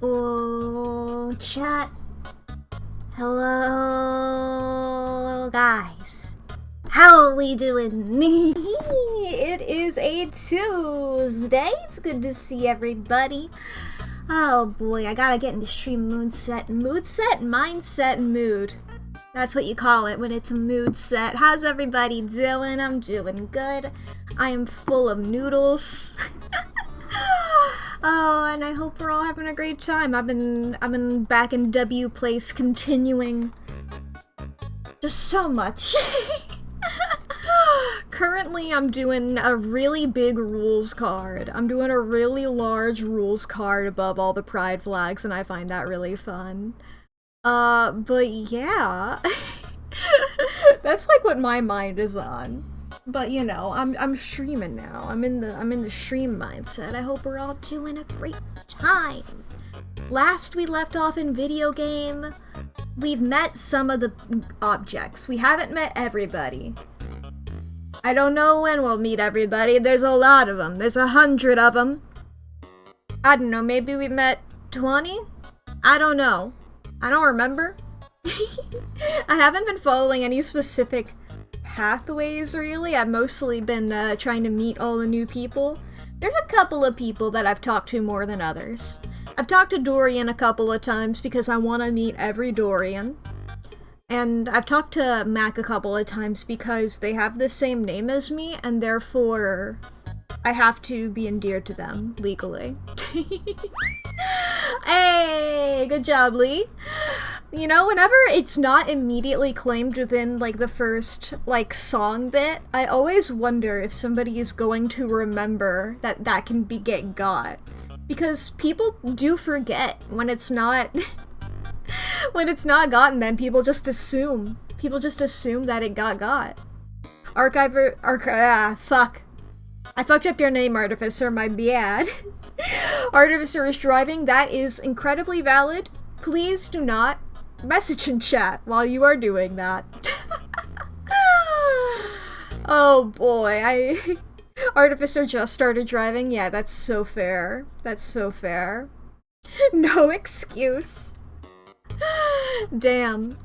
Oh, chat. Hello, guys. How are we doing? It is a Tuesday. It's good to see everybody. Oh boy, I gotta get into stream mood set. Mood set? Mindset mood. That's what you call it when it's a mood set. How's everybody doing? I'm doing good. I am full of noodles. Oh, and I hope we're all having a great time. I've been back in W place continuing just so much. Currently, I'm doing a really big rules card. I'm doing a really large rules card above all the pride flags, and I find that really fun. But yeah. That's like what my mind is on. But you know, I'm streaming now. I'm in the stream mindset. I hope we're all doing a great time. Last we left off in video game, we've met some of the objects. We haven't met everybody. I don't know when we'll meet everybody. There's a lot of them. There's 100 of them. I don't know, maybe we met 20? I don't know. I don't remember. I haven't been following any specific pathways, really. I've mostly been trying to meet all the new people. There's a couple of people that I've talked to more than others. I've talked to Dorian a couple of times because I want to meet every Dorian. And I've talked to Mac a couple of times because they have the same name as me, and therefore I have to be endeared to them legally. Hey, good job, Lee. You know, whenever it's not immediately claimed within, like, the first, like, song bit, I always wonder if somebody is going to remember that that can get got. Because people do forget when it's not... when it's not gotten, then people just assume. People just assume that it got. Fuck. I fucked up your name, Artificer, my bad. Artificer is driving. That is incredibly valid. Please do not message in chat while you are doing that. Oh boy, Artificer just started driving? Yeah, that's so fair. That's so fair. No excuse. Damn.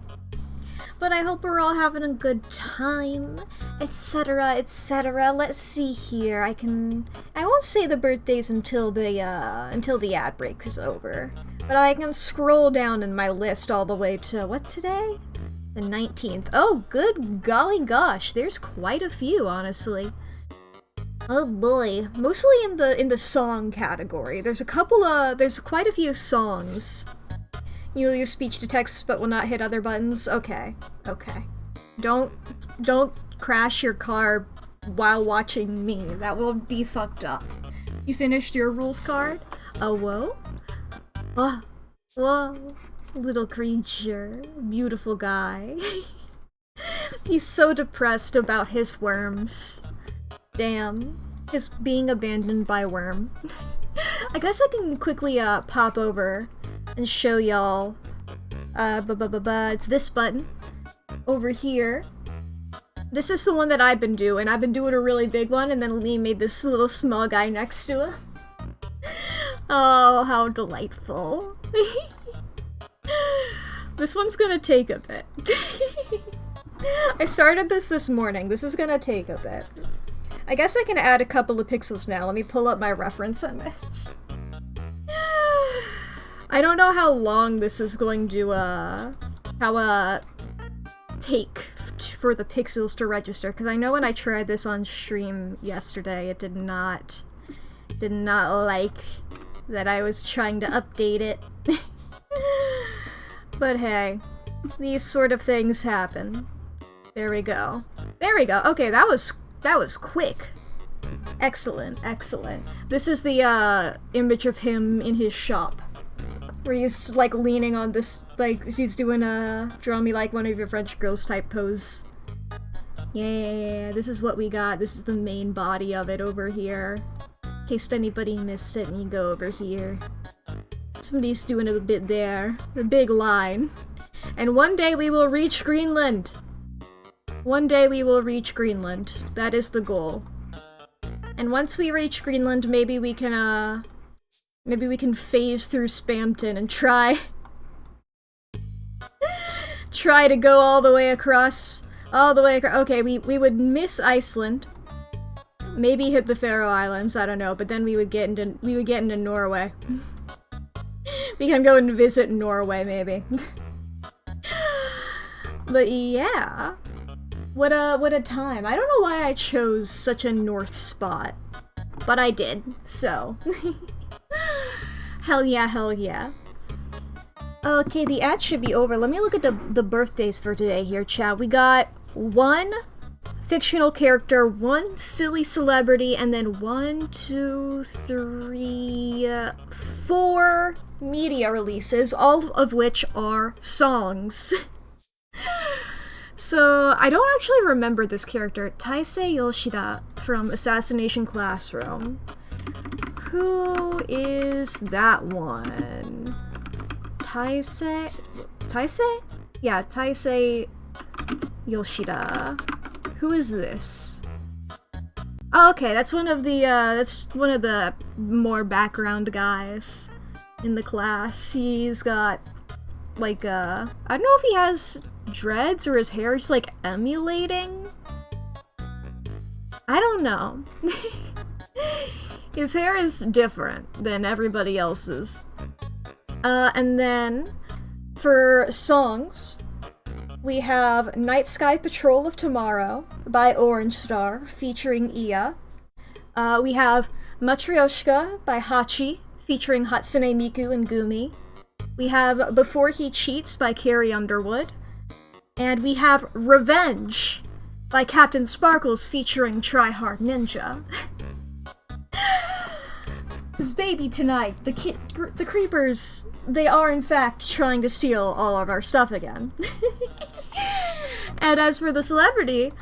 But I hope we're all having a good time, etc., etc. Let's see here. I won't say the birthdays until the ad break is over. But I can scroll down in my list all the way to, what today? The 19th. Oh, good golly gosh, there's quite a few, honestly. Oh boy, mostly in the song category. There's quite a few songs. You'll use speech to text but will not hit other buttons? Okay. Don't crash your car while watching me. That will be fucked up. You finished your rules card? Oh, whoa? Oh, whoa. Little creature. Beautiful guy. He's so depressed about his worms. Damn. His being abandoned by worm. I guess I can quickly pop over and show y'all. It's this button over here. This is the one that I've been doing. I've been doing a really big one, and then Lee made this little small guy next to him. Oh, how delightful. This one's gonna take a bit. I started this morning. This is gonna take a bit. I guess I can add a couple of pixels now. Let me pull up my reference image. I don't know how long this is going to, take for the pixels to register, because I know when I tried this on stream yesterday, it did not like that I was trying to update it. But hey, these sort of things happen. There we go. Okay, that was quick. Excellent. This is the, image of him in his shop. Where he's, like, leaning on this, like, he's doing a draw me like one of your French girls type pose. Yeah, this is what we got. This is the main body of it over here. In case anybody missed it, and you go over here. Somebody's doing a bit there. The big line. And one day we will reach Greenland! One day we will reach Greenland. That is the goal. And once we reach Greenland, maybe we can, Maybe we can phase through Spamton and try to go all the way across. Okay, we would miss Iceland. Maybe hit the Faroe Islands, I don't know, but then we would get into Norway. We can go and visit Norway, maybe. But yeah. What a time. I don't know why I chose such a north spot. But I did, so. Hell yeah, hell yeah. Okay, the ad should be over. Let me look at the birthdays for today here, chat. We got one fictional character, one silly celebrity, and then 1, 2, 3, 4 media releases, all of which are songs. So, I don't actually remember this character. Taisei Yoshida from Assassination Classroom. Who is that one? Taisei? Yeah, Taisei Yoshida. Who is this? Oh, okay, that's one of the more background guys in the class. He's got like I don't know if he has dreads or his hair is like emulating. I don't know. His hair is different than everybody else's. And then for songs, we have Night Sky Patrol of Tomorrow by Orange Star featuring Iya. We have Matryoshka by Hachi featuring Hatsune Miku and Gumi. We have Before He Cheats by Carrie Underwood. And we have Revenge by Captain Sparkles featuring Try Hard Ninja. This baby tonight, the creepers, they are in fact trying to steal all of our stuff again. And as for the celebrity,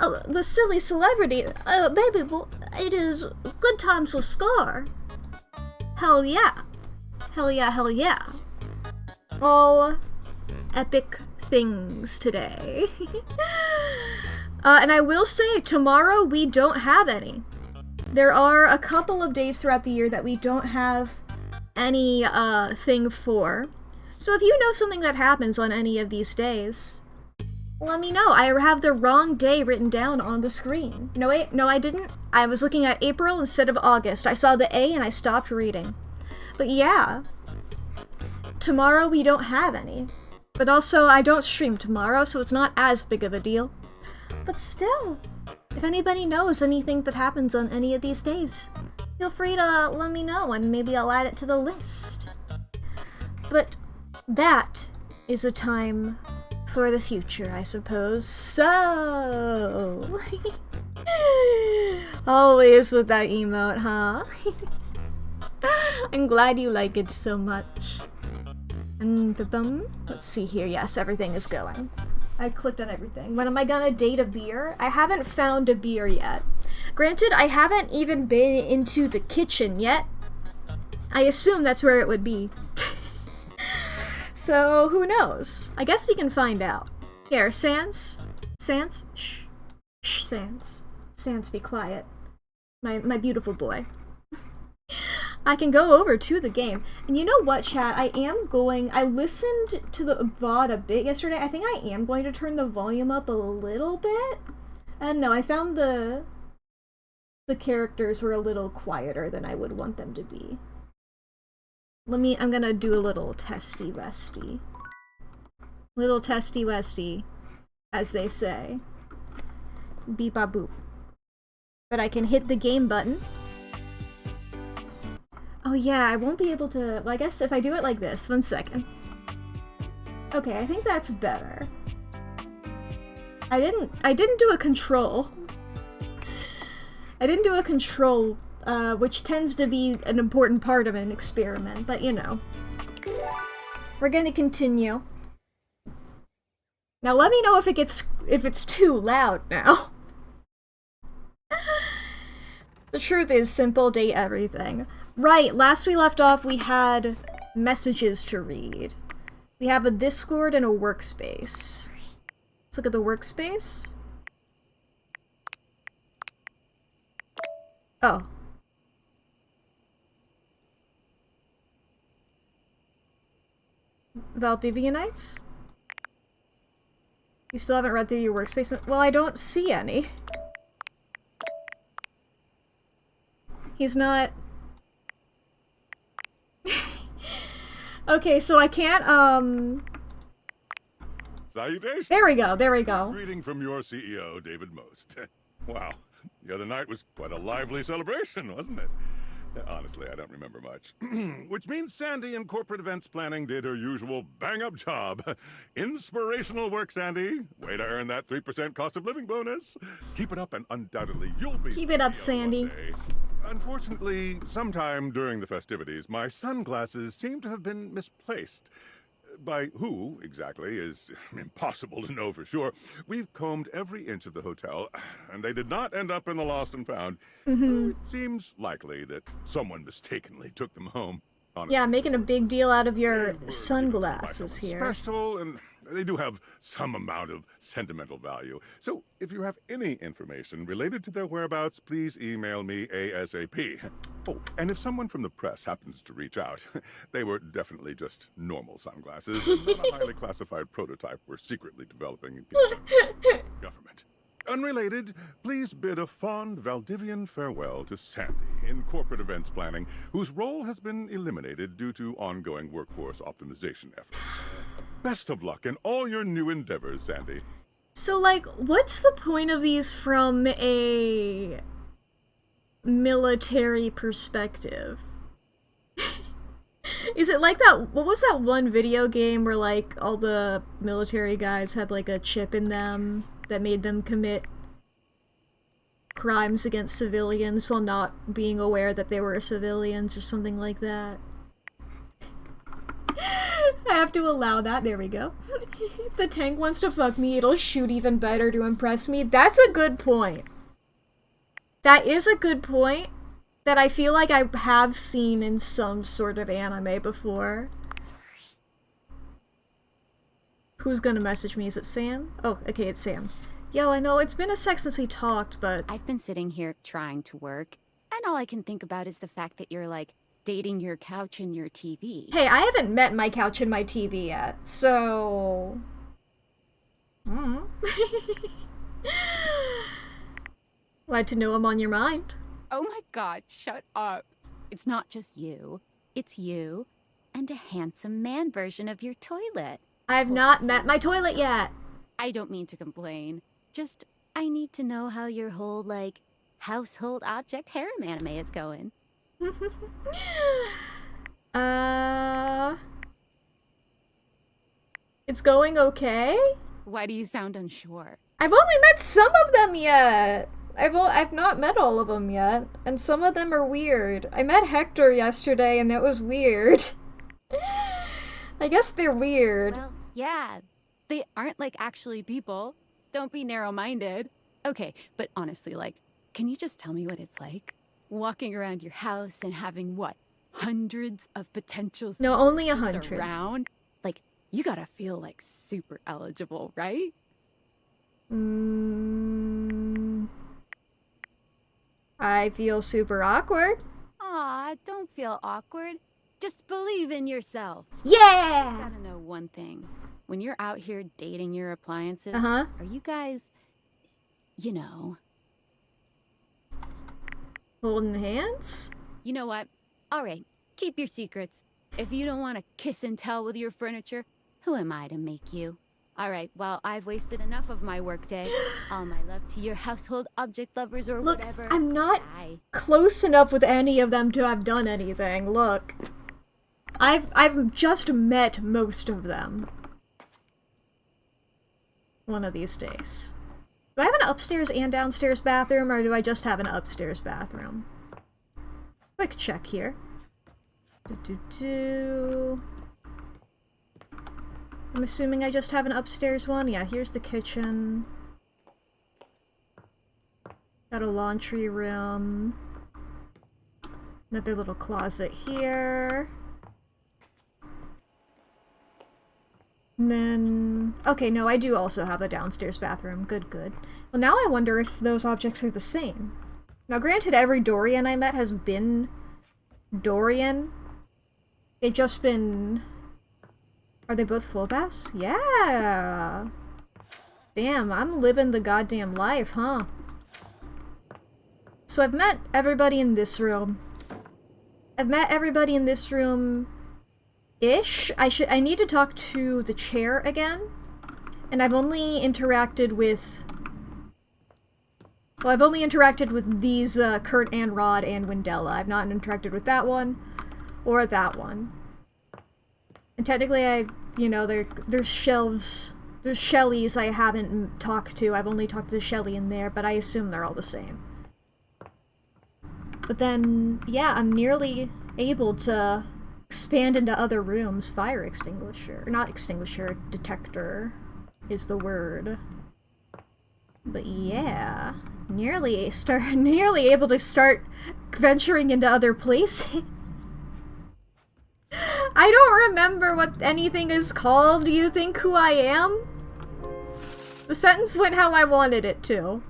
the silly celebrity, baby boy, it is Good Times with Scar. Hell yeah. Hell yeah, hell yeah. All epic things today. And I will say, tomorrow we don't have any. There are a couple of days throughout the year that we don't have any thing for. So if you know something that happens on any of these days, let me know. I have the wrong day written down on the screen. No, wait, no I didn't. I was looking at April instead of August. I saw the A and I stopped reading. But yeah, tomorrow we don't have any. But also, I don't stream tomorrow, so it's not as big of a deal. But still, if anybody knows anything that happens on any of these days, feel free to let me know and maybe I'll add it to the list. But that is a time for the future, I suppose. So, always with that emote, huh? I'm glad you like it so much. And let's see here. Yes, everything is going. I clicked on everything. When am I gonna date a beer? I haven't found a beer yet. Granted, I haven't even been into the kitchen yet. I assume that's where it would be. So, who knows? I guess we can find out. Here, Sans? Sans? Shh. Shh, Sans. Sans, be quiet. My beautiful boy. I can go over to the game. And you know what, chat? I listened to the VOD a bit yesterday. I think I am going to turn the volume up a little bit. I don't know, I found the characters were a little quieter than I would want them to be. I'm gonna do a little testy westy. Little testy westy, as they say. Beep a boop. But I can hit the game button. Oh yeah, I won't be able to... Well, I guess if I do it like this. 1 second. Okay, I think that's better. I didn't do a control. I didn't do a control, which tends to be an important part of an experiment, but you know. We're gonna continue. Now let me know if it's too loud now. The truth is, simple, date everything. Right, last we left off we had messages to read. We have a Discord and a workspace. Let's look at the workspace. Oh. Valdivianites? You still haven't read through your workspace? Well, I don't see any. He's not... Okay, so I can't, Salutations. There we go, there we go. Greeting from your CEO, David Most. Wow, the other night was quite a lively celebration, wasn't it? Honestly, I don't remember much. Which means Sandy in corporate events planning did her usual bang-up job. Inspirational work, Sandy. Way to earn that 3% cost of living bonus. Keep it up and undoubtedly you'll be... Keep it up, Sandy. Unfortunately, sometime during the festivities, my sunglasses seem to have been misplaced. By who, exactly, is impossible to know for sure. We've combed every inch of the hotel, and they did not end up in the lost and found. It seems likely that someone mistakenly took them home. Honestly. Yeah, making a big deal out of your sunglasses here. Special, and they do have some amount of sentimental value. So, if you have any information related to their whereabouts, please email me ASAP. Oh, and if someone from the press happens to reach out, they were definitely just normal sunglasses, and not a highly classified prototype we're secretly developing in government. Unrelated, please bid a fond Valdivian farewell to Sandy in corporate events planning, whose role has been eliminated due to ongoing workforce optimization efforts. Best of luck in all your new endeavors, Sandy. So, like, what's the point of these from a military perspective? Is it like that? What was that one video game where, like, all the military guys had, like, a chip in them that made them commit crimes against civilians while not being aware that they were civilians or something like that? I have to allow that. There we go. If the tank wants to fuck me, it'll shoot even better to impress me. That's a good point. That is a good point that I feel like I have seen in some sort of anime before. Who's gonna message me? Is it Sam? Oh, okay, it's Sam. Yo, I know it's been a sec since we talked, but... I've been sitting here trying to work, and all I can think about is the fact that you're, like, dating your couch and your TV. Hey, I haven't met my couch and my TV yet, so... Glad to know I'm on your mind. Oh my god, shut up. It's not just you. It's you and a handsome man version of your toilet. I've not met my toilet yet. I don't mean to complain. Just, I need to know how your whole, like, household object harem anime is going. It's going okay? Why do you sound unsure? I've only met some of them yet. I've not met all of them yet, and some of them are weird. I met Hector yesterday, and that was weird. I guess they're weird. Well, yeah. They aren't, like, actually people. Don't be narrow-minded. Okay, but honestly, like, can you just tell me what it's like? Walking around your house and having, what, hundreds of potential... No, only 100. Around? Like, you gotta feel, like, super eligible, right? I feel super awkward. Aw, don't feel awkward. Just believe in yourself. Yeah! You gotta know one thing. When you're out here dating your appliances, are you guys, you know... Holding hands? You know what? All right, keep your secrets. If you don't want to kiss and tell with your furniture, who am I to make you? All right, well, I've wasted enough of my workday. All my love to your household object lovers or Look, whatever. I'm not Bye. close enough with any of them to have done anything. Look, I've just met most of them. One of these days. Do I have an upstairs and downstairs bathroom, or do I just have an upstairs bathroom? Quick check here. I'm assuming I just have an upstairs one. Yeah, here's the kitchen. Got a laundry room. Another little closet here. And then... Okay, no, I do also have a downstairs bathroom. Good, good. Well, now I wonder if those objects are the same. Now, granted, every Dorian I met has been Dorian. They've just been... Are they both full baths? Yeah! Damn, I'm living the goddamn life, huh? So I've met everybody in this room. I've met everybody in this room-ish. I need to talk to the chair again. And I've only interacted with... Well, I've only interacted with these, Kurt and Rod and Wendella. I've not interacted with that one. Or that one. And technically there's shelves... There's Shellies I haven't talked to. I've only talked to Shelly in there, but I assume they're all the same. But then, yeah, I'm nearly able to expand into other rooms. Fire extinguisher. Not extinguisher, detector is the word. But yeah, nearly able to start venturing into other places. I don't remember what anything is called. Do you think who I am? The sentence went how I wanted it to.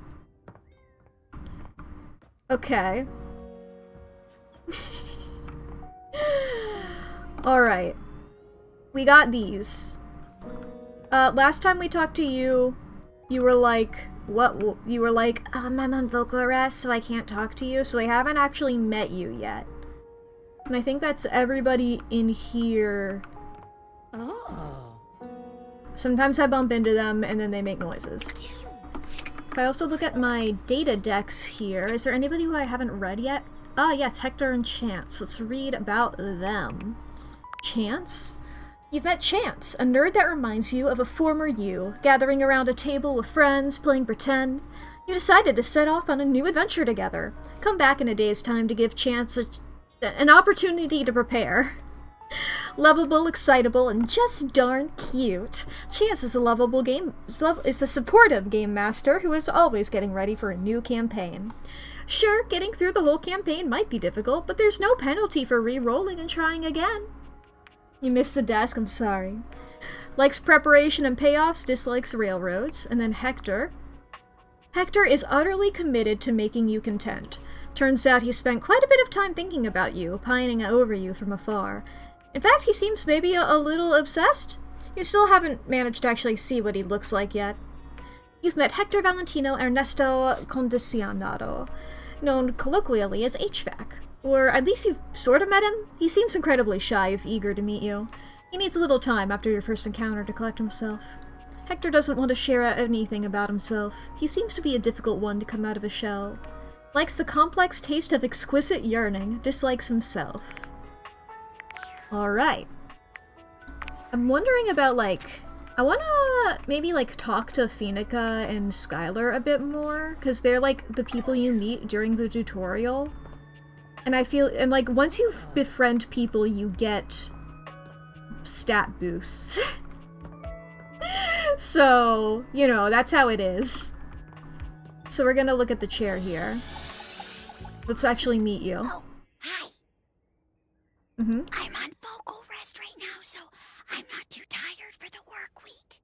Okay. Alright. We got these. Last time we talked to you, you were like, what? You were like, I'm on vocal arrest, so I can't talk to you, so I haven't actually met you yet. And I think that's everybody in here. Oh. Sometimes I bump into them, and then they make noises. If I also look at my data decks here, is there anybody who I haven't read yet? Ah, yes, Hector and Chance. Let's read about them. Chance? You've met Chance, a nerd that reminds you of a former you, gathering around a table with friends, playing pretend. You decided to set off on a new adventure together. Come back in a day's time to give Chance an opportunity to prepare. Lovable, excitable, and just darn cute. Chance is the supportive game master who is always getting ready for a new campaign. Sure, getting through the whole campaign might be difficult, but there's no penalty for re-rolling and trying again. You missed the desk, I'm sorry. Likes preparation and payoffs, dislikes railroads. And then Hector. Hector is utterly committed to making you content. Turns out he spent quite a bit of time thinking about you, pining over you from afar. In fact, he seems maybe a little obsessed. You still haven't managed to actually see what he looks like yet. You've met Hector Valentino Ernesto Condicianado, known colloquially as HVAC. Or at least you've sort of met him. He seems incredibly shy if eager to meet you. He needs a little time after your first encounter to collect himself. Hector doesn't want to share anything about himself. He seems to be a difficult one to come out of his shell. Likes the complex taste of exquisite yearning, dislikes himself. Alright. I'm wondering about, I wanna maybe, talk to Phoenica and Skylar a bit more, because they're, the people you meet during the tutorial. And I feel, and once you befriend people, you get stat boosts. So, that's how it is. So we're gonna look at the chair here. Let's actually meet you. Oh, hi. Mm-hmm. I'm on vocal rest right now, so I'm not too tired for the work week.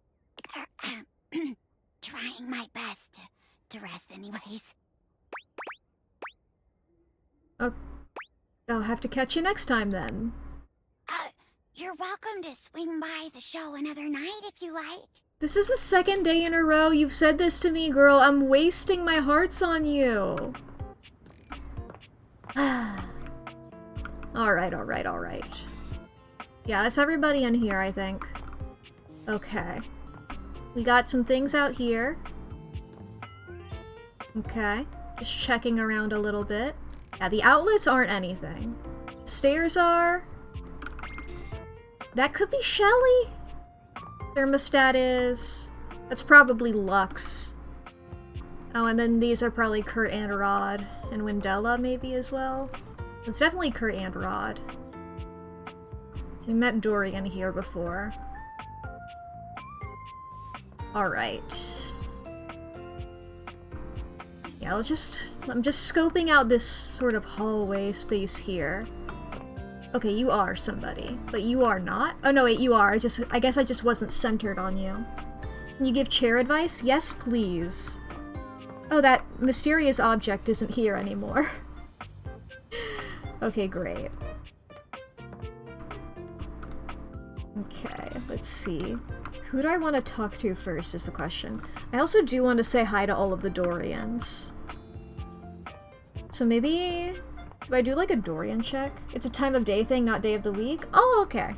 Trying my best to rest anyways. Oh, I'll have to catch you next time then. You're welcome to swing by the show another night if you like. This is the second day in a row you've said this to me, girl. I'm wasting my hearts on you. Alright. Yeah, that's everybody in here, I think. Okay. We got some things out here. Okay. Just checking around a little bit. Yeah, the outlets aren't anything. Stairs are... That could be Shelly? Thermostat is... That's probably Lux. Oh, and then these are probably Kurt and Rod. And Wendella, maybe, as well? It's definitely Kurt and Rod. We met Dorian here before. Alright. Yeah, I'm just scoping out this sort of hallway space here. Okay, you are somebody, but you are not? Oh no, wait, you are. I guess I just wasn't centered on you. Can you give chair advice? Yes, please. Oh, that mysterious object isn't here anymore. Okay, great. Okay, let's see. Who do I want to talk to first is the question. I also do want to say hi to all of the Dorians. So maybe... do I do like a Dorian check? It's a time of day thing, not day of the week? Oh, okay.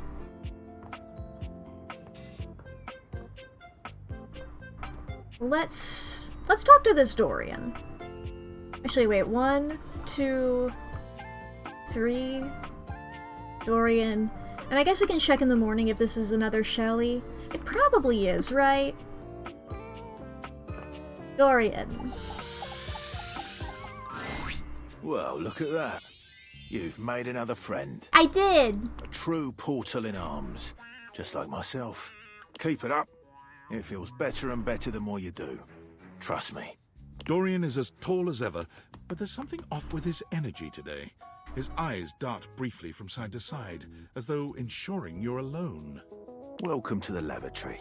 Let's talk to this Dorian. Actually, wait, 1, 2, 3... Dorian. And I guess we can check in the morning if this is another Shelly. It probably is, right? Dorian. Well, look at that. You've made another friend. I did! A true portal in arms. Just like myself. Keep it up. It feels better and better the more you do. Trust me. Dorian is as tall as ever, but there's something off with his energy today. His eyes dart briefly from side to side, as though ensuring you're alone. Welcome to the lavatory.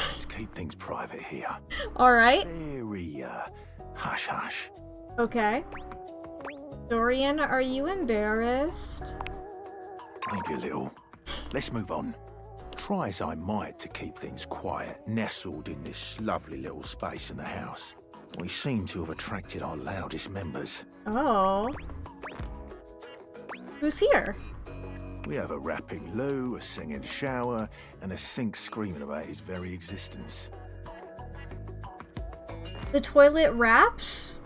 Let's keep things private here. Alright. Very, hush-hush. Okay. Dorian, are you embarrassed? Maybe a little. Let's move on. Try as I might to keep things quiet, nestled in this lovely little space in the house. We seem to have attracted our loudest members. Oh. Who's here? We have a rapping Lou, a singing Shower, and a sink screaming about his very existence. The toilet raps?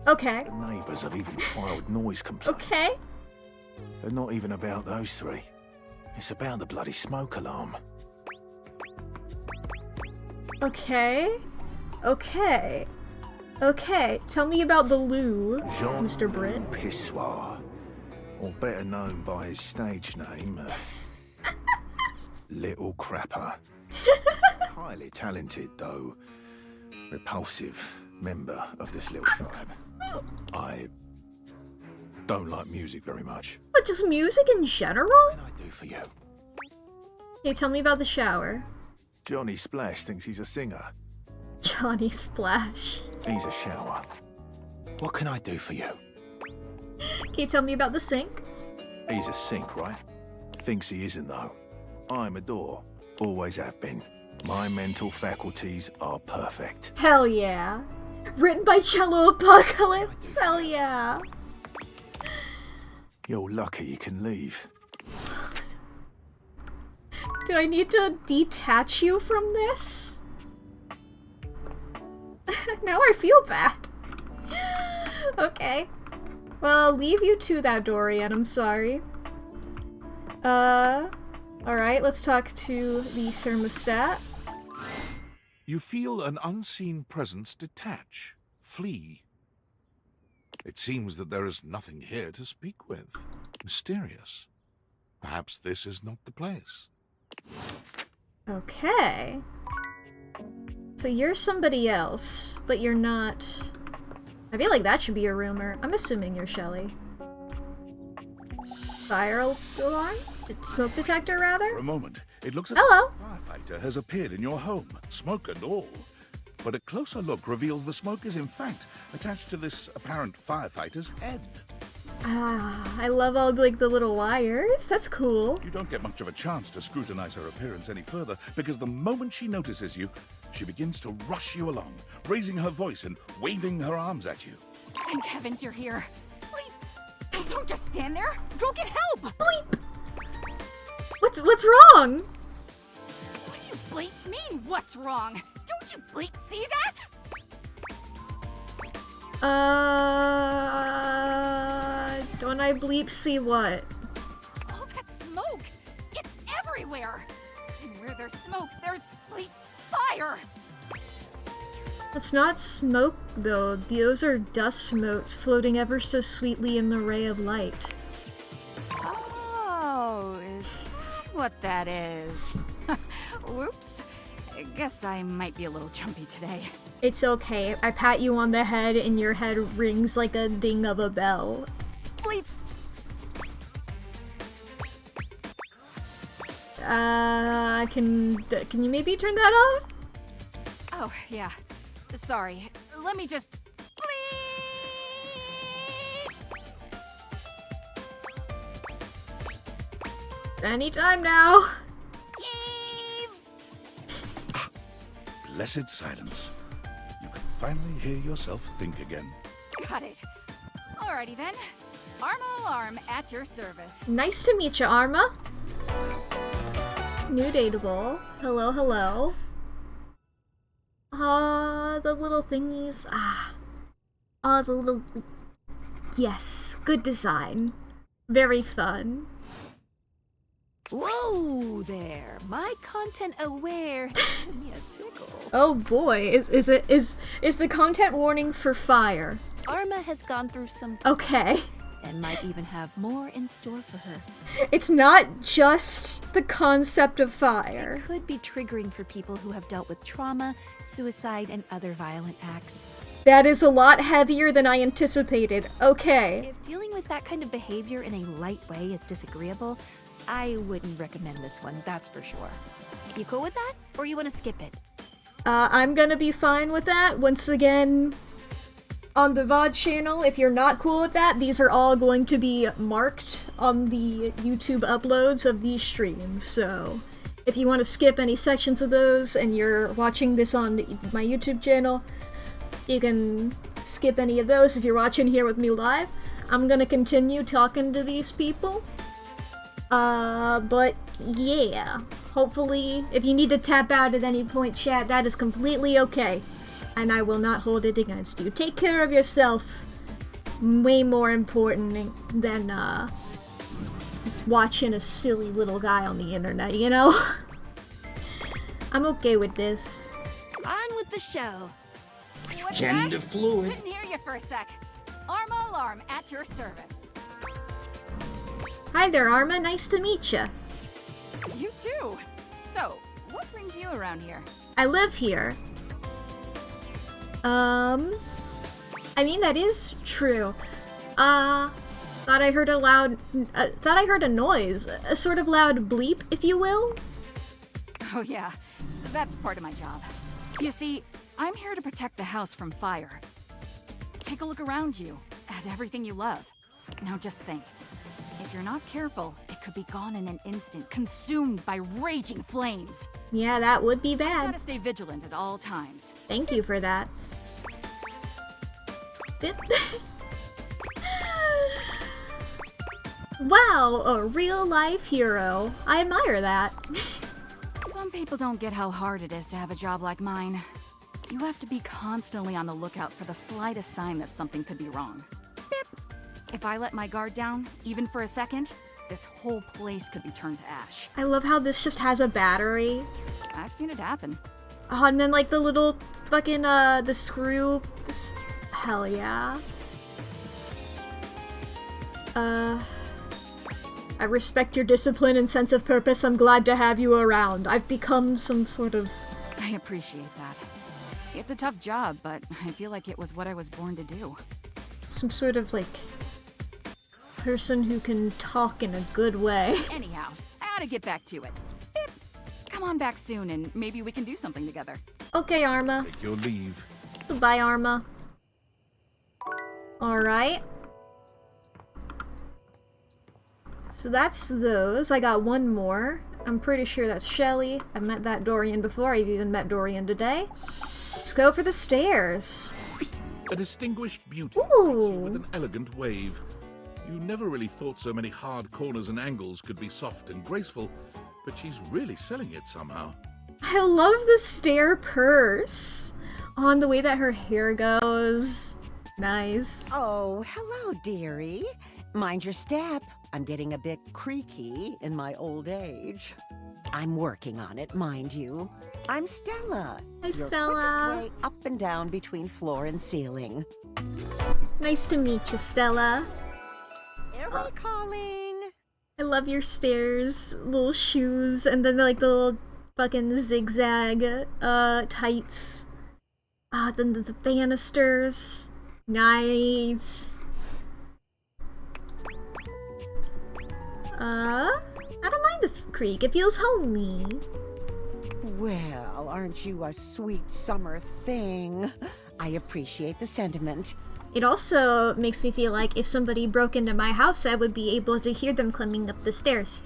Okay. The neighbours have even filed noise complaints. Okay. But not even about those three. It's about the bloody smoke alarm. Okay. Okay. Okay. Tell me about the loo, Jean Mr. Britt. Pissoir, or better known by his stage name, Little Crapper. Highly talented, though repulsive member of this little tribe. I don't like music very much. But just music in general? What can I do for you? Okay, tell me about the shower. Johnny Splash thinks he's a singer. Johnny Splash. He's a shower. What can I do for you? Can you tell me about the sink? He's a sink, right? Thinks he isn't, though. I'm a door. Always have been. My mental faculties are perfect. Hell yeah. Written by Cello Apocalypse. Hell yeah. You're lucky you can leave. Do I need to detach you from this? Now I feel bad. Okay. Well, I'll leave you to that, Dorian. I'm sorry. Alright, let's talk to the thermostat. You feel an unseen presence detach, flee. It seems that there is nothing here to speak with. Mysterious. Perhaps this is not the place. Okay. So you're somebody else, but you're not... I feel like that should be a rumor. I'm assuming you're Shelly. Fire alarm? Smoke detector, rather? For a moment, it looks as Hello. if a firefighter has appeared in your home, smoke and all. But a closer look reveals the smoke is in fact attached to this apparent firefighter's head. Ah, I love all like the little wires. That's cool. You don't get much of a chance to scrutinize her appearance any further, because the moment she notices you, she begins to rush you along, raising her voice and waving her arms at you. Thank heavens you're here. Bleep. Don't just stand there. Go get help. Bleep. What's wrong? What do you bleep mean, what's wrong? Don't you bleep see that? Don't I bleep see what? All that smoke. It's everywhere. And where there's smoke, there's bleep fire. It's not smoke, though. Those are dust motes floating ever so sweetly in the ray of light. Oh, is that what that is? Whoops. I guess I might be a little chumpy today. It's okay. I pat you on the head and your head rings like a ding of a bell. Bleep. Can you maybe turn that off? Oh, yeah. Sorry. Let me just... Bleep! Anytime now. Eve! Blessed silence. You can finally hear yourself think again. Got it. Alrighty then. Arma alarm at your service. Nice to meet you, Arma. New dateable. Hello, hello. The little thingies. The little... Yes, good design. Very fun. Whoa there, my content aware. Give me a tickle. Oh boy, is the content warning for fire? Arma has gone through some Okay. and might even have more in store for her. It's not just the concept of fire. Could be triggering for people who have dealt with trauma, suicide, and other violent acts. That is a lot heavier than I anticipated. Okay. If dealing with that kind of behavior in a light way is disagreeable, I wouldn't recommend this one, that's for sure. You cool with that? Or you want to skip it? I'm gonna be fine with that. Once again, on the VOD channel, if you're not cool with that, these are all going to be marked on the YouTube uploads of these streams. So if you want to skip any sections of those and you're watching this on my YouTube channel, you can skip any of those if you're watching here with me live. I'm gonna continue talking to these people. But yeah. Hopefully, if you need to tap out at any point, chat, that is completely okay. And I will not hold it against you. Take care of yourself. Way more important than, watching a silly little guy on the internet, you know? I'm okay with this. On with the show. What's Gender that? fluid. Couldn't hear you for a sec. Arma alarm at your service. Hi there, Arma. Nice to meet you. You too. So, what brings you around here? I live here. I mean, that is true. Thought I heard a noise. A sort of loud bleep, if you will. Oh yeah, that's part of my job. You see, I'm here to protect the house from fire. Take a look around you, at everything you love. Now just think. If you're not careful, it could be gone in an instant, consumed by raging flames. Yeah, that would be You bad. gotta stay vigilant at all times. Thank you for that. Bip. Wow, a real-life hero. I admire that. Some people don't get how hard it is to have a job like mine. You have to be constantly on the lookout for the slightest sign that something could be wrong. Bip! If I let my guard down, even for a second, this whole place could be turned to ash. I love how this just has a battery. I've seen it happen. Oh, and then like the little fucking, the screw. Hell yeah. I respect your discipline and sense of purpose. I'm glad to have you around. I've become some sort of... I appreciate that. It's a tough job, but I feel like it was what I was born to do. some sort of, like, person who can talk in a good way. Anyhow, I ought to get back to it. Bip. Come on back soon and maybe we can do something together. Okay, Arma. Take your leave. Goodbye, Arma. Alright. So that's those. I got one more. I'm pretty sure that's Shelly. I've met that Dorian before. I've even met Dorian today. Let's go for the stairs. A distinguished beauty Ooh. greets you with an elegant wave. You never really thought so many hard corners and angles could be soft and graceful, but she's really selling it somehow. I love the stair purse. On the way that her hair goes. Nice. Oh, hello, dearie. Mind your step. I'm getting a bit creaky in my old age. I'm working on it, mind you. I'm Stella. Hi, your Stella. quickest way up and down between floor and ceiling. Nice to meet you, Stella. Arrow calling. I love your stairs, little shoes, and then like the little fucking zigzag tights. Then the banisters. Nice. I don't mind the creek. It feels homey. Well, aren't you a sweet summer thing? I appreciate the sentiment. It also makes me feel like if somebody broke into my house, I would be able to hear them climbing up the stairs.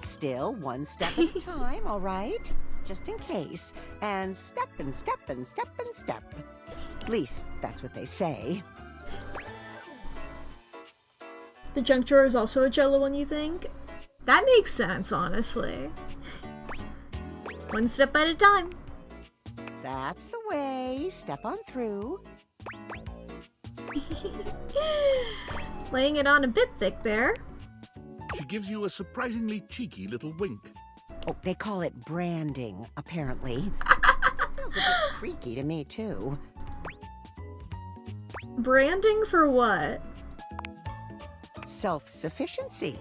Still, one step at a time, all right? Just in case. And step and step and step and step. At least, that's what they say. The junk drawer is also a Jello one, you think? That makes sense, honestly. One step at a time. That's the way. Step on through. Laying it on a bit thick there. She gives you a surprisingly cheeky little wink. Oh, they call it branding, apparently. It feels a bit creaky to me, too. Branding for what? Self-sufficiency.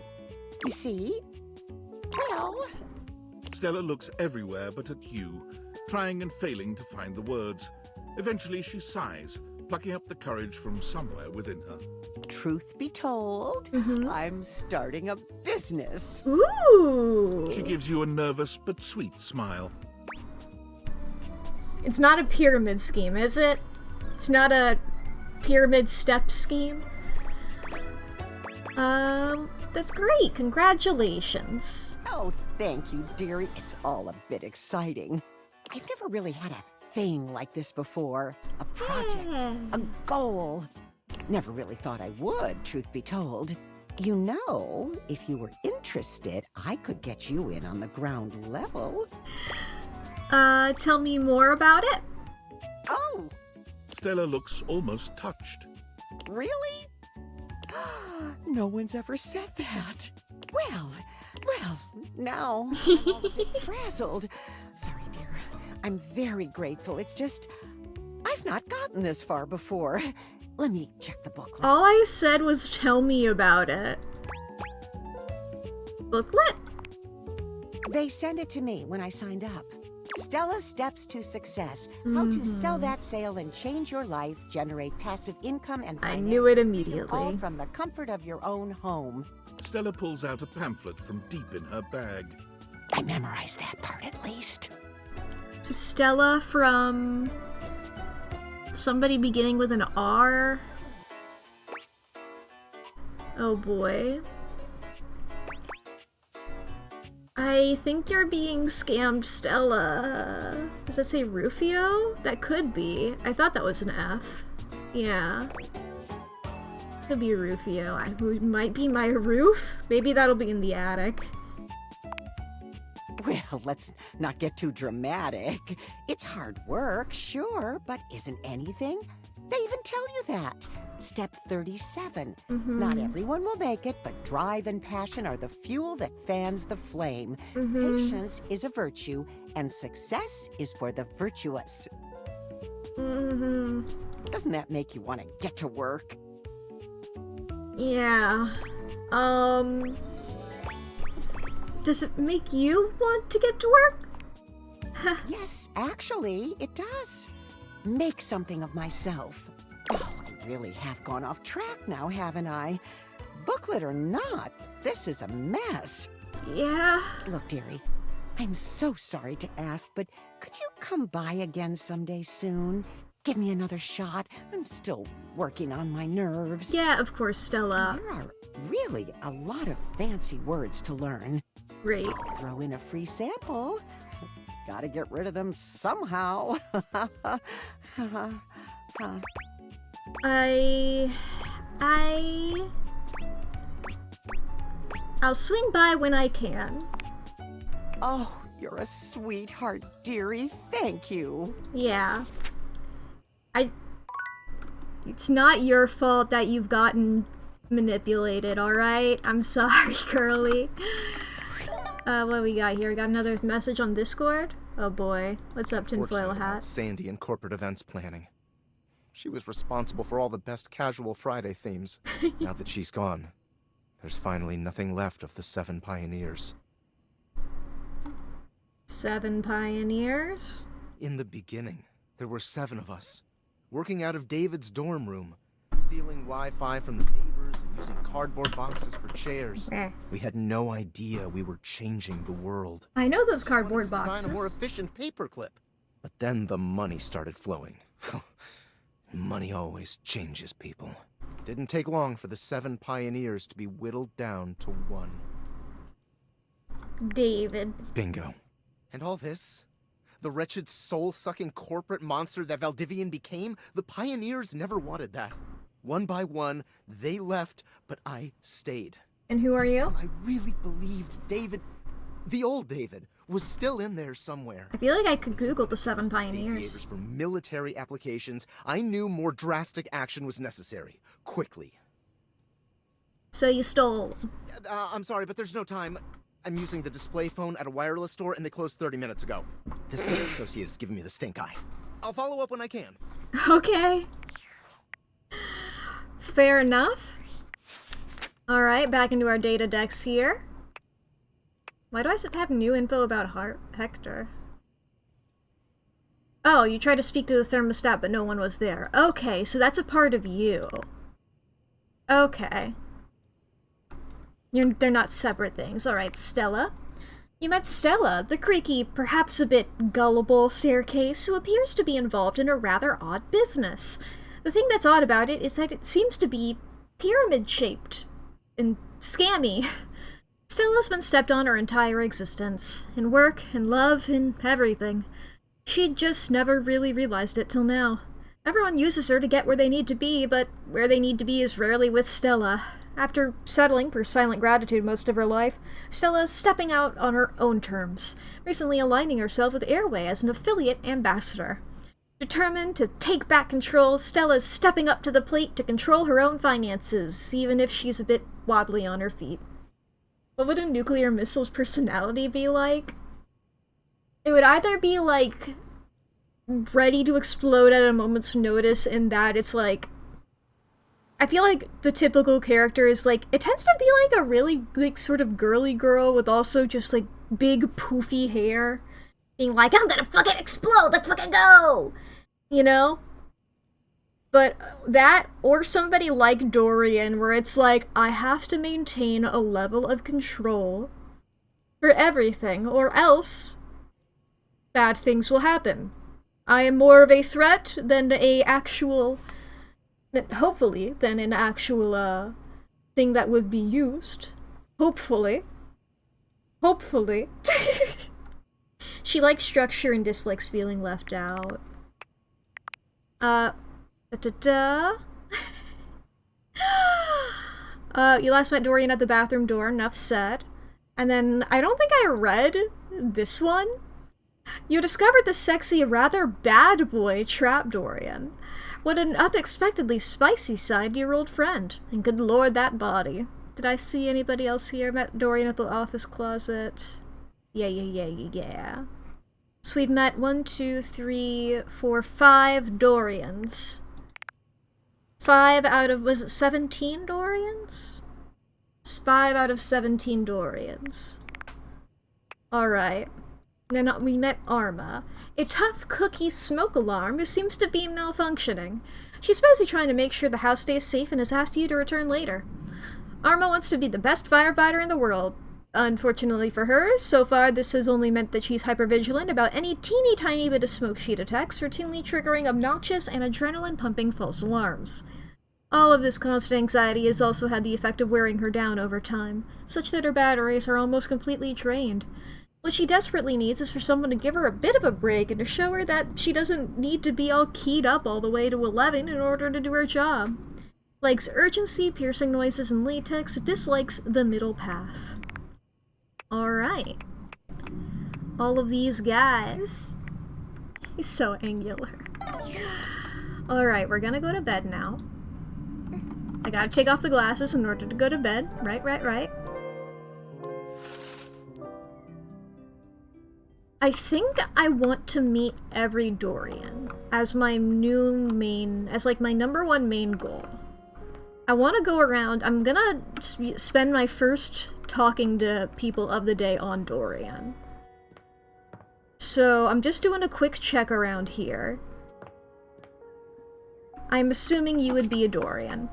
You see? Well... Stella looks everywhere but at you, trying and failing to find the words. Eventually she sighs, plucking up the courage from somewhere within her. Truth be told, I'm starting a business. Ooh! She gives you a nervous but sweet smile. It's not a pyramid scheme, is it? It's not a pyramid step scheme? That's great. Congratulations. Oh, thank you, dearie. It's all a bit exciting. I've never really had a thing like this before. A project, a goal. Never really thought I would, truth be told. You know, if you were interested, I could get you in on the ground level. Tell me more about it? Oh! Stella looks almost touched. Really? No one's ever said that. Well, now I'm all a bit frazzled. Sorry, dear. I'm very grateful. It's just, I've not gotten this far before. Let me check the booklet. All I said was tell me about it. Booklet? They sent it to me when I signed up. Stella's Steps to Success. How to sell that sale and change your life, generate passive income and I knew it immediately. all from the comfort of your own home. Stella pulls out a pamphlet from deep in her bag. I memorized that part at least. To Stella from somebody beginning with an R. Oh boy. I think you're being scammed, Stella. Does that say Rufio? That could be. I thought that was an F. Yeah. Could be Rufio. Who might be my roof? Maybe that'll be in the attic. Well, let's not get too dramatic. It's hard work, sure, but isn't anything? They even tell you that. Step 37. Not everyone will make it, but drive and passion are the fuel that fans the flame. Patience is a virtue, and success is for the virtuous. Doesn't that make you want to get to work? Yeah. Does it make you want to get to work? Yes, actually, it does. Make something of myself. Oh, I really have gone off track now, haven't I? Booklet or not, this is a mess. Yeah. Look, dearie, I'm so sorry to ask, but could you come by again someday soon? Give me another shot. I'm still working on my nerves. Yeah, of course, Stella. There are really a lot of fancy words to learn. Great. Throw in a free sample. Gotta get rid of them somehow. I'll swing by when I can. Oh, you're a sweetheart, dearie. Thank you. Yeah. It's not your fault that you've gotten manipulated, alright? I'm sorry, girly. What we got here? We got another message on Discord? Oh boy. What's up, tinfoil hat? Sandy in corporate events planning. She was responsible for all the best casual Friday themes. Now that she's gone, there's finally nothing left of the 7 pioneers. 7 pioneers? In the beginning, there were 7 of us, working out of David's dorm room, stealing Wi-Fi from the neighbors and using cardboard boxes for chairs. We had no idea we were changing the world. I know those cardboard Design boxes. a more efficient paperclip. But then the money started flowing. Money always changes people. Didn't take long for the 7 pioneers to be whittled down to 1. David. Bingo. And all this? The wretched soul-sucking corporate monster that Valdivian became? The pioneers never wanted that. One by one, they left, but I stayed. And who are you? I really believed David, the old David, was still in there somewhere. I feel like I could Google the 7 Aviators pioneers. for military applications. I knew more drastic action was necessary. Quickly. So you stole. I'm sorry, but there's no time. I'm using the display phone at a wireless store, and they closed 30 minutes ago. This associate is giving me the stink eye. I'll follow up when I can. Okay. Fair enough. Alright, back into our data decks here. Why do I have new info about Hector? Oh, you tried to speak to the thermostat, but no one was there. Okay, so that's a part of you. Okay. They're not separate things. Alright, Stella. You met Stella, the creaky, perhaps a bit gullible staircase who appears to be involved in a rather odd business. The thing that's odd about it is that it seems to be pyramid-shaped and scammy. Stella's been stepped on her entire existence, in work, in love, in everything. She'd just never really realized it till now. Everyone uses her to get where they need to be, but where they need to be is rarely with Stella. After settling for silent gratitude most of her life, Stella's stepping out on her own terms, recently aligning herself with Airway as an affiliate ambassador. Determined to take back control, Stella's stepping up to the plate to control her own finances, even if she's a bit wobbly on her feet. What would a nuclear missile's personality be like? It would either be, like, ready to explode at a moment's notice in that it's, like... I feel like the typical character is, like, it tends to be, like, a really, like, sort of girly girl with also just, like, big poofy hair. Being like, I'm gonna fucking explode, let's fucking go! You know? But that, or somebody like Dorian, where it's like, I have to maintain a level of control for everything, or else bad things will happen. I am more of a threat than hopefully, than an actual, thing that would be used. Hopefully. Hopefully. She likes structure and dislikes feeling left out. You last met Dorian at the bathroom door, enough said. And then, I don't think I read this one. You discovered the sexy, rather bad boy trap Dorian. What an unexpectedly spicy side to your old friend. And good lord, that body. Did I see anybody else here? Met Dorian at the office closet. Yeah. So we've met 1, 2, 3, 4, 5 Dorians. 5 out of, was it 17 Dorians? 5 out of 17 Dorians. Alright. Then we met Arma, a tough cookie smoke alarm who seems to be malfunctioning. She's busy trying to make sure the house stays safe and has asked you to return later. Arma wants to be the best firefighter in the world. Unfortunately for her, so far this has only meant that she's hypervigilant about any teeny tiny bit of smoke she detects, routinely triggering obnoxious and adrenaline-pumping false alarms. All of this constant anxiety has also had the effect of wearing her down over time, such that her batteries are almost completely drained. What she desperately needs is for someone to give her a bit of a break and to show her that she doesn't need to be all keyed up all the way to 11 in order to do her job. Likes urgency, piercing noises, and latex, dislikes the middle path. Alright. All of these guys. He's so angular. Alright, we're gonna go to bed now. I gotta take off the glasses in order to go to bed. Right. I think I want to meet every Dorian as my new main, as like my #1 main goal. I want to go around, I'm gonna spend my first talking to people of the day on Dorian. So I'm just doing a quick check around here. I'm assuming you would be a Dorian.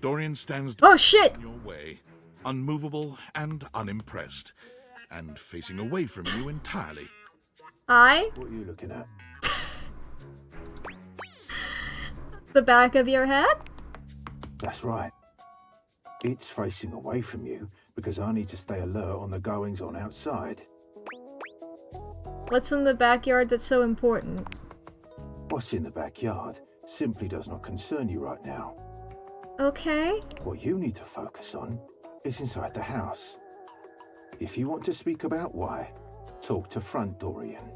Dorian stands oh shit! in your way, unmovable and unimpressed, and facing away from you entirely. What are you looking at? The back of your head? That's right. It's facing away from you because I need to stay alert on the goings-on outside. What's in the backyard that's so important? What's in the backyard simply does not concern you right now. Okay. What you need to focus on is inside the house. If you want to speak about why, talk to front Dorian.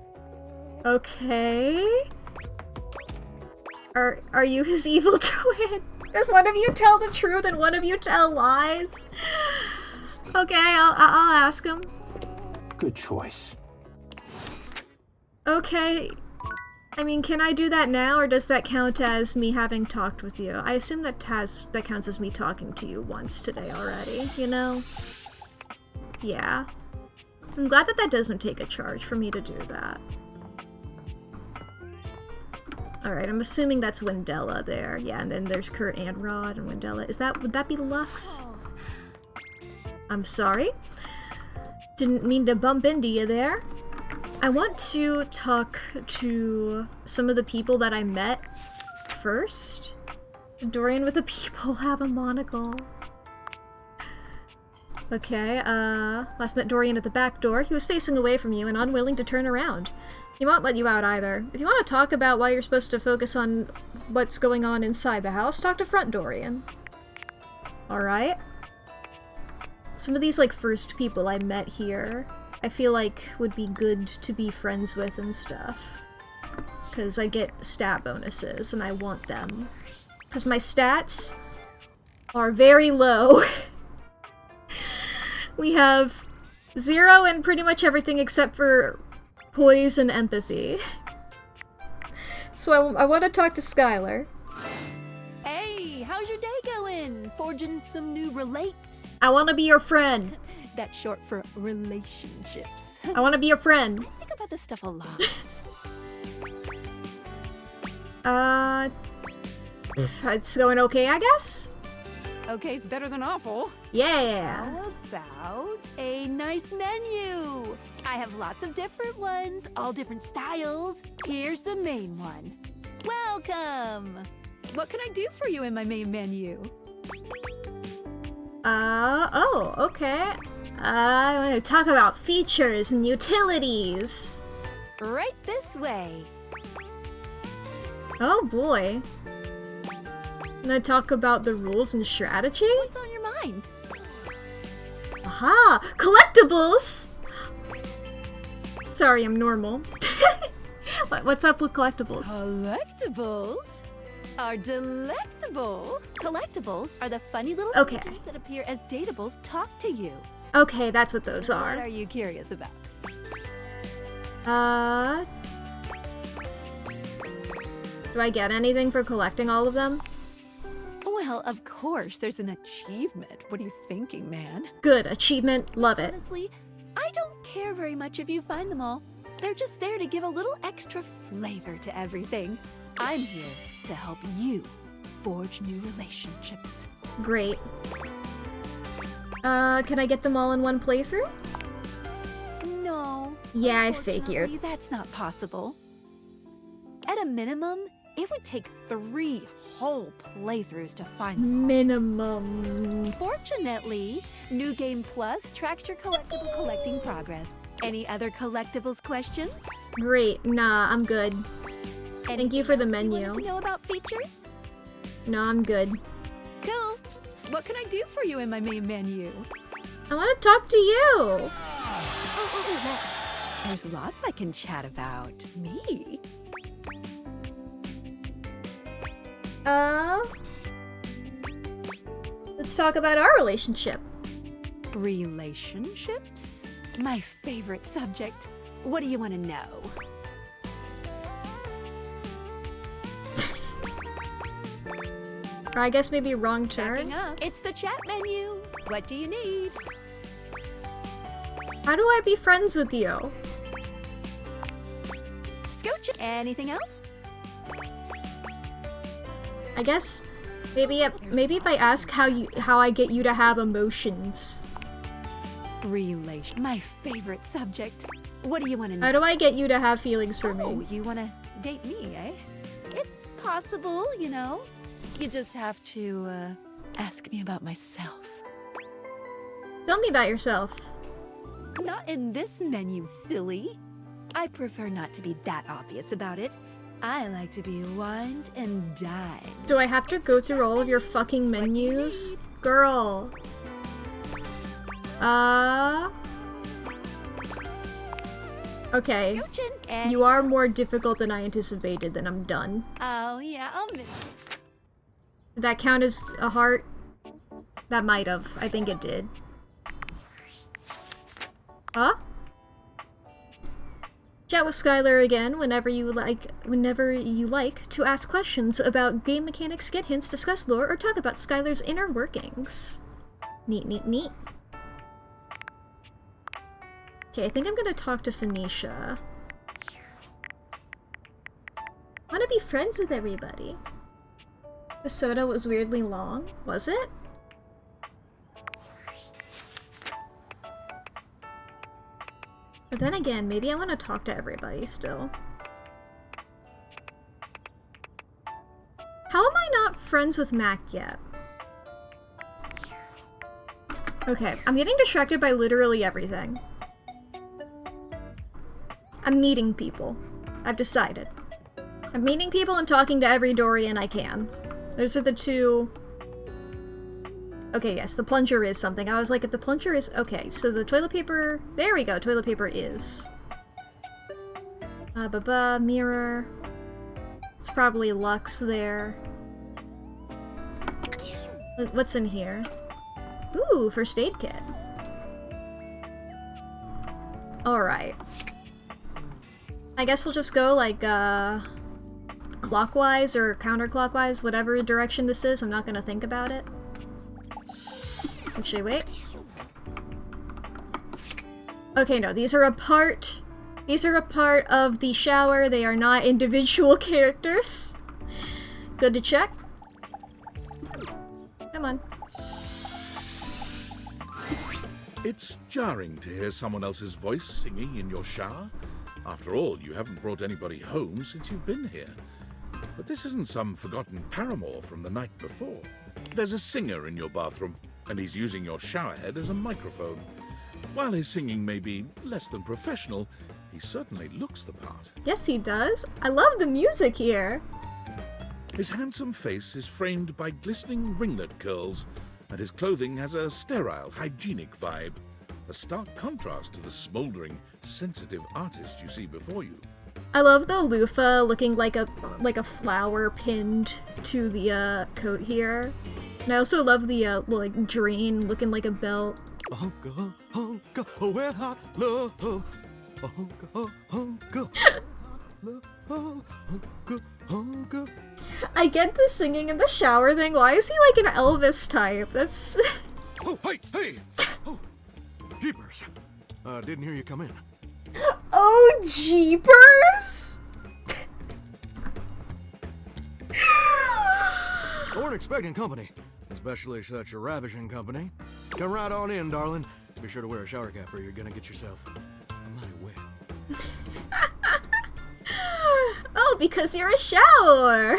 Okay. Are you his evil twin? Does one of you tell the truth and one of you tell lies? Okay, I'll ask him. Good choice. Okay. I mean, can I do that now, or does that count as me having talked with you? I assume that counts as me talking to you once today already, you know? Yeah. I'm glad that that doesn't take a charge for me to do that. Alright, I'm assuming that's Wendella there. Yeah, and then there's Kurt and Rod and Wendella. Would that be Lux? I'm sorry. Didn't mean to bump into you there. I want to talk to some of the people that I met first. Dorian with the people have a monocle. Okay, last met Dorian at the back door. He was facing away from you and unwilling to turn around. He won't let you out either. If you want to talk about why you're supposed to focus on what's going on inside the house, talk to front Dorian. Alright? Some of these, like, first people I met here, I feel like would be good to be friends with and stuff. Because I get stat bonuses, and I want them. Because my stats are very low. We have 0 in pretty much everything except for poise and empathy. So I want to talk to Skylar. Hey, how's your day going? Forging some new relates? I want to be your friend. That's short for relationships. I want to be your friend. I think about this stuff a lot. It's going okay, I guess? Okay's better than awful. Yeah. How about a nice menu? I have lots of different ones, all different styles. Here's the main one. Welcome! What can I do for you in my main menu? Oh, okay. I want to talk about features and utilities. Right this way. Oh boy. And I talk about the rules and strategy? What's on your mind? Aha! Collectibles! Sorry, I'm normal. What's up with collectibles? Collectibles are delectable. Collectibles are the funny little Okay. images that appear as datables talk to you. Okay, that's what those What are. are you curious about? Do I get anything for collecting all of them? Well, of course, there's an achievement. What are you thinking, man? Good, achievement, love it. Honestly, I don't care very much if you find them all. They're just there to give a little extra flavor to everything. I'm here to help you forge new relationships. Great. Can I get them all in one playthrough? No. Yeah, I figured. Unfortunately, that's not possible. At a minimum, it would take 3 whole playthroughs to find them all. Minimum. Fortunately, New Game Plus tracks your collectible collecting progress. Any other collectibles questions? Great. Nah, I'm good. Thank you for the Anything else menu. you wanted to know about features? No, I'm good. Cool. What can I do for you in my main menu? I want to talk to you. Oh, there's lots I can chat about. Me? Let's talk about our relationship. Relationships? My favorite subject. What do you want to know? Or I guess maybe wrong turn. Backing up. It's the chat menu. What do you need? How do I be friends with you? Scooch. Anything else? I guess maybe if I ask how I get you to have emotions. My favorite subject. What do you want to know? How do I get you to have feelings for Oh, me? you want to date me, eh? It's possible, you know. You just have to ask me about myself. Tell me about yourself. Not in this menu, silly. I prefer not to be that obvious about it. I like to be wined and dined. Do I have to go through all of your fucking menus? Girl. Okay. You are more difficult than I anticipated, then I'm done. Oh, yeah, I'll miss. Did that count as a heart? That might have. I think it did. Huh? Chat with Skylar again whenever you like to ask questions about game mechanics, get hints, discuss lore, or talk about Skylar's inner workings. Neat, neat, neat. Okay, I think I'm gonna talk to Phoenicia. Wanna be friends with everybody. The soda was weirdly long, was it? But then again, maybe I want to talk to everybody still. How am I not friends with Mac yet? Okay, I'm getting distracted by literally everything. I'm meeting people. I've decided. I'm meeting people and talking to every Dorian I can. Those are the two... Okay, yes, the plunger is something. I was like, if the plunger is... Okay, so the toilet paper... There we go, toilet paper is. Mirror. It's probably Lux there. What's in here? Ooh, first aid kit. Alright. I guess we'll just go, like, clockwise or counterclockwise, whatever direction this is. I'm not gonna think about it. Actually, wait. Okay, no, these are a part of the shower. They are not individual characters. Good to check. Come on. It's jarring to hear someone else's voice singing in your shower. After all, you haven't brought anybody home since you've been here. But this isn't some forgotten paramour from the night before. There's a singer in your bathroom, and he's using your showerhead as a microphone. While his singing may be less than professional, he certainly looks the part. Yes, he does. I love the music here. His handsome face is framed by glistening ringlet curls, and his clothing has a sterile, hygienic vibe. A stark contrast to the smouldering, sensitive artist you see before you. I love the loofah looking like a flower pinned to the coat here. And I also love the like drain looking like a belt. I get the singing in the shower thing. Why is he like an Elvis type? That's Oh, hey! Oh, jeepers. Didn't hear you come in. Oh, jeepers! Weren't expecting company, especially such a ravishing company. Come right on in, darling. Be sure to wear a shower cap or you're gonna get yourself a mighty wet. Oh, because you're a shower!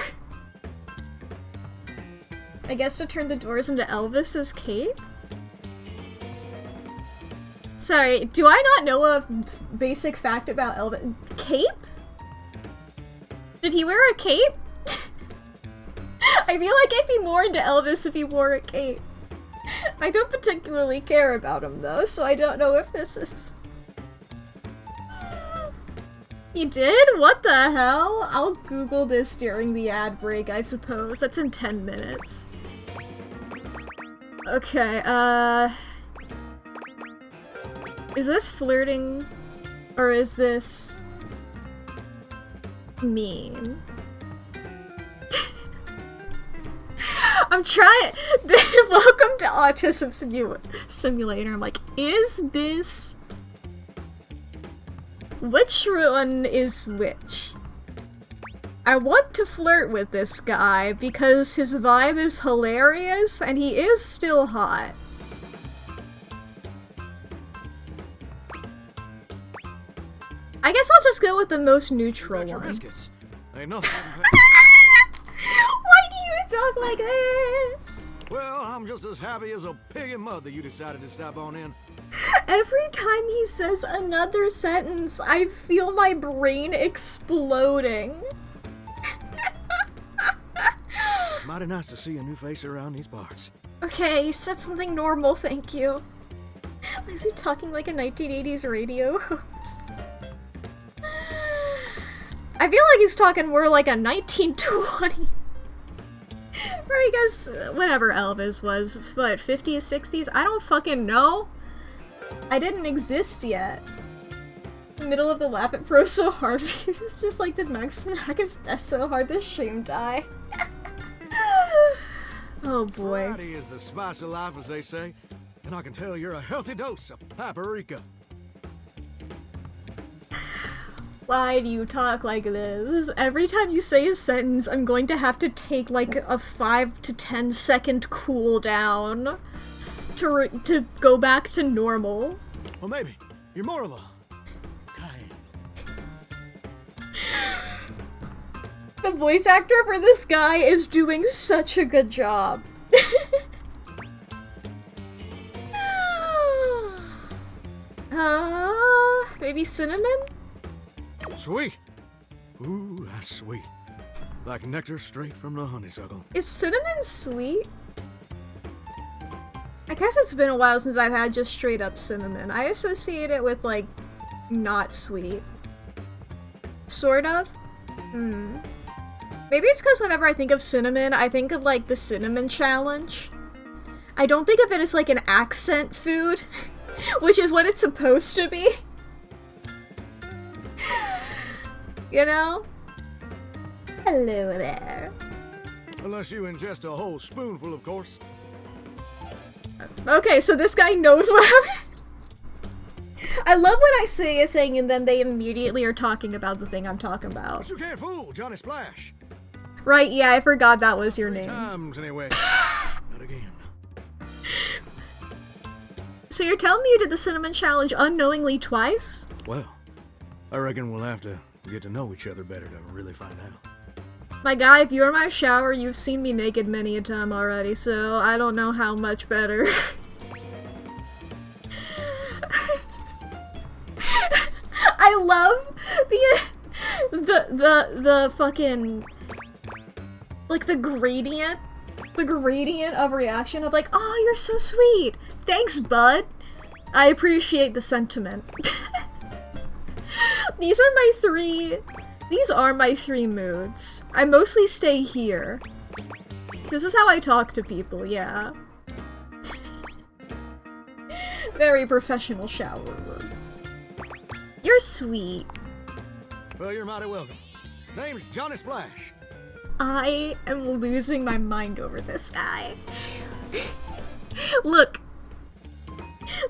I guess to turn the doors into Elvis's cape? Sorry, do I not know a basic fact about Elvis? Cape? Did he wear a cape? I feel like I'd be more into Elvis if he wore a cape. I don't particularly care about him though, so I don't know if this is... He did? What the hell? I'll Google this during the ad break, I suppose. That's in 10 minutes. Okay, is this flirting? Or is this... mean? I'm trying... Welcome to Autism Simulator. I'm like, is this... Which one is which? I want to flirt with this guy because his vibe is hilarious and he is still hot. I guess I'll just go with the most neutral one. Ain't nothing. Why do you talk like this? Well, I'm just as happy as a pig in mud that you decided to stop on in. Every time he says another sentence, I feel my brain exploding. Mighty nice to see a new face around these parts. Okay, you said something normal, thank you. Why is he talking like a 1980s radio host? I feel like he's talking more like a 1920. Or I guess whatever Elvis was, what, 50s, 60s? I don't fucking know. I didn't exist yet. In the middle of the laugh at Pro so hard. It's just like, did Max smack his death so hard this shame die? Oh boy. Variety is the spice of life, as they say. And I can tell you're a healthy dose of paprika. Why do you talk like this? Every time you say a sentence, I'm going to have to take like a 5 to 10 second cooldown to go back to normal. Well, maybe you're more of a kind. The voice actor for this guy is doing such a good job. Maybe cinnamon? Sweet. Ooh, that's sweet. Like nectar straight from the honeysuckle. Is cinnamon sweet? I guess it's been a while since I've had just straight up cinnamon. I associate it with, like, not sweet. Sort of? Maybe it's because whenever I think of cinnamon, I think of, like, the cinnamon challenge. I don't think of it as, like, an accent food, which is what it's supposed to be. You know? Hello there. Unless you ingest a whole spoonful, of course. Okay, so this guy knows what happened. I love when I say a thing and then they immediately are talking about the thing I'm talking about. But you can't fool Johnny Splash. Right, yeah, I forgot that was your 3 name. times, anyway. Not again. So you're telling me you did the cinnamon challenge unknowingly twice? Well, I reckon we'll have to get to know each other better to really find out. My guy, if you're in my shower, you've seen me naked many a time already, so I don't know how much better. I love the fucking, like, the gradient of reaction of like, oh, you're so sweet. Thanks, bud. I appreciate the sentiment. These are my three moods. I mostly stay here. This is how I talk to people, yeah. Very professional shower. You're sweet. Well, you're mighty welcome. Name's Johnny Splash. I am losing my mind over this guy. Look.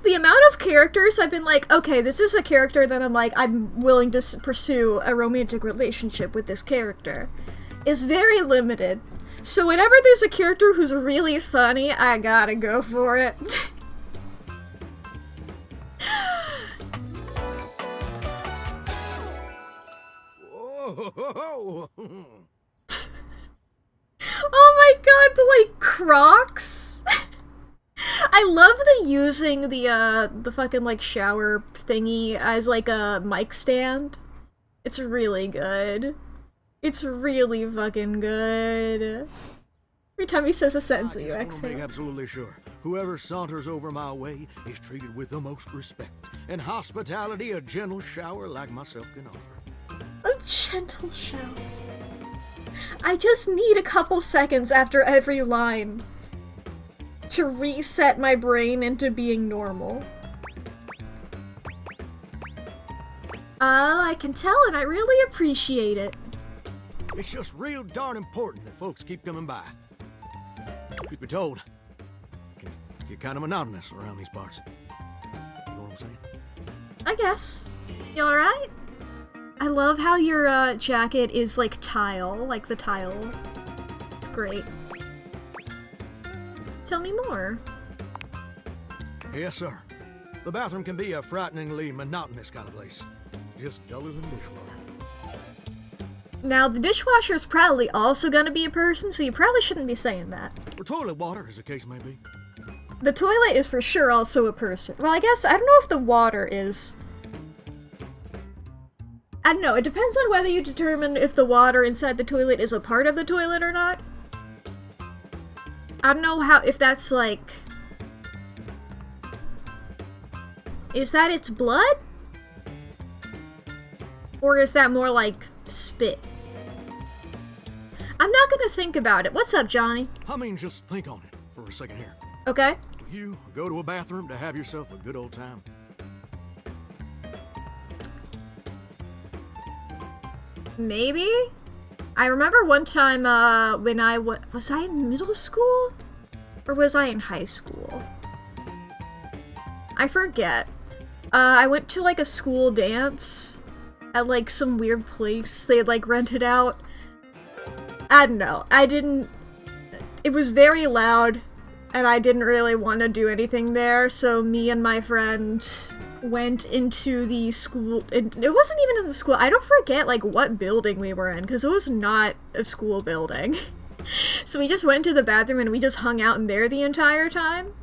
The amount of characters I've been like, okay, this is a character that I'm like, I'm willing to pursue a romantic relationship with this character, is very limited. So whenever there's a character who's really funny, I gotta go for it. Whoa. Oh my god, the, like, Crocs? I love the using the fucking, like, shower thingy as, like, a mic stand. It's really good. It's really fucking good. Every time he says a sentence, you I just want to exhale. make absolutely sure whoever saunters over my way is treated with the most respect and hospitality a gentle shower like myself can offer. A gentle shower. I just need a couple seconds after every line to reset my brain into being normal. Oh, I can tell and I really appreciate it. It's just real darn important that folks keep coming by. Truth be told, it can get kind of monotonous around these parts. You know what I'm saying? I guess. You alright? I love how your jacket is like tile, like the tile. It's great. Tell me more. Yes, sir. The bathroom can be a frighteningly monotonous kind of place. Just duller than dishwater. Now, the dishwasher is probably also gonna be a person, so you probably shouldn't be saying that. Or toilet water, as the case may be. The toilet is for sure also a person. Well, I guess, I don't know if the water is. I don't know, it depends on whether you determine if the water inside the toilet is a part of the toilet or not. I don't know if that's like... Is that its blood? Or is that more like spit? I'm not gonna think about it. What's up, Johnny? I mean, just think on it for a second here. Okay. You go to a bathroom to have yourself a good old time. Maybe? I remember one time, when was I in middle school? Or was I in high school? I forget. I went to, like, a school dance at, like, some weird place they had, like, rented out. I don't know. It was very loud, and I didn't really want to do anything there, so me and my friend went into the school. It wasn't even in the school. I don't forget, like, what building we were in, because it was not a school building. So we just went to the bathroom and we just hung out in there the entire time.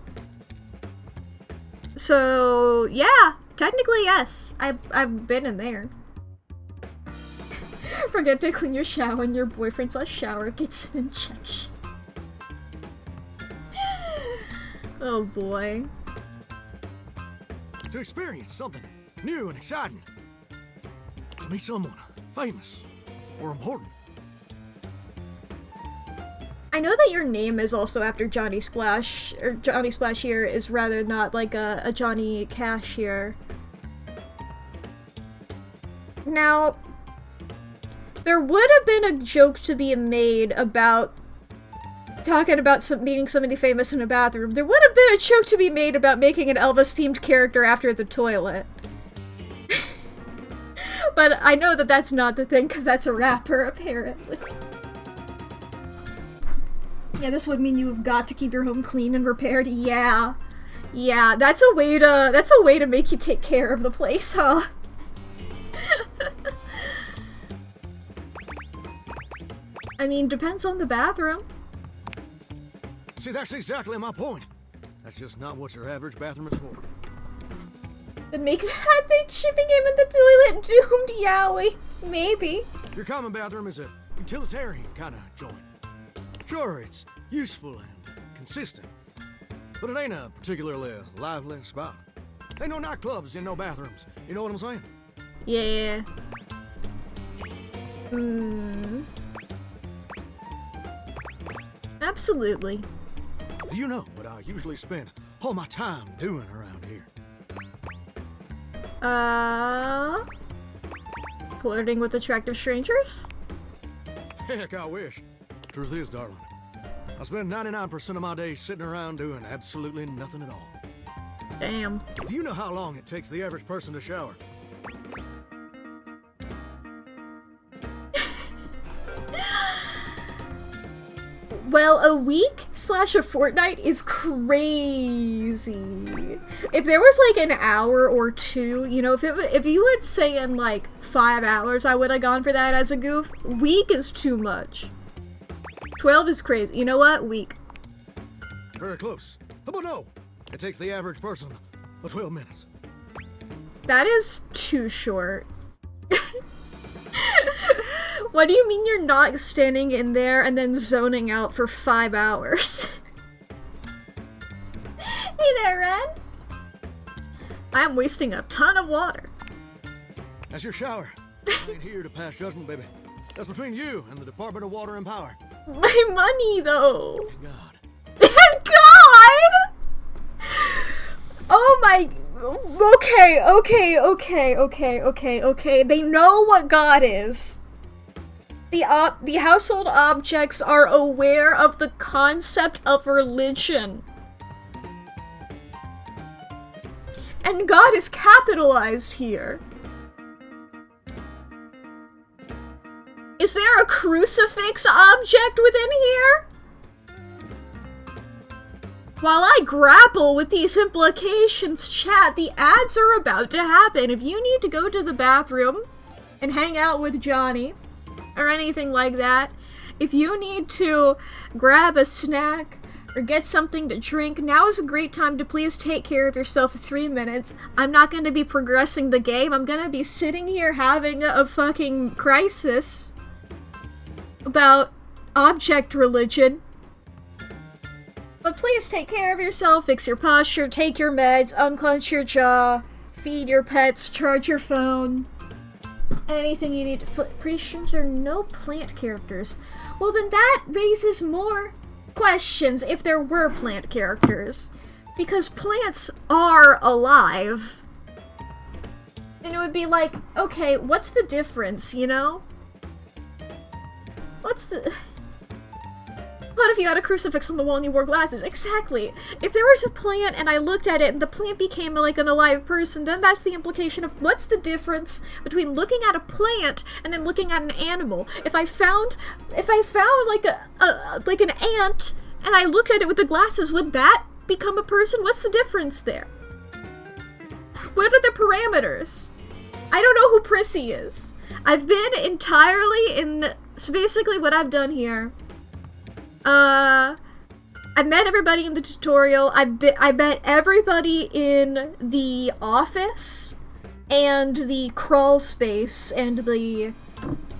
So, yeah, technically, yes. I've been in there. Forget to clean your shower and your boyfriend's shower gets an injection. Oh boy. To experience something new and exciting. To meet someone famous or important. I know that your name is also after Johnny Splash, or Johnny Splash here is rather not like a Johnny Cash here. Now, there would have been a joke to be made about talking about meeting somebody famous in a bathroom. There would have been a joke to be made about making an Elvis-themed character after the toilet. But I know that that's not the thing, because that's a rapper, apparently. Yeah, this would mean you've got to keep your home clean and repaired. Yeah. Yeah, that's a way to make you take care of the place, huh? I mean, depends on the bathroom. See, that's exactly my point. That's just not what your average bathroom is for. Then make that thing shipping him in the toilet doomed, Yowie. Maybe. Your common bathroom is a utilitarian kind of joint. Sure, it's useful and consistent, but it ain't a particularly lively spot. Ain't no nightclubs in no bathrooms. You know what I'm saying? Yeah. Absolutely. You know what I usually spend all my time doing around here. Flirting with attractive strangers? Heck, I wish. Truth is, darling, I spend 99% of my days sitting around doing absolutely nothing at all. Damn. Do you know how long it takes the average person to shower? Well, a week / a fortnight is crazy. If there was like an hour or two, you know, if you would say in like 5 hours, I would have gone for that as a goof. Week is too much. 12 is crazy. You know what? Week. Very close. How about no? It takes the average person 12 minutes. That is too short. What do you mean you're not standing in there and then zoning out for 5 hours? Hey there, Ren! I'm wasting a ton of water. That's your shower. I ain't here to pass judgment, baby. That's between you and the Department of Water and Power. My money, though. And God. And God! Oh my... Okay. They know what God is. The household objects are aware of the concept of religion. And God is capitalized here. Is there a crucifix object within here? While I grapple with these implications, chat, the ads are about to happen. If you need to go to the bathroom and hang out with Johnny, or anything like that. If you need to grab a snack or get something to drink, now is a great time to please take care of yourself for 3 minutes. I'm not going to be progressing the game. I'm going to be sitting here having a fucking crisis about object religion. But please take care of yourself, fix your posture, take your meds, unclench your jaw, feed your pets, charge your phone. Anything you need. Pretty sure there are no plant characters. Well, then that raises more questions if there were plant characters. Because plants are alive. And it would be like, okay, what's the difference, you know? What's the... What if you had a crucifix on the wall and you wore glasses? Exactly. If there was a plant and I looked at it and the plant became like an alive person, then that's the implication of what's the difference between looking at a plant and then looking at an animal. If I found like an ant and I looked at it with the glasses, would that become a person? What's the difference there? What are the parameters? I don't know who Prissy is. I've been entirely in... So basically what I've done here... I met everybody in the tutorial. I met everybody in the office and the crawl space and the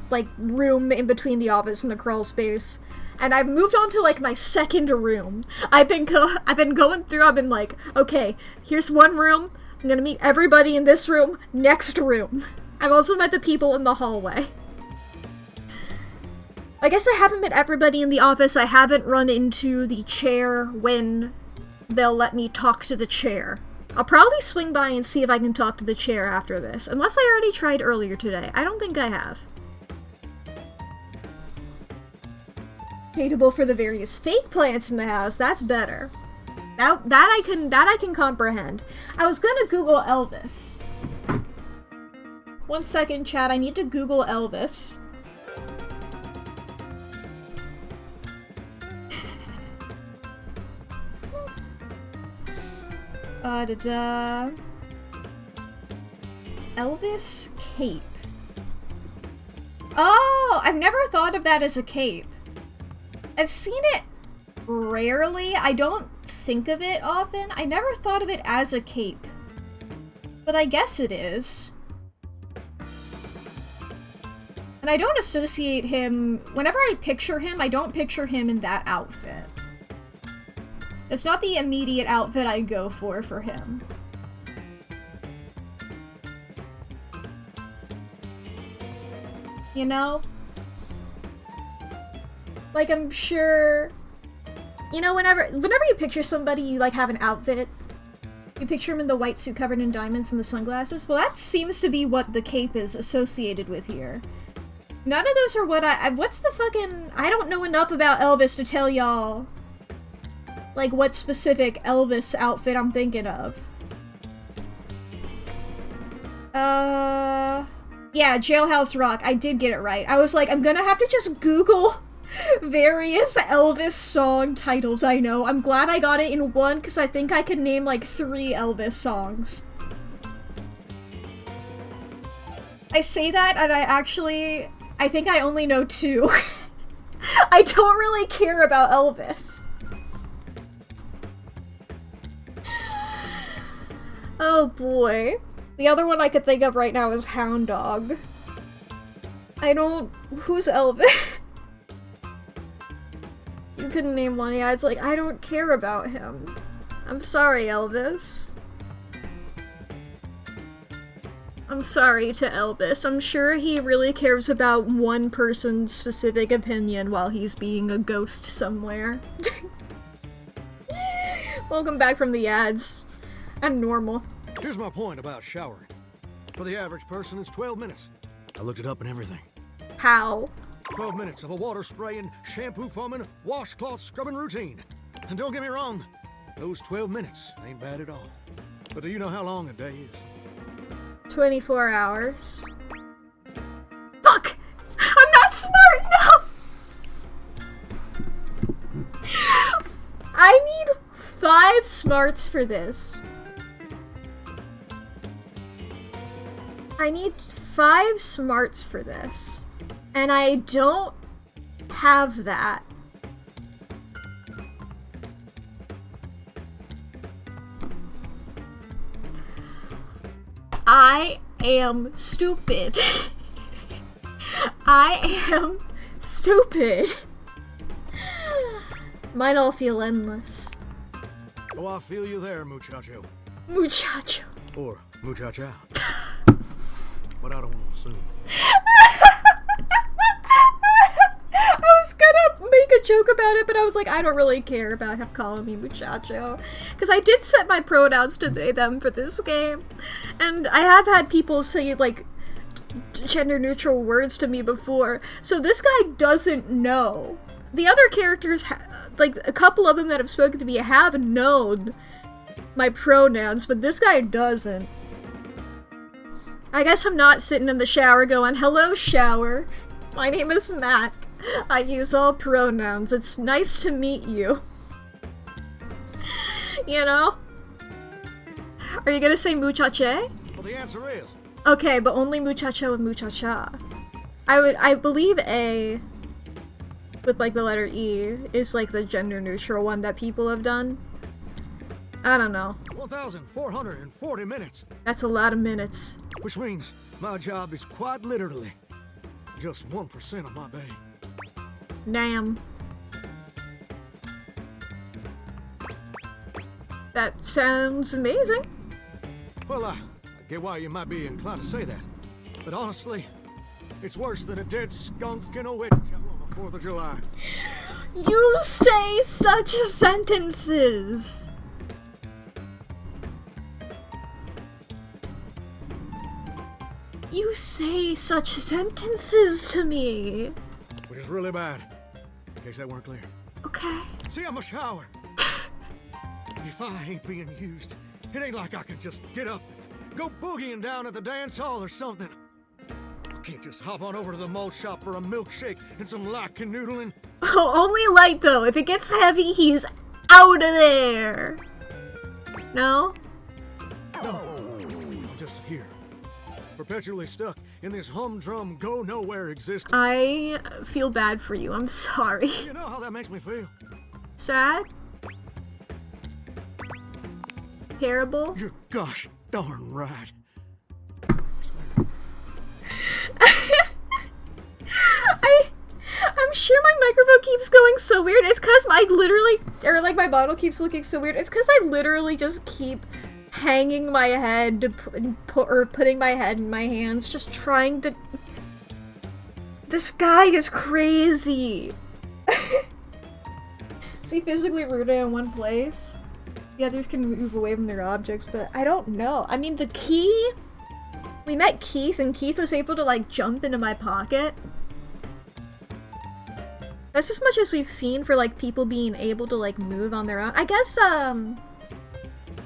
like room in between the office and the crawl space. And I've moved on to like my second room. I've been going through. I've been like, okay, here's one room. I'm gonna meet everybody in this room. Next room. I've also met the people in the hallway. I guess I haven't met everybody in the office. I haven't run into the chair when they'll let me talk to the chair. I'll probably swing by and see if I can talk to the chair after this. Unless I already tried earlier today. I don't think I have. Hateable for the various fake plants in the house. That's better. That I can comprehend. I was gonna Google Elvis. 1 second, chat. I need to Google Elvis. Elvis cape. Oh, I've never thought of that as a cape. I've seen it rarely. I don't think of it often. I never thought of it as a cape. But I guess it is. And I don't associate him... Whenever I picture him, I don't picture him in that outfit. It's not the immediate outfit I go for him. You know? Like, I'm sure... You know, whenever you picture somebody, you, like, have an outfit. You picture him in the white suit covered in diamonds and the sunglasses. Well, that seems to be what the cape is associated with here. None of those are what what's the fucking... I don't know enough about Elvis to tell y'all... like, what specific Elvis outfit I'm thinking of. Yeah, Jailhouse Rock. I did get it right. I was like, I'm gonna have to just Google various Elvis song titles I know. I'm glad I got it in one, because I think I could name, like, 3 Elvis songs. I say that, and I think I only know 2. I don't really care about Elvis. Oh boy. The other one I could think of right now is Hound Dog. Who's Elvis? You couldn't name one. Yeah, it's like, I don't care about him. I'm sorry, Elvis. I'm sorry to Elvis. I'm sure he really cares about one person's specific opinion while he's being a ghost somewhere. Welcome back from the ads. I'm normal. Here's my point about showering. For the average person, it's 12 minutes. I looked it up and everything. How? 12 minutes of a water spraying, shampoo foaming, washcloth scrubbing routine. And don't get me wrong, those 12 minutes ain't bad at all. But do you know how long a day is? 24 hours. Fuck! I'm not smart enough! I need 5 smarts for this. I need 5 smarts for this. And I don't have that. I am stupid. I am stupid. Mine all feel endless. Oh, I feel you there, muchacho. Muchacho. Or muchacha. But I don't want to assume. I was gonna make a joke about it, but I was like, I don't really care about him calling me muchacho. Because I did set my pronouns to they, them for this game. And I have had people say, like, gender neutral words to me before. So this guy doesn't know. The other characters, like, a couple of them that have spoken to me have known my pronouns, but this guy doesn't. I guess I'm not sitting in the shower going, hello, shower. My name is Mac. I use all pronouns. It's nice to meet you. You know? Are you gonna say muchache? Well, the answer is... Okay, but only muchacho and muchacha. I believe A, with like the letter E, is like the gender neutral one that people have done. I don't know. 1,440 minutes. That's a lot of minutes. Which means my job is quite literally just 1% of my day. Damn. That sounds amazing. Well, I get why you might be inclined to say that. But honestly, it's worse than a dead skunk in a witch on the 4th of July. You say such sentences. You say such sentences to me. Which is really bad, in case that weren't clear. Okay. See, I'm a shower. If I ain't being used, it ain't like I can just get up, go boogieing down at the dance hall or something. I can't just hop on over to the mall shop for a milkshake and some light canoodling. Oh, only light though. If it gets heavy, he's out of there. No? No, I'm just here. Perpetually stuck in this humdrum go-nowhere existence. I feel bad for you. I'm sorry. You know how that makes me feel? Sad? Terrible? You're gosh darn right. I'm sure my microphone keeps going so weird. It's cause I literally, or like my bottle keeps looking so weird. It's cause I literally just keep hanging my head or putting my head in my hands, just trying to... This guy is crazy. Is he physically rooted in one place? The others can move away from their objects, but I don't know. I mean, the key... We met Keith, and Keith was able to, like, jump into my pocket. That's as much as we've seen for, like, people being able to, like, move on their own. I guess,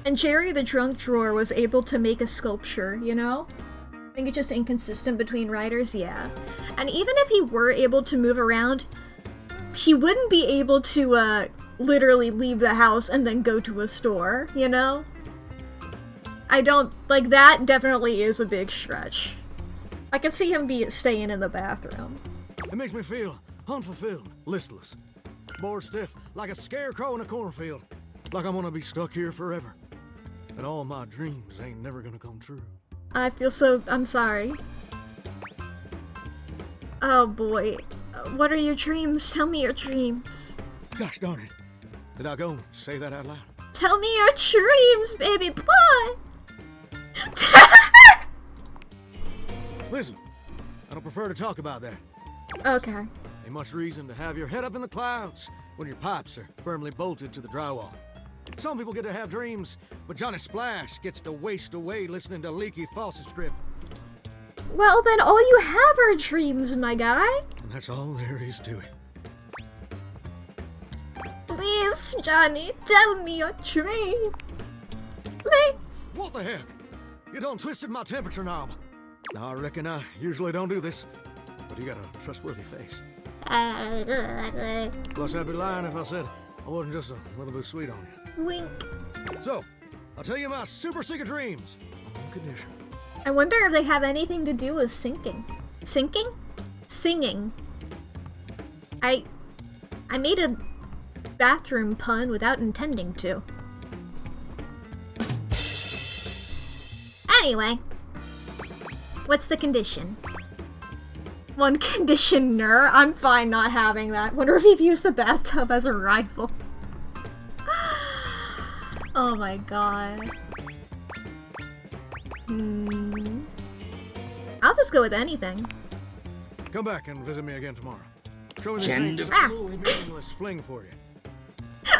and Jerry the Drunk Drawer was able to make a sculpture, you know? I think it's just inconsistent between writers, yeah. And even if he were able to move around, he wouldn't be able to, literally leave the house and then go to a store, you know? I don't, like, that definitely is a big stretch. I can see him staying in the bathroom. It makes me feel unfulfilled, listless, bored stiff, like a scarecrow in a cornfield. Like I'm gonna be stuck here forever. And all my dreams ain't never gonna come true. I feel so... I'm sorry. Oh boy. What are your dreams? Tell me your dreams. Gosh darn it. Did I go and say that out loud? Tell me your dreams, baby boy! Listen, I don't prefer to talk about that. Okay. Ain't much reason to have your head up in the clouds when your pipes are firmly bolted to the drywall. Some people get to have dreams, but Johnny Splash gets to waste away listening to leaky faucet strip. Well, then all you have are dreams, my guy. And that's all there is to it. Please, Johnny, tell me your dream. Please. What the heck? You done twisted my temperature knob. Now, I reckon I usually don't do this, but you got a trustworthy face. Plus, I'd be lying if I said I wasn't just a little bit sweet on you. Wink. So, I'll tell you my super secret dreams on one condition. I wonder if they have anything to do with sinking. Sinking? Singing. I made a bathroom pun without intending to. Anyway, what's the condition? One conditioner. I'm fine not having that. Wonder if he'd used the bathtub as a rifle. Oh my god. I'll just go with anything. Come back and visit me again tomorrow. Show me this meaningless fling for you.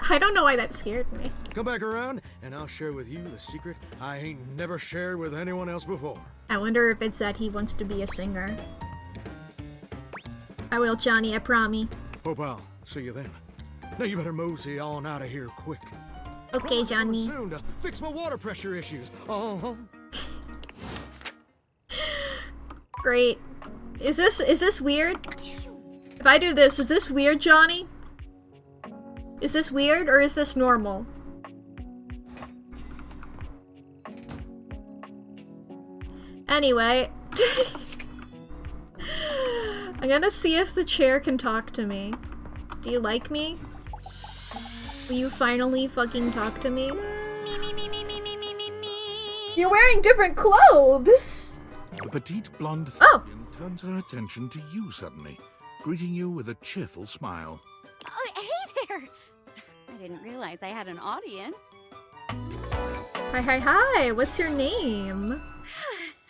I don't know why that scared me. Come back around, and I'll share with you the secret I ain't never shared with anyone else before. I wonder if it's that he wants to be a singer. I will, Johnny, I promise. Hope I'll see you then. Now you better mosey on out of here quick. Okay, Johnny. Soon to fix my water pressure issues. Great. Is this weird? If I do this, is this weird, Johnny? Is this weird or is this normal? Anyway. I'm gonna see if the chair can talk to me. Do you like me? Will you finally fucking talk to me? You're wearing different clothes! The petite blonde Oh! turns her attention to you suddenly, greeting you with a cheerful smile. Oh, hey there! I didn't realize I had an audience. Hi, what's your name?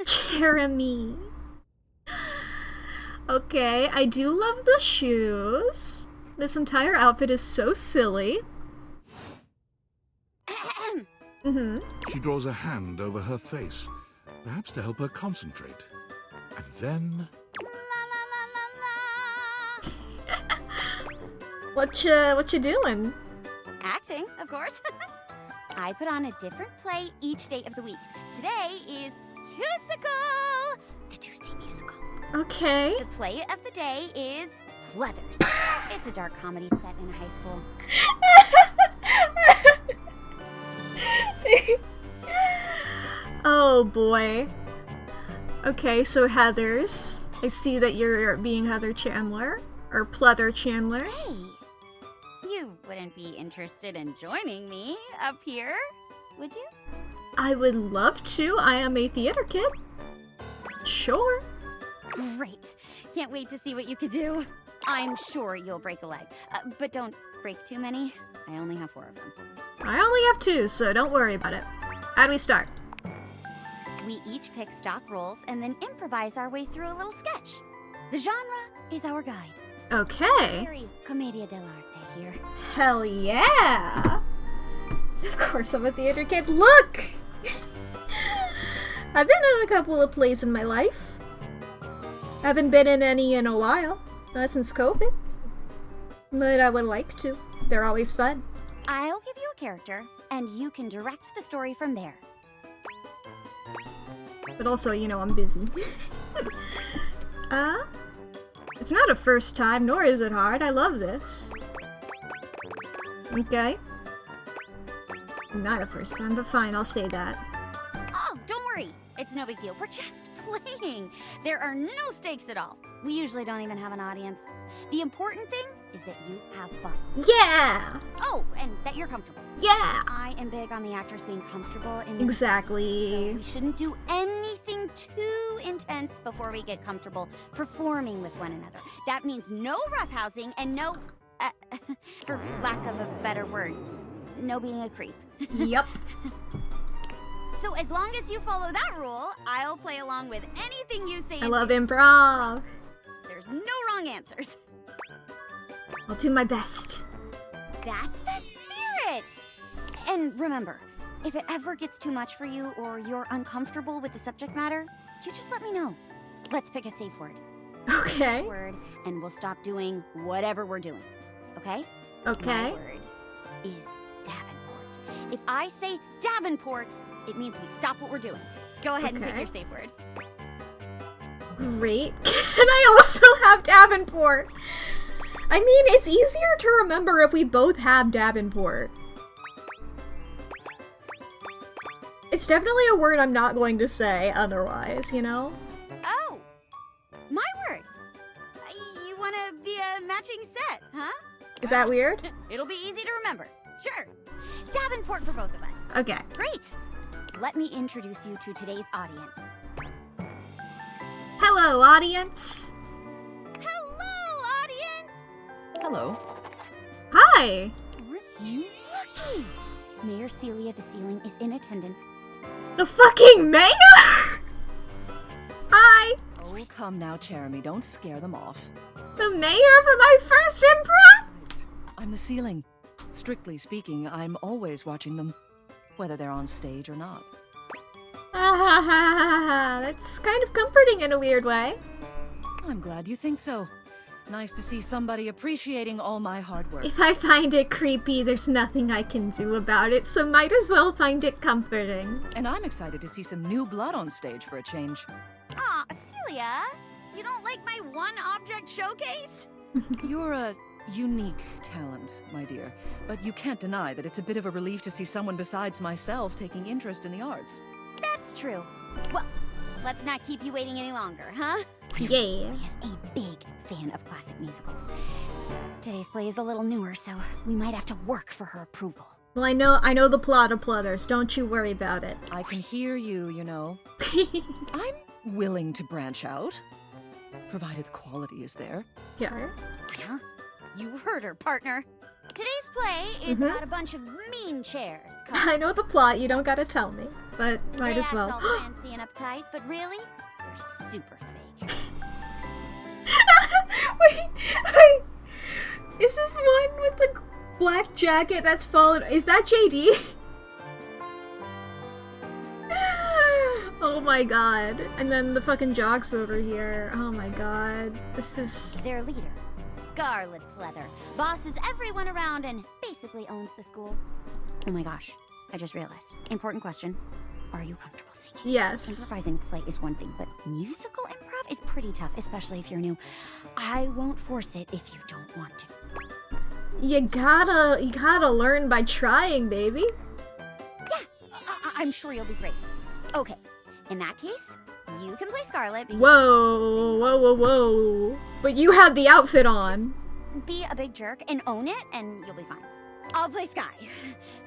Jeremy. Okay, I do love the shoes. This entire outfit is so silly. She draws a hand over her face, perhaps to help her concentrate. And then... What you doing? Acting, of course. I put on a different play each day of the week. Today is Tusical, the Tuesday musical. Okay. The play of the day is Pleathers. It's a dark comedy set in a high school. Oh boy. Okay, so Heathers. I see that you're being Heather Chandler, or Pleather Chandler. Hey, you wouldn't be interested in joining me up here, would you? I would love to. I am a theater kid. Sure. Great. Can't wait to see what you could do. I'm sure you'll break a leg, but don't break too many. I only have 4 of them. I only have 2, so don't worry about it. How do we start? We each pick stock roles and then improvise our way through a little sketch. The genre is our guide. Okay. Very commedia dell'arte here. Hell yeah! Of course I'm a theater kid. Look! I've been in a couple of plays in my life. Haven't been in any in a while. Not since COVID. But I would like to. They're always fun. I'll give you a character, and you can direct the story from there. But also, you know, I'm busy. It's not a first time, nor is it hard. I love this. Okay. Not a first time, but fine, I'll say that. Oh, don't worry. It's no big deal. We're just playing. There are no stakes at all. We usually don't even have an audience. The important thing is that you have fun. Yeah! Oh, and that you're comfortable. Yeah! I am big on the actors being comfortable in the Exactly. So we shouldn't do anything too intense before we get comfortable performing with one another. That means no roughhousing and no, for lack of a better word, no being a creep. Yep. So as long as you follow that rule, I'll play along with anything you say. I love improv. There's no wrong answers. I'll do my best. That's the spirit! And remember, if it ever gets too much for you or you're uncomfortable with the subject matter, you just let me know. Let's pick a safe word. Okay. Safe word, and we'll stop doing whatever we're doing. Okay? Okay. My word is Davenport. If I say Davenport, it means we stop what we're doing. Go ahead and pick your safe word. Great. Can I also have Davenport? I mean, it's easier to remember if we both have Davenport. It's definitely a word I'm not going to say otherwise, you know? Oh! My word! the matching set, huh? Is that weird? It'll be easy to remember. Sure. Davenport for both of us. Okay. Great. Let me introduce you to today's audience. Hello, audience. Hello, audience! Hello. Hi. Aren't you lucky? Mayor Celia the Ceiling is in attendance. The fucking mayor? Hi. Oh, come now, Jeremy. Don't scare them off. The mayor for my first improv? I'm the ceiling. Strictly speaking, I'm always watching them, whether they're on stage or not. That's kind of comforting in a weird way. I'm glad you think so. Nice to see somebody appreciating all my hard work. If I find it creepy, there's nothing I can do about it, so might as well find it comforting. And I'm excited to see some new blood on stage for a change. Aw, Celia, you don't like my one-object showcase? You're a unique talent, my dear, but you can't deny that it's a bit of a relief to see someone besides myself taking interest in the arts. That's true. Well, let's not keep you waiting any longer, huh? Yeah. Celia's a big fan of classic musicals. Today's play is a little newer, so we might have to work for her approval. Well, I know the plot of Plutters. Don't you worry about it. I can hear you, you know. I'm willing to branch out, provided the quality is there. Yeah. Huh? You heard her, partner. Today's play is about a bunch of mean chairs. I know the plot, you don't gotta tell me, but might They as well. act all fancy and uptight, but really, they're super fake. wait. Is this one with the black jacket that's fallen? Is that JD? Oh my god. And then the fucking jocks over here. Oh my god. This is... Their leader, Scarlet Pleather, bosses everyone around and basically owns the school. Oh my gosh, I just realized. Important question. Are you comfortable singing? Yes. Improvising play is one thing, but musical improv is pretty tough, especially if you're new. I won't force it if you don't want to. You gotta learn by trying, baby. Yeah, I'm sure you'll be great. Okay, in that case, you can play Scarlet because... Whoa. But you had the outfit on. Be a big jerk and own it, and you'll be fine. I'll play Sky,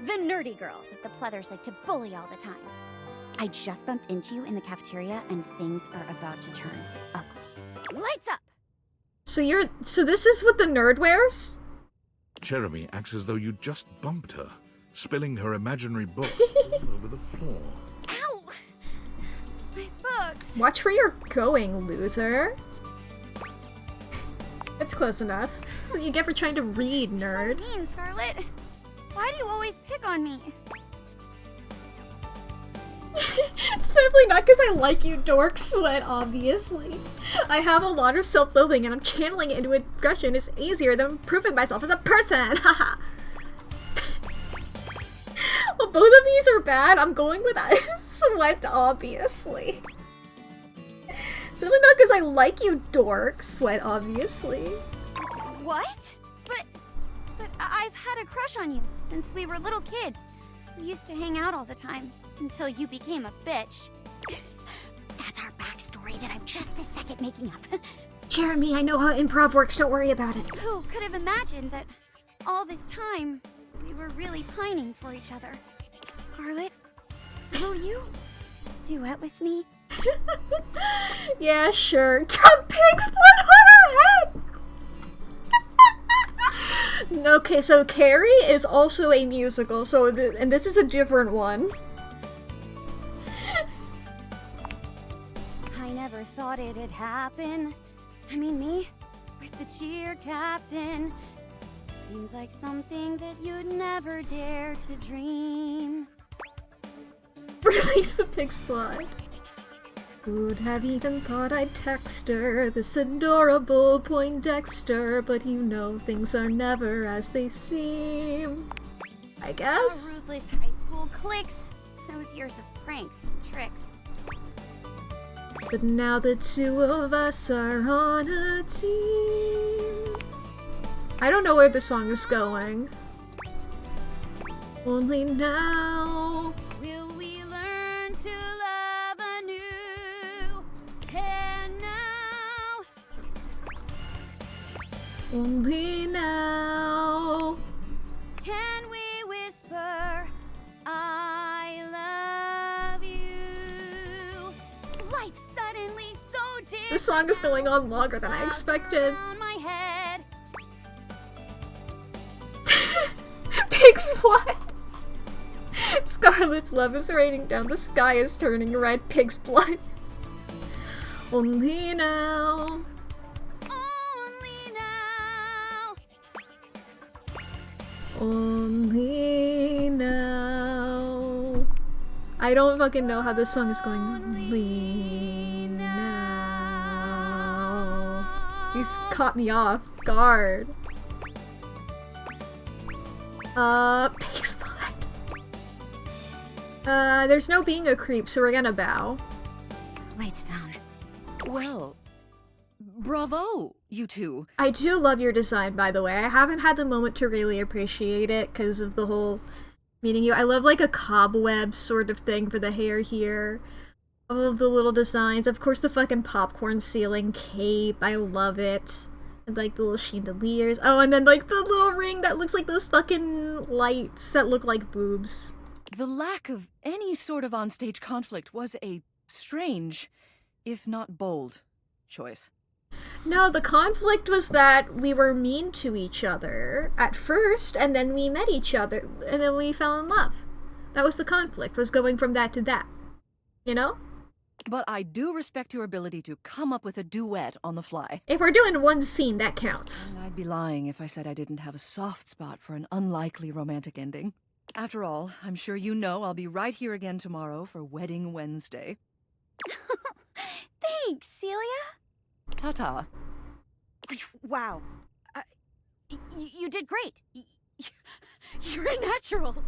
the nerdy girl that the Pleathers like to bully all the time. I just bumped into you in the cafeteria, and things are about to turn ugly. Lights up! So this is what the nerd wears? Jeremy acts as though you just bumped her, spilling her imaginary books all over the floor. Ow! My books! Watch where you're going, loser. It's close enough. That's what you get for trying to read, nerd. So mean, Scarlet. Why do you always pick on me? It's definitely not because I like you, dork sweat, obviously. I have a lot of self-loathing and I'm channeling it into aggression. It's easier than proving myself as a person, haha. Well, both of these are bad. I'm going with sweat, obviously. Certainly not because I like you, dork sweat, obviously. What? But I've had a crush on you since we were little kids. We used to hang out all the time. Until you became a bitch. That's our backstory that I'm just this second making up. Jeremy, I know how improv works. Don't worry about it. Who could have imagined that all this time we were really pining for each other? Scarlet, will you duet with me? Yeah, sure. Pig's blood on her head! Okay, so Carrie is also a musical, and this is a different one. I never thought it'd happen. I mean, me with the cheer captain. Seems like something that you'd never dare to dream. Release the pig's blood. Who'd have even thought I'd text her, this adorable Poindexter, but you know things are never as they seem. I guess? Our ruthless high school cliques. Those years of pranks and tricks. But now the two of us are on a team. I don't know where the song is going. Only now will we learn to love anew. And now Only now. Can we whisper, I love you? Life suddenly so different. This song is going on longer than I expected. Around my head. Pig's blood. Scarlet's love is raining down. The sky is turning red. Pig's blood. Only now. Only now. Only now. I don't fucking know how this song is going. Only now. He's caught me off guard. Pig's blood. There's no being a creep, so we're gonna bow. Lights down. Well, bravo, you two. I do love your design, by the way. I haven't had the moment to really appreciate it because of the whole meeting you. I love like a cobweb sort of thing for the hair here. All of the little designs. Of course, the fucking popcorn ceiling cape. I love it. And like the little chandeliers. Oh, and then like the little ring that looks like those fucking lights that look like boobs. The lack of any sort of onstage conflict was a strange, if not bold, choice. No, the conflict was that we were mean to each other at first, and then we met each other, and then we fell in love. That was the conflict, was going from that to that. You know? But I do respect your ability to come up with a duet on the fly. If we're doing one scene, that counts. And I'd be lying if I said I didn't have a soft spot for an unlikely romantic ending. After all, I'm sure you know I'll be right here again tomorrow for Wedding Wednesday. Thanks, Celia. Ta-ta. Wow. You did great. You're a natural.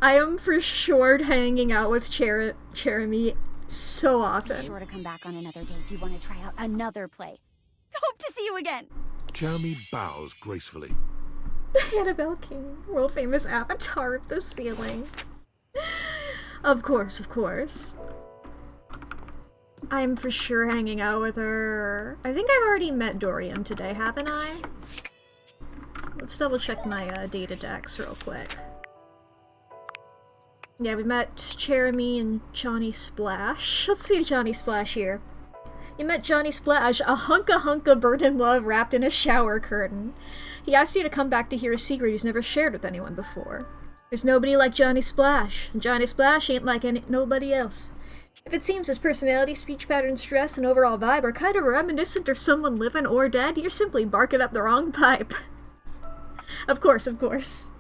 I am for sure hanging out with Jeremy so often. Be sure to come back on another date if you want to try out another play. Hope to see you again. Jeremy bows gracefully. Annabelle King, world famous avatar of the ceiling. Of course, of course. I'm for sure hanging out with her. I think I've already met Dorian today, haven't I? Let's double check my data decks real quick. Yeah, we met Jeremy and Johnny Splash. Let's see Johnny Splash here. You met Johnny Splash, a hunka bird in love wrapped in a shower curtain. He asked you to come back to hear a secret he's never shared with anyone before. There's nobody like Johnny Splash, and Johnny Splash ain't like nobody else. If it seems his personality, speech patterns, dress, and overall vibe are kind of reminiscent of someone living or dead, you're simply barking up the wrong pipe. Of course, of course.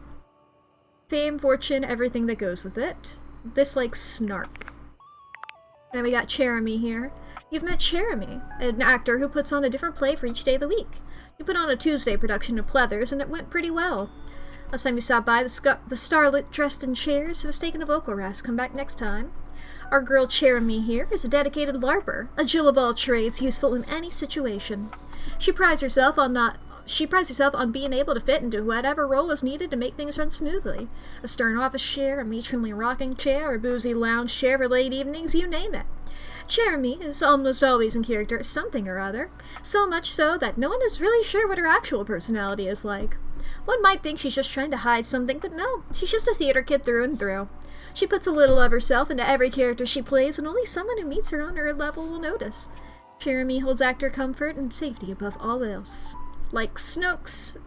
Fame, fortune, everything that goes with it. Dislike snark. Then we got Jeremy here. You've met Jeremy, an actor who puts on a different play for each day of the week. You put on a Tuesday production of Pleathers, and it went pretty well. Last time you stopped by, the starlet dressed in chairs was taking a vocal rest. Come back next time. Our girl Jeremy here is a dedicated LARPer, a Jill of all trades, useful in any situation. She prides herself on being able to fit into whatever role is needed to make things run smoothly. A stern office chair, a matronly rocking chair, a boozy lounge chair for late evenings, you name it. Jeremy is almost always in character as something or other, so much so that no one is really sure what her actual personality is like. One might think she's just trying to hide something, but no, she's just a theater kid through and through. She puts a little of herself into every character she plays, and only someone who meets her on her level will notice. Jeremy holds actor comfort and safety above all else. Like Snokes.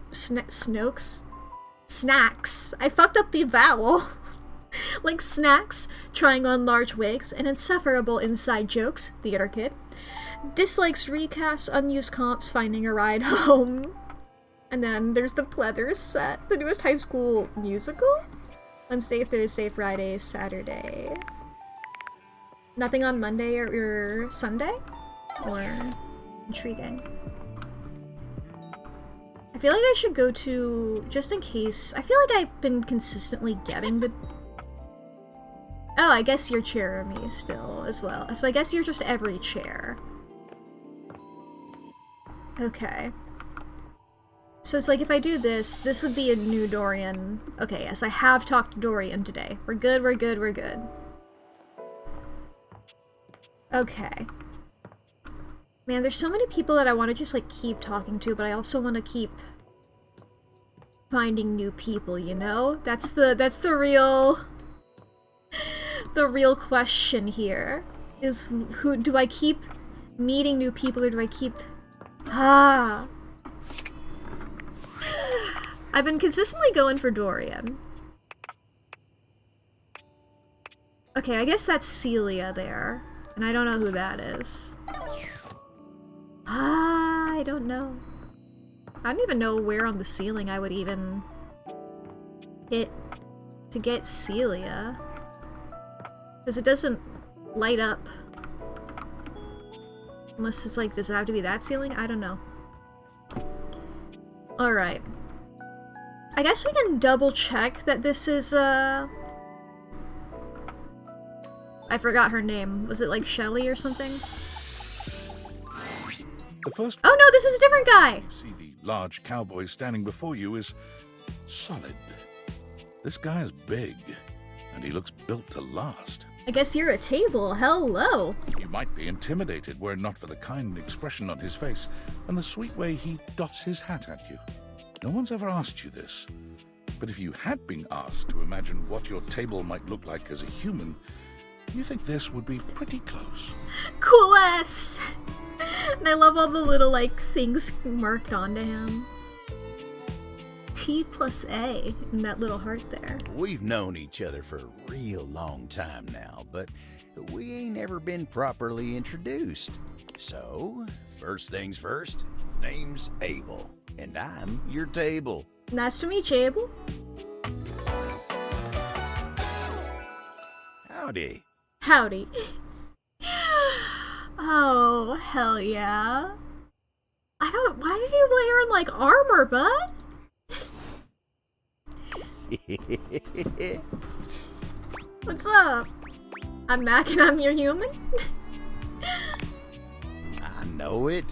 Snacks. I fucked up the vowel. Like snacks, trying on large wigs, and insufferable inside jokes, theater kid. Dislikes recasts, unused comps, finding a ride home. And then there's the Pleathers set, the newest high school musical? Wednesday, Thursday, Friday, Saturday. Nothing on Monday or Sunday? Or intriguing. I feel like I should go to, just in case, I feel like I've been consistently getting the... Oh, I guess you're Jeremy still as well. So I guess you're just every chair. Okay. So it's like if I do this, this would be a new Dorian. Okay, yes, I have talked to Dorian today. We're good, we're good, we're good. Okay. Man, there's so many people that I want to just, like, keep talking to, but I also want to keep finding new people, you know? That's the real question here. Is who do I keep meeting new people, or do I keep... I've been consistently going for Dorian. Okay, I guess that's Celia there. And I don't know who that is. I don't know. I don't even know where on the ceiling I would even hit to get Celia. Because it doesn't light up. Unless it's like, does it have to be that ceiling? I don't know. Alright. I guess we can double check that this is, I forgot her name. Was it like Shelly or something? The first... Oh no, this is a different guy! You see the large cowboy standing before you is solid. This guy is big, and he looks built to last. I guess you're a table. Hello! You might be intimidated were it not for the kind expression on his face and the sweet way he doffs his hat at you. No one's ever asked you this, but if you had been asked to imagine what your table might look like as a human, you think this would be pretty close. Cool ass! And I love all the little, like, things marked onto him. T plus A in that little heart there. We've known each other for a real long time now, but we ain't ever been properly introduced. So, first things first, name's Abel, and I'm your table. Nice to meet you, Abel. Howdy. Howdy. Oh, hell yeah. Why are you wearing, like, armor, bud? What's up? I'm Mac and I'm your human? I know it,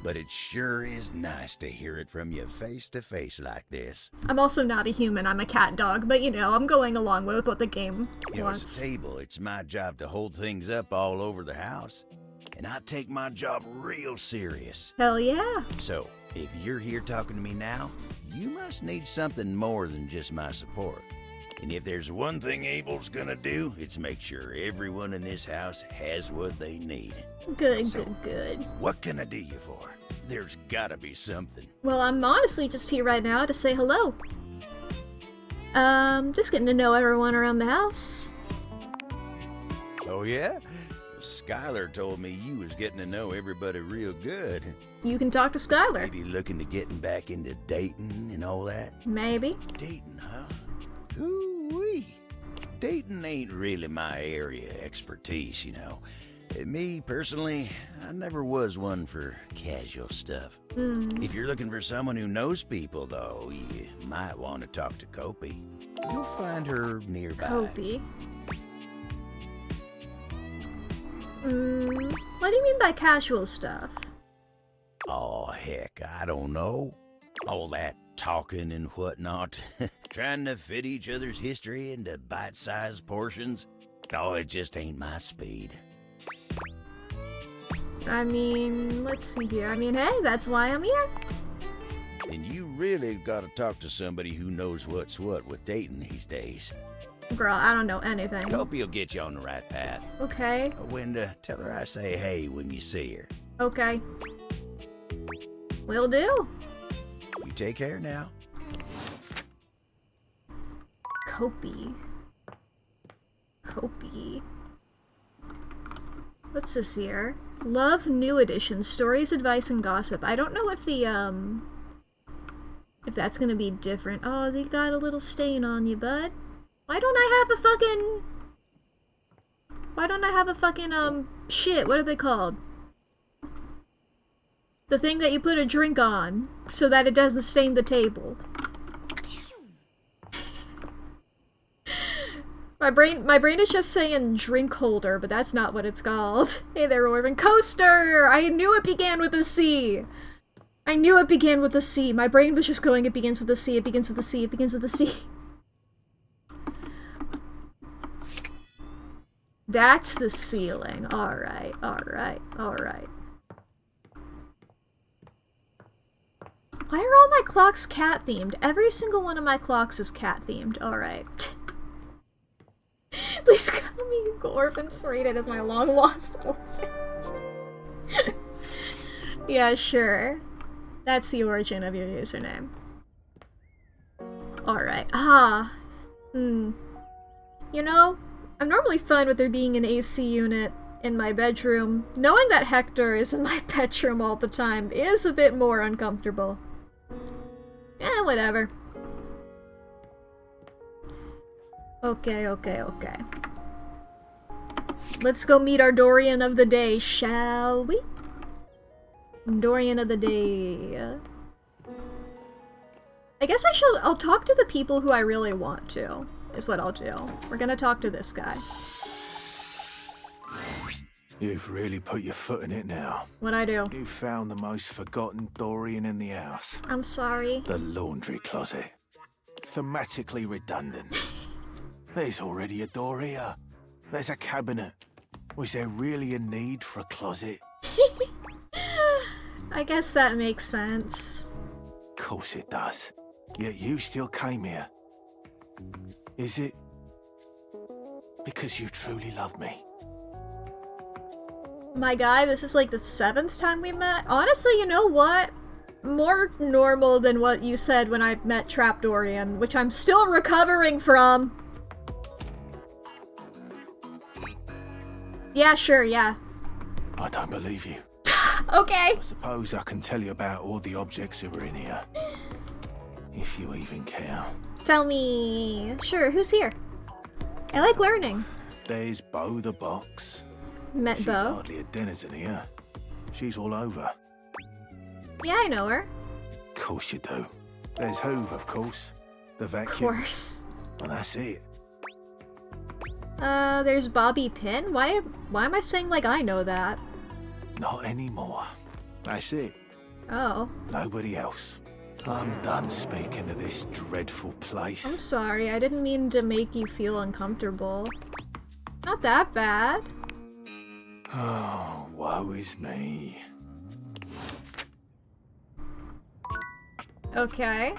but it sure is nice to hear it from you face to face like this. I'm also not a human, I'm a cat dog, but you know, I'm going along with what the game wants. As a table, it's my job to hold things up all over the house, and I take my job real serious. Hell yeah. So, if you're here talking to me now, you must need something more than just my support. And if there's one thing Abel's gonna do, it's make sure everyone in this house has what they need. Good, so, good. What can I do you for? There's gotta be something. Well, I'm honestly just here right now to say hello. Just getting to know everyone around the house. Oh yeah? Skylar told me you was getting to know everybody real good. You can talk to Skylar. Maybe looking to getting back into dating and all that? Maybe. Dating, huh? Ooh-wee. Dating ain't really my area of expertise, you know. Me, personally, I never was one for casual stuff. If you're looking for someone who knows people, though, you might want to talk to Kopi. You'll find her nearby. Kopi? What do you mean by casual stuff? Oh, heck, I don't know. All that talking and whatnot. Trying to fit each other's history into bite-sized portions. Oh, it just ain't my speed. I mean, let's see here. I mean, hey, that's why I'm here. And you really gotta talk to somebody who knows what's what with dating these days. Girl, I don't know anything. Kopi'll get you on the right path. Okay. Wenda, tell her I say hey when you see her. Okay. Will do. You take care now. Kopi. What's this here? Love New Edition. Stories, advice, and gossip. I don't know if the, if that's gonna be different. Oh, they got a little stain on you, bud. Why don't I have a fucking, shit, what are they called? The thing that you put a drink on, so that it doesn't stain the table. My brain is just saying drink holder, but that's not what it's called. Hey there, Orvin. Coaster! I knew it began with a C! I knew it began with a C. My brain was just going, it begins with a C, it begins with a C, it begins with a C. That's the ceiling. Alright, alright, alright. Why are all my clocks cat themed? Every single one of my clocks is cat themed. Alright. Please call me Orphan Serrated as my long lost orphan. Yeah, sure. That's the origin of your username. Alright. You know, I'm normally fine with there being an AC unit in my bedroom. Knowing that Hector is in my bedroom all the time is a bit more uncomfortable. Whatever. Okay. Let's go meet our Dorian of the day, shall we? Dorian of the day. I guess I'll talk to the people who I really want to, is what I'll do. We're gonna talk to this guy. You've really put your foot in it now. What'd I do? You found the most forgotten Dorian in the house. I'm sorry. The laundry closet. Thematically redundant. There's already a door here. There's a cabinet. Was there really a need for a closet? I guess that makes sense. Of course it does. Yet you still came here. Is it because you truly love me? My guy, this is like the 7th time we met. Honestly, you know what? More normal than what you said when I met Trap Dorian, which I'm still recovering from. Yeah, sure, yeah. I don't believe you. Okay. I suppose I can tell you about all the objects that were in here. If you even care. Tell me. Sure, who's here? I like learning. There's Bo the Box. Met She's Bo? hardly a denizen here. She's all over. Yeah, I know her. Of course you do. There's Hoove, of course. The vacuum. Of course. Well, that's it. There's Bobby Pin? Why am I saying like I know that? Not anymore. That's it. Oh. Nobody else. I'm done speaking to this dreadful place. I'm sorry, I didn't mean to make you feel uncomfortable. Not that bad. Oh, woe is me. Okay.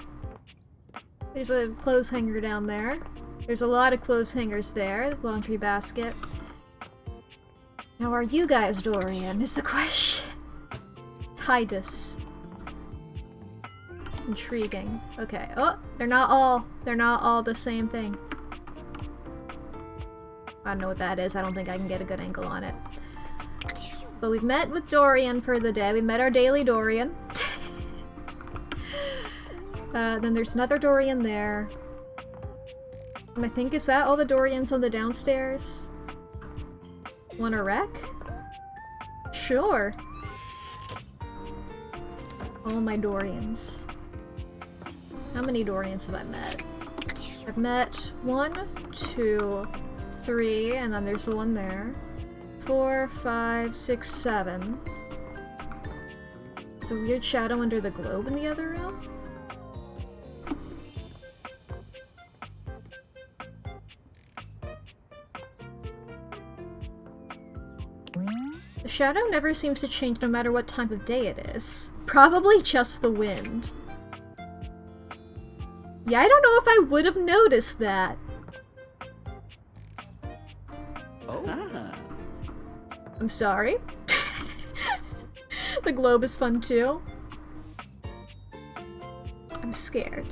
There's a clothes hanger down there. There's a lot of clothes hangers there. There's a laundry basket. Now are you guys Dorian, is the question. Titus. Intriguing. Okay. Oh, they're not all the same thing. I don't know what that is. I don't think I can get a good angle on it. But we've met with Dorian for the day. We met our daily Dorian. Then there's another Dorian there. I think, is that all the Dorians on the downstairs? Want a wreck? Sure. All my Dorians. How many Dorians have I met? I've met 1, 2, 3, and then there's the one there. 4, 5, 6, 7. There's a weird shadow under the globe in the other room? The shadow never seems to change no matter what time of day it is. Probably just the wind. Yeah, I don't know if I would have noticed that. Oh. I'm sorry. The globe is fun too. I'm scared.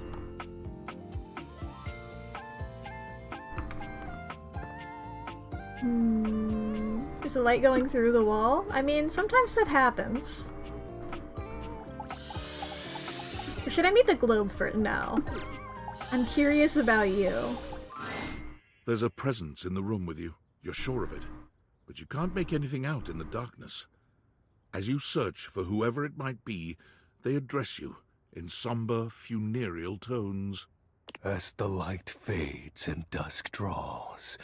Is the light going through the wall? I mean, sometimes that happens. Or should I meet the globe first? No. I'm curious about you. There's a presence in the room with you. You're sure of it. But you can't make anything out in the darkness. As you search for whoever it might be, they address you in somber, funereal tones. As the light fades and dusk draws,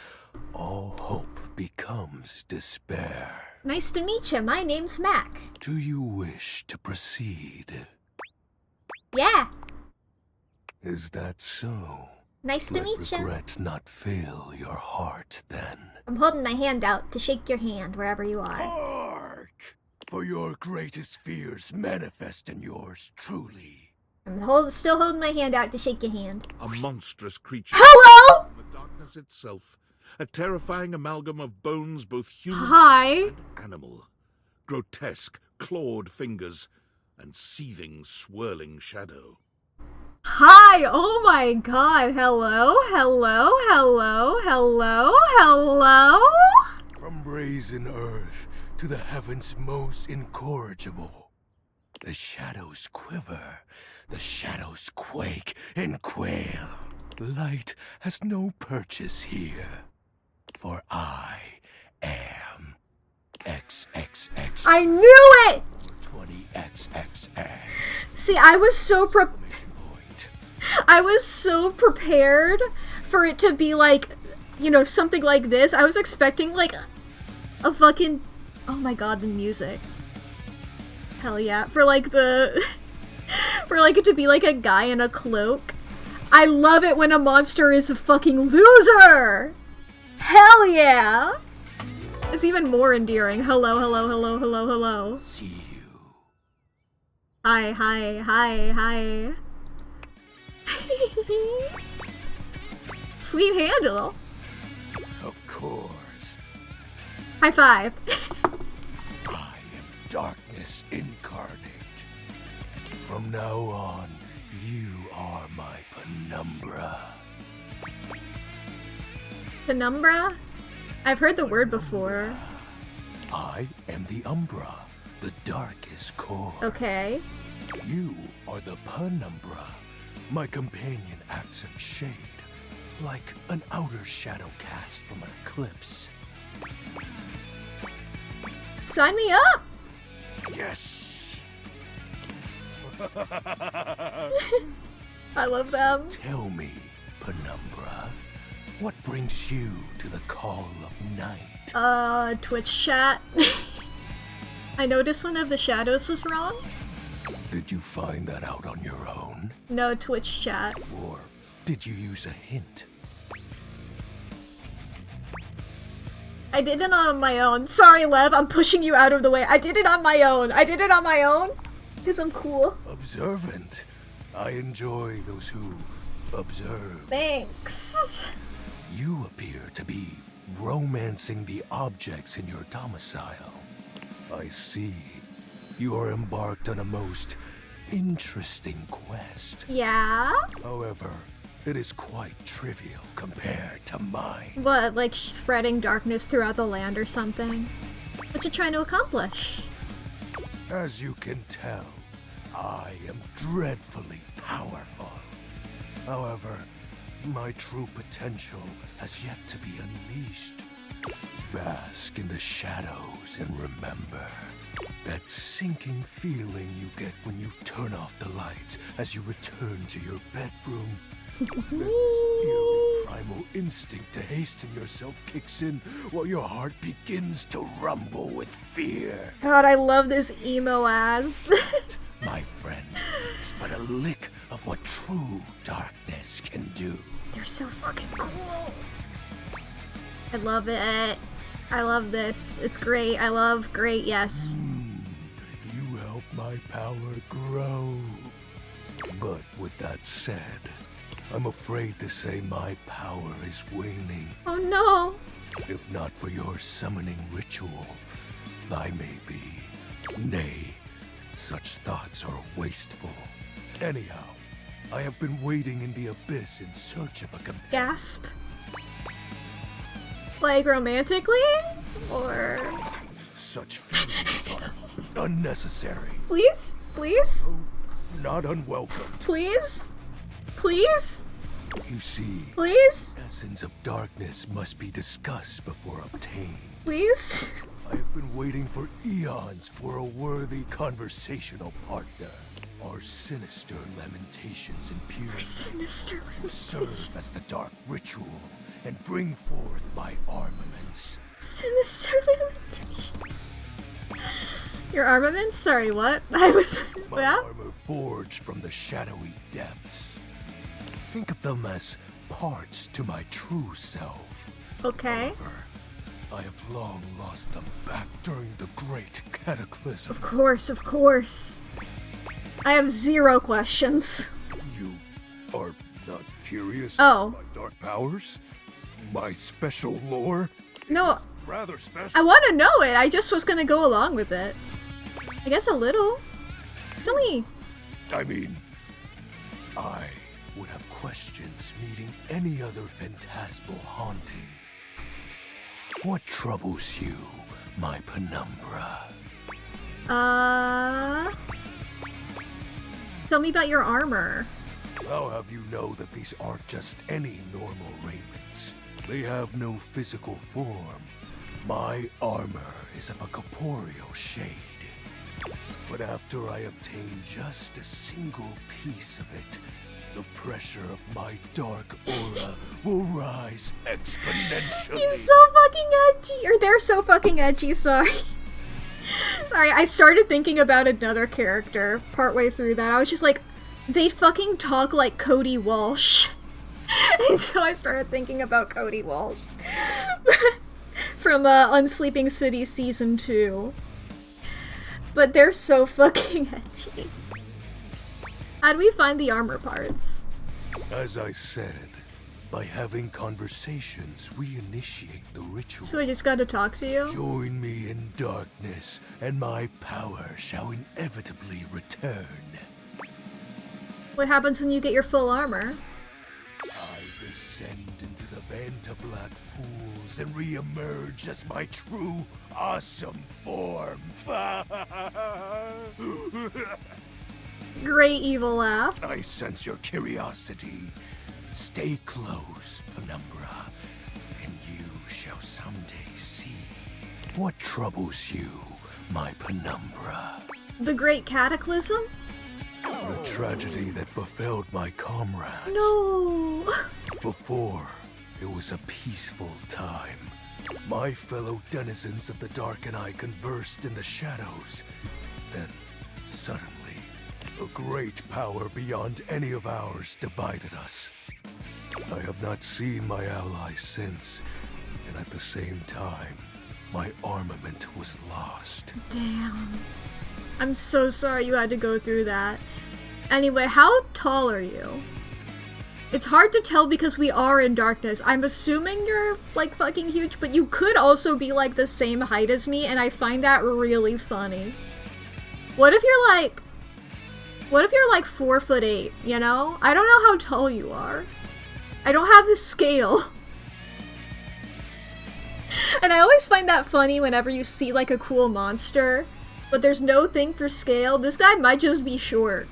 all hope becomes despair. Nice to meet you. My name's Mac. Do you wish to proceed? Yeah. Is that so? Nice to meet you. Let regret not fill your heart, then. I'm holding my hand out to shake your hand wherever you are. Hark! For your greatest fears manifest in yours truly. I'm still holding my hand out to shake your hand. A monstrous creature. Hello? From the darkness itself. A terrifying amalgam of bones, both human Hi. and animal. Grotesque, clawed fingers, and seething, swirling shadow. Hi! Oh my god! Hello? Hello? Hello? Hello? Hello? From brazen earth to the heavens most incorrigible. The shadows quiver, the shadows quake and quail. Light has no purchase here, for I am XXX. I knew it! 20XXX. See, I was so prepared for it to be like, you know, something like this. I was expecting like a fucking, oh my god, the music. Hell yeah. For like the, for like it to be like a guy in a cloak. I love it when a monster is a fucking loser! Hell yeah! It's even more endearing. Hello, hello, hello, hello, hello. See you. Hi, hi, hi, hi. Sweet handle. Of course. High five. I am darkness incarnate. From now on, you are my penumbra. Penumbra? I've heard the word before. I am the umbra, the darkest core. Okay. You are the penumbra. My companion acts in shade, like an outer shadow cast from an eclipse. Sign me up! Yes! I love them. Tell me, penumbra, what brings you to the call of night? Twitch chat. I noticed one of the shadows was wrong. Did you find that out on your own? No, Twitch chat. Or did you use a hint? I did it on my own. Sorry, Lev, I'm pushing you out of the way. I did it on my own. I did it on my own. Because I'm cool. Observant. I enjoy those who observe. Thanks. You appear to be romancing the objects in your domicile. I see. You are embarked on a most interesting quest. Yeah? However, it is quite trivial compared to mine. What, like spreading darkness throughout the land or something? What you trying to accomplish? As you can tell, I am dreadfully powerful. However, my true potential has yet to be unleashed. Bask in the shadows and remember that sinking feeling you get when you turn off the lights as you return to your bedroom. This eerie primal instinct to hasten yourself kicks in while your heart begins to rumble with fear. God, I love this emo ass. My friend, is but a lick of what true darkness can do. They're so fucking cool. I love it. I love this. It's great. I love great, yes. You help my power grow. But with that said, I'm afraid to say my power is waning. Oh no! If not for your summoning ritual, I may be. Nay, such thoughts are wasteful. Anyhow, I have been waiting in the abyss in search of a companion. Gasp. Like romantically? Or... Such feelings are unnecessary. Please? Please? Not unwelcome. Please? Please? You see, Please? essence of darkness must be discussed before obtained. Please? I have been waiting for eons for a worthy conversational partner. Our sinister lamentations and purity. Our sinister serve as the dark ritual and bring forth my armaments. Sinister lamentation. Your armaments? Sorry, what? I was... My yeah? armor forged from the shadowy depths. Think of them as parts to my true self. Okay. However, I have long lost them back during the great cataclysm. Of course, of course. I have 0 questions. You are not curious Oh. about my dark powers? My special lore? No, Rather special. I want to know it. I just was gonna go along with it. I guess a little. It's only... I mean, I would have questions meeting any other phantasmal haunting. What troubles you, my penumbra? Tell me about your armor. I'll have you know that these aren't just any normal raiments. They have no physical form. My armor is of a corporeal shade. But after I obtain just a single piece of it, the pressure of my dark aura will rise exponentially. He's so fucking edgy. Or they're so fucking edgy, sorry. Sorry, I started thinking about another character partway through that. I was just like, they fucking talk like Cody Walsh. And so I started thinking about Cody Walsh. From Unsleeping City Season 2. But they're so fucking edgy. How do we find the armor parts? As I said, by having conversations, we initiate the ritual. So I just gotta talk to you? Join me in darkness, and my power shall inevitably return. What happens when you get your full armor? I descend into the Vanta Black pools and re-emerge as my true, awesome form. Great evil laugh. I sense your curiosity. Stay close, Penumbra, and you shall someday see. What troubles you, my Penumbra? The Great Cataclysm? The tragedy that befell my comrades. No! Before, it was a peaceful time. My fellow denizens of the dark and I conversed in the shadows. Then, suddenly, a great power beyond any of ours divided us. I have not seen my allies since, and at the same time, my armament was lost. Damn. I'm so sorry you had to go through that. Anyway, how tall are you? It's hard to tell because we are in darkness. I'm assuming you're, like, fucking huge, but you could also be, like, the same height as me, and I find that really funny. What if you're, like... What if you're, like, 4'8", you know? I don't know how tall you are. I don't have the scale. And I always find that funny whenever you see, like, a cool monster, but there's no thing for scale. This guy might just be short.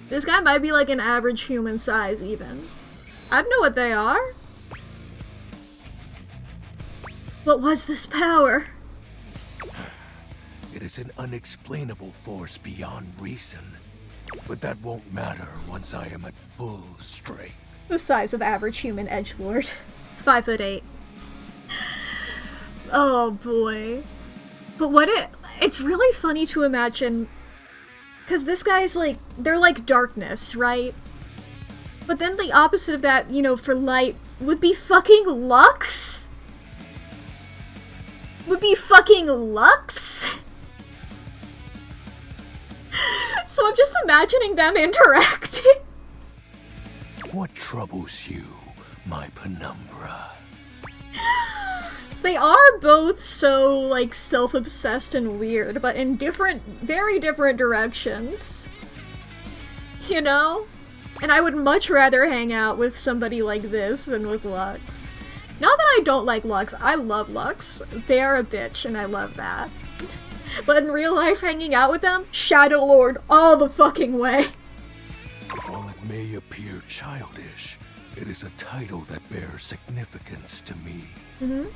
This guy might be like an average human size, even. I don't know what they are. What was this power? It is an unexplainable force beyond reason. But that won't matter once I am at full strength. The size of average human edgelord. 5'8". Oh boy. But it's really funny to imagine, because this guy's like, they're like darkness, right? But then the opposite of that, you know, for light, would be fucking Lux? Would be fucking Lux? So I'm just imagining them interacting. What troubles you, my Penumbra? They are both so, like, self-obsessed and weird, but in different, very different directions. You know? And I would much rather hang out with somebody like this than with Lux. Not that I don't like Lux, I love Lux. They are a bitch, and I love that. But in real life, hanging out with them, Shadow Lord all the fucking way. While it may appear childish, it is a title that bears significance to me. Mm-hmm.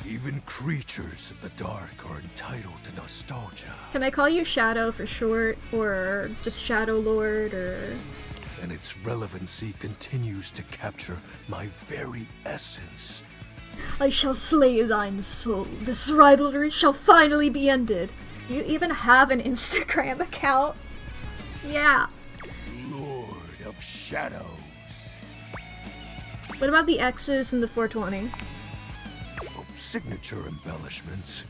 Even creatures of the dark are entitled to nostalgia. Can I call you Shadow for short, or just Shadow Lord, or... And its relevancy continues to capture my very essence. I shall slay thine soul. This rivalry shall finally be ended. You even have an Instagram account? Yeah. Lord of Shadows. What about the X's and the 420? Signature embellishments.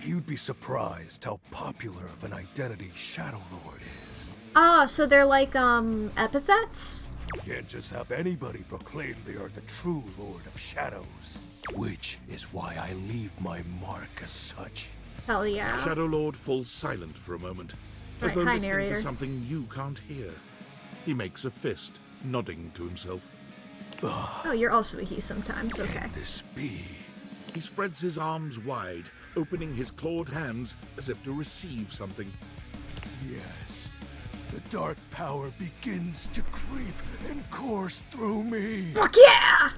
You'd be surprised how popular of an identity Shadow Lord is. Oh, so they're like, epithets? You can't just have anybody proclaim they are the true Lord of Shadows. Which is why I leave my mark as such. Hell yeah. Shadow Lord falls silent for a moment, as though Hi, listening narrator. to something you can't hear. He makes a fist, nodding to himself. Oh, you're also a he sometimes, okay. Can this be? He spreads his arms wide, opening his clawed hands as if to receive something. Yes. The dark power begins to creep and course through me. Fuck yeah!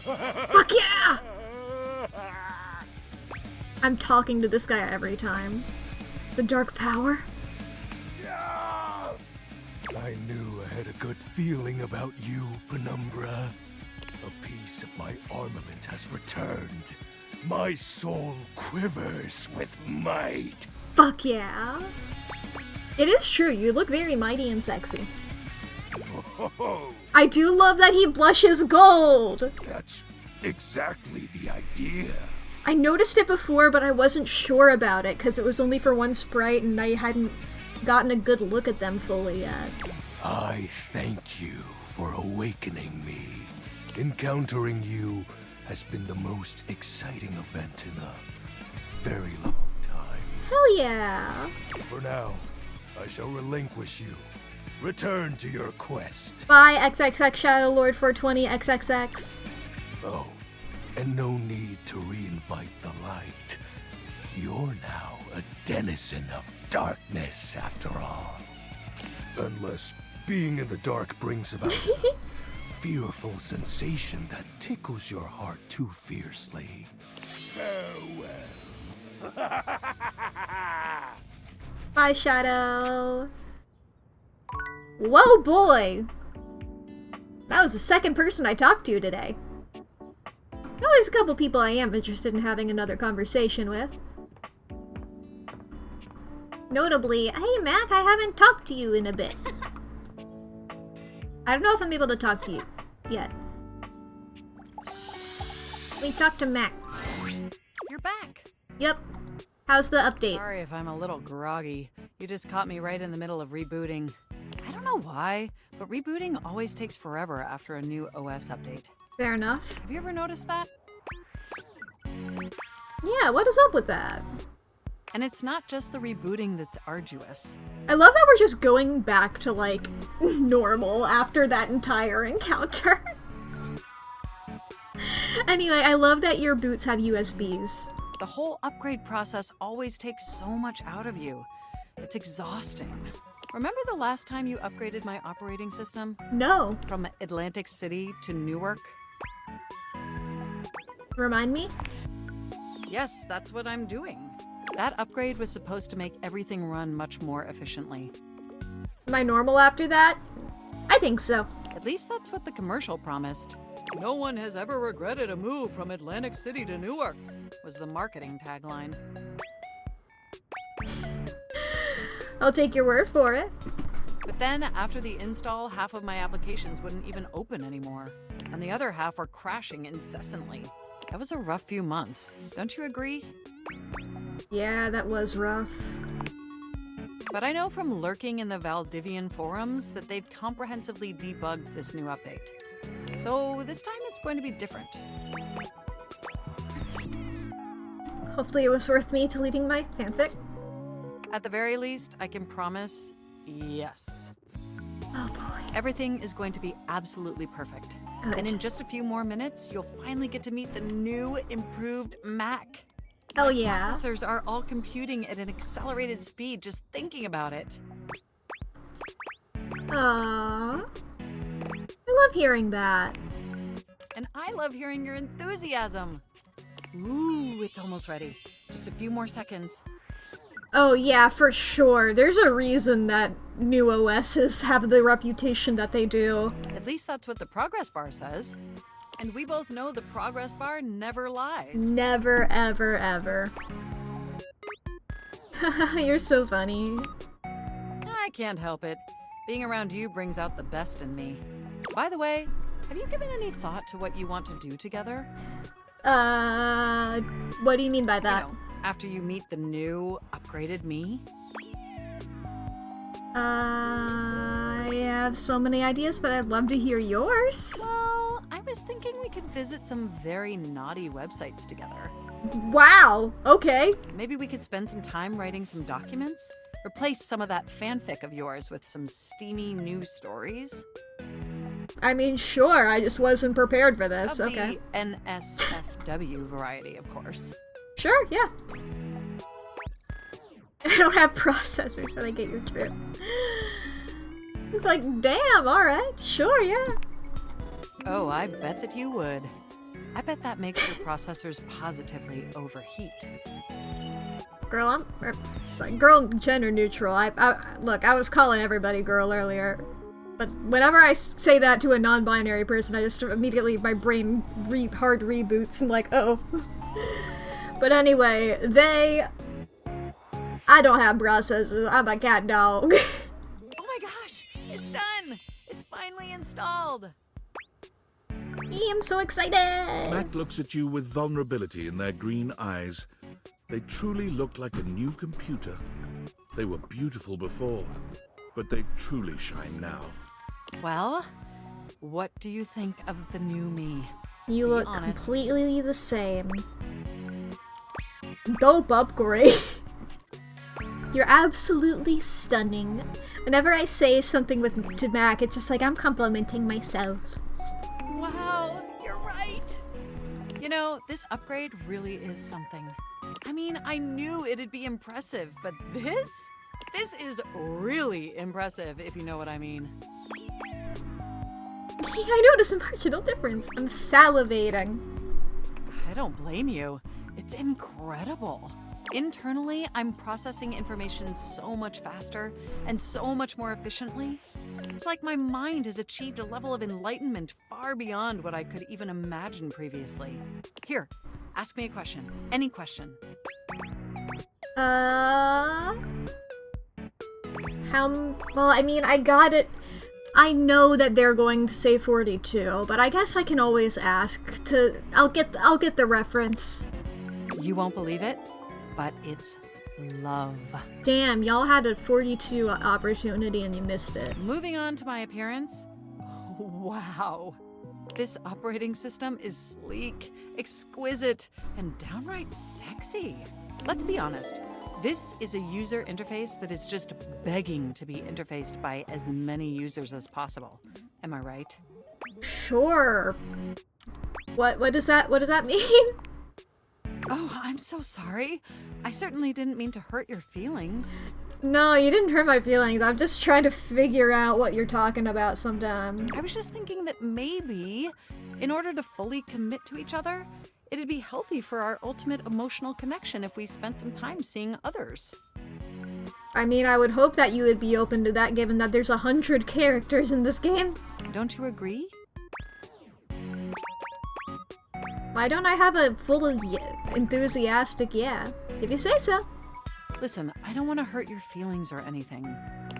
Fuck yeah! I'm talking to this guy every time. The dark power? Yes! I knew I had a good feeling about you, Penumbra. A piece of my armament has returned. My soul quivers with might. Fuck yeah. It is true, you look very mighty and sexy. Oh, I do love that he blushes gold! that's exactly the idea. I noticed it before, but I wasn't sure about it, because it was only for one sprite and I hadn't gotten a good look at them fully yet. I thank you for awakening me. Encountering you has been the most exciting event in a very long time. Hell yeah! For now, I shall relinquish you. Return to your quest. Bye, XXX Shadow Lord 420 XXX. Oh, and no need to reinvite the light. You're now a denizen of darkness, after all. Unless being in the dark brings about a fearful sensation that tickles your heart too fiercely. Farewell. Bye, Shadow. Whoa, boy! That was the second person I talked to today. Oh, there's a couple people I am interested in having another conversation with. Notably, hey Mac, I haven't talked to you in a bit. I don't know if I'm able to talk to you yet. Let me talk to Mac. You're back. Yep. How's the update? Sorry if I'm a little groggy. You just caught me right in the middle of rebooting. I don't know why, but rebooting always takes forever after a new OS update. Fair enough. Have you ever noticed that? Yeah, what is up with that? And it's not just the rebooting that's arduous. I love that we're just going back to, like, normal after that entire encounter. Anyway, I love that your boots have USBs. The whole upgrade process always takes so much out of you. It's exhausting. Remember the last time you upgraded my operating system? No. From Atlantic City to Newark? Remind me? Yes, that's what I'm doing. That upgrade was supposed to make everything run much more efficiently. Am I normal after that? I think so. At least that's what the commercial promised. No one has ever regretted a move from Atlantic City to Newark, was the marketing tagline. I'll take your word for it. But then, after the install, half of my applications wouldn't even open anymore. And the other half were crashing incessantly. That was a rough few months. Don't you agree? Yeah, that was rough. But I know from lurking in the Valdivian forums that they've comprehensively debugged this new update. So this time it's going to be different. Hopefully it was worth me deleting my fanfic. At the very least, I can promise, yes. Oh boy. Everything is going to be absolutely perfect. Good. And in just a few more minutes, you'll finally get to meet the new, improved Mac. Hell My yeah. processors are all computing at an accelerated speed just thinking about it. Aww. I love hearing that. And I love hearing your enthusiasm. Ooh, it's almost ready. Just a few more seconds. Oh yeah, for sure. There's a reason that new OSs have the reputation that they do. At least that's what the progress bar says. And we both know the progress bar never lies. Never, ever, ever. You're so funny. I can't help it. Being around you brings out the best in me. By the way, have you given any thought to what you want to do together? What do you mean by that? You know, after you meet the new, upgraded me? I have so many ideas, but I'd love to hear yours. Well, I was thinking we could visit some very naughty websites together. Wow, okay. Maybe we could spend some time writing some documents? Replace some of that fanfic of yours with some steamy new stories? I mean, sure, I just wasn't prepared for this, Of okay. the NSFW variety, of course. Sure, yeah. I don't have processors, but I get your drift. It's like, damn, alright, sure, yeah. Oh, I bet that you would. I bet that makes your processors positively overheat. Girl, girl gender neutral. Look, I was calling everybody girl earlier. But whenever I say that to a non-binary person, I just immediately, my brain hard reboots. I'm like, oh. But anyway, I don't have processors. I'm a cat dog. Oh my gosh, it's done! It's finally installed! I'm so excited! Mac looks at you with vulnerability in their green eyes. They truly look like a new computer. They were beautiful before, but they truly shine now. Well, what do you think of the new me? You Be look honest. completely the same. Dope upgrade. You're absolutely stunning. Whenever I say something to Mac, it's just like I'm complimenting myself. Wow, you're right! You know, this upgrade really is something. I mean, I knew it'd be impressive, but this? This is really impressive, if you know what I mean. I noticed a marginal difference. I'm salivating. I don't blame you. It's incredible. Internally, I'm processing information so much faster and so much more efficiently. It's like my mind has achieved a level of enlightenment far beyond what I could even imagine previously. Here, ask me a question. Any question. Well, I mean, I got it. I know that they're going to say 42, but I guess I can always ask I'll get the reference. You won't believe it, but it's love. Damn, y'all had a 42 opportunity and you missed it. Moving on to my appearance. Wow. This operating system is sleek, exquisite, and downright sexy. Let's be honest. This is a user interface that is just begging to be interfaced by as many users as possible. Am I right? Sure. What does that mean? Oh, I'm so sorry. I certainly didn't mean to hurt your feelings. No, you didn't hurt my feelings. I'm just trying to figure out what you're talking about sometime. I was just thinking that maybe, in order to fully commit to each other, it'd be healthy for our ultimate emotional connection if we spent some time seeing others. I mean, I would hope that you would be open to that given that there's 100 characters in this game. Don't you agree? Why don't I have a fully enthusiastic yeah? If you say so. Listen, I don't want to hurt your feelings or anything.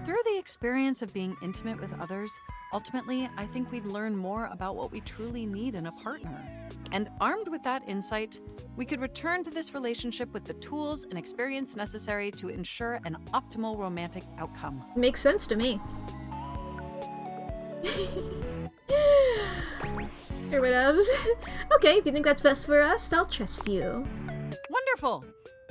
Through the experience of being intimate with others, ultimately, I think we'd learn more about what we truly need in a partner. And armed with that insight, we could return to this relationship with the tools and experience necessary to ensure an optimal romantic outcome. Makes sense to me. Here, whatevs. Okay, if you think that's best for us, I'll trust you. Wonderful!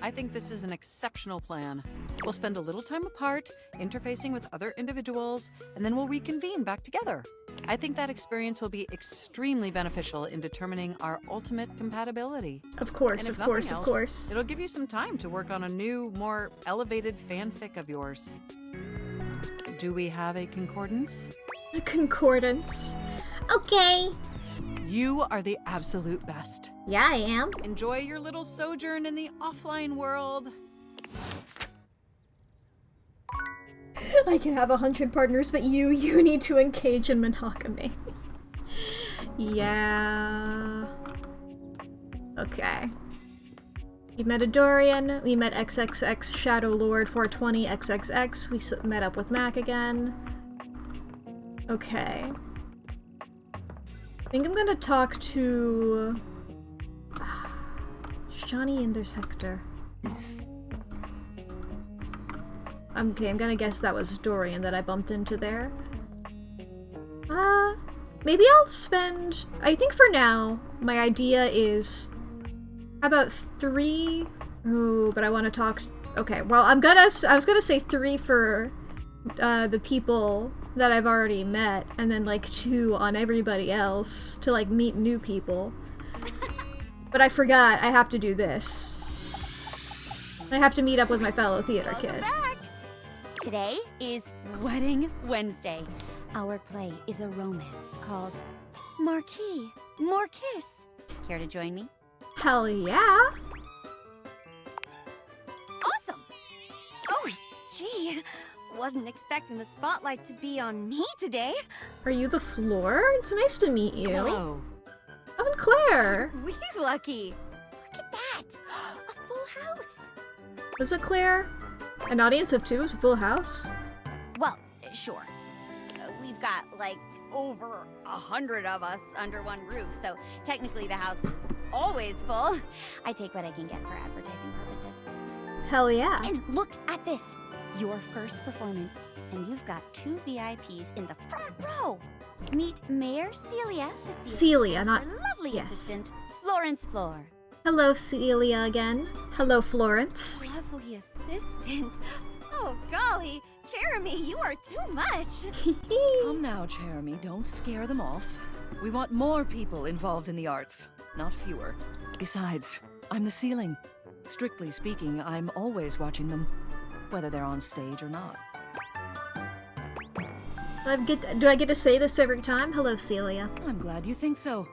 I think this is an exceptional plan. We'll spend a little time apart, interfacing with other individuals, and then we'll reconvene back together. I think that experience will be extremely beneficial in determining our ultimate compatibility. Of course, of course, of course. It'll give you some time to work on a new, more elevated fanfic of yours. Do we have a concordance? A concordance. Okay. You are the absolute best. Yeah, I am. Enjoy your little sojourn in the offline world. I can have 100 partners, but you need to engage in monogamy. Yeah. Okay. We met a Dorian, we met XXX Shadow Lord 420 XXX, we met up with Mac again. Okay. I think I'm gonna talk to... There's Johnny and there's Hector. Okay, I'm gonna guess that was Dorian that I bumped into there. Maybe I'll spend... I think for now, my idea is... How about 3? Ooh, but I want to talk... Okay, well, I was gonna say 3 for the people that I've already met, and then like 2 on everybody else to like meet new people. But I forgot I have to do this. I have to meet up with my fellow theater kid. Back. Today is Wedding Wednesday. Our play is a romance called Marquis More Kiss. Care to join me? Hell yeah! Awesome! Oh, gee. Wasn't expecting the spotlight to be on me today. Are you the floor? It's nice to meet you. Hello. I'm Claire. We lucky. Look at that. A full house. Was it Claire? An audience of 2 is a full house? Well, sure. We've got, like, over 100 of us under one roof, so technically the house is always full. I take what I can get for advertising purposes. Hell yeah. And look at this. Your first performance, and you've got 2 VIPs in the front row. Meet Mayor Celia. Celia, not... Her lovely yes. assistant, Florence Floor. Hello, Celia again. Hello, Florence. Lovely assistant. Oh, golly. Jeremy, you are too much. Come now, Jeremy. Don't scare them off. We want more people involved in the arts, not fewer. Besides, I'm the ceiling. Strictly speaking, I'm always watching them, whether they're on stage or not. Do I get to say this every time? Hello, Celia. I'm glad you think so.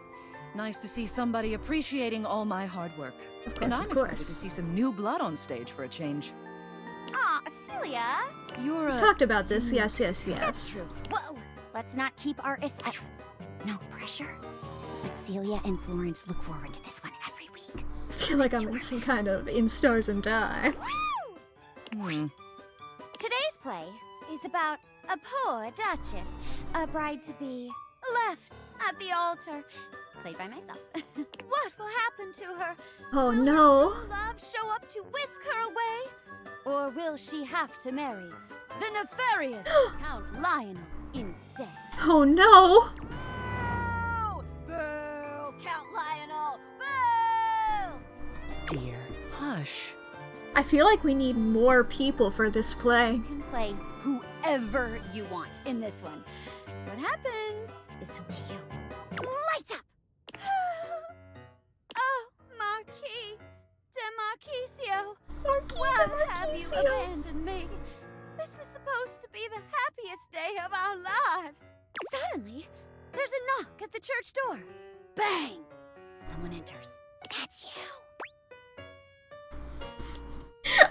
Nice to see somebody appreciating all my hard work. Of course, and I'm of excited course. to see some new blood on stage for a change. Ah, Celia. You're We've talked about this, yes. That's true. Whoa, let's not keep our no pressure. But Celia and Florence look forward to this one every week. I feel like I'm in some kind of In Stars and Die. Today's play is about a poor duchess, a bride-to-be, left at the altar, played by myself. What will happen to her? Oh will no. her true love show up to whisk her away? Or will she have to marry the nefarious Count Lionel instead? Oh no. Boo! Boo! Count Lionel! Boo! Dear, hush. I feel like we need more people for this play. You can play whoever you want in this one. What happens is up to you. Lights up! Oh, Marquis de Marquisio. Why have you abandoned me? This was supposed to be the happiest day of our lives. Suddenly, there's a knock at the church door. Bang! Someone enters. That's you.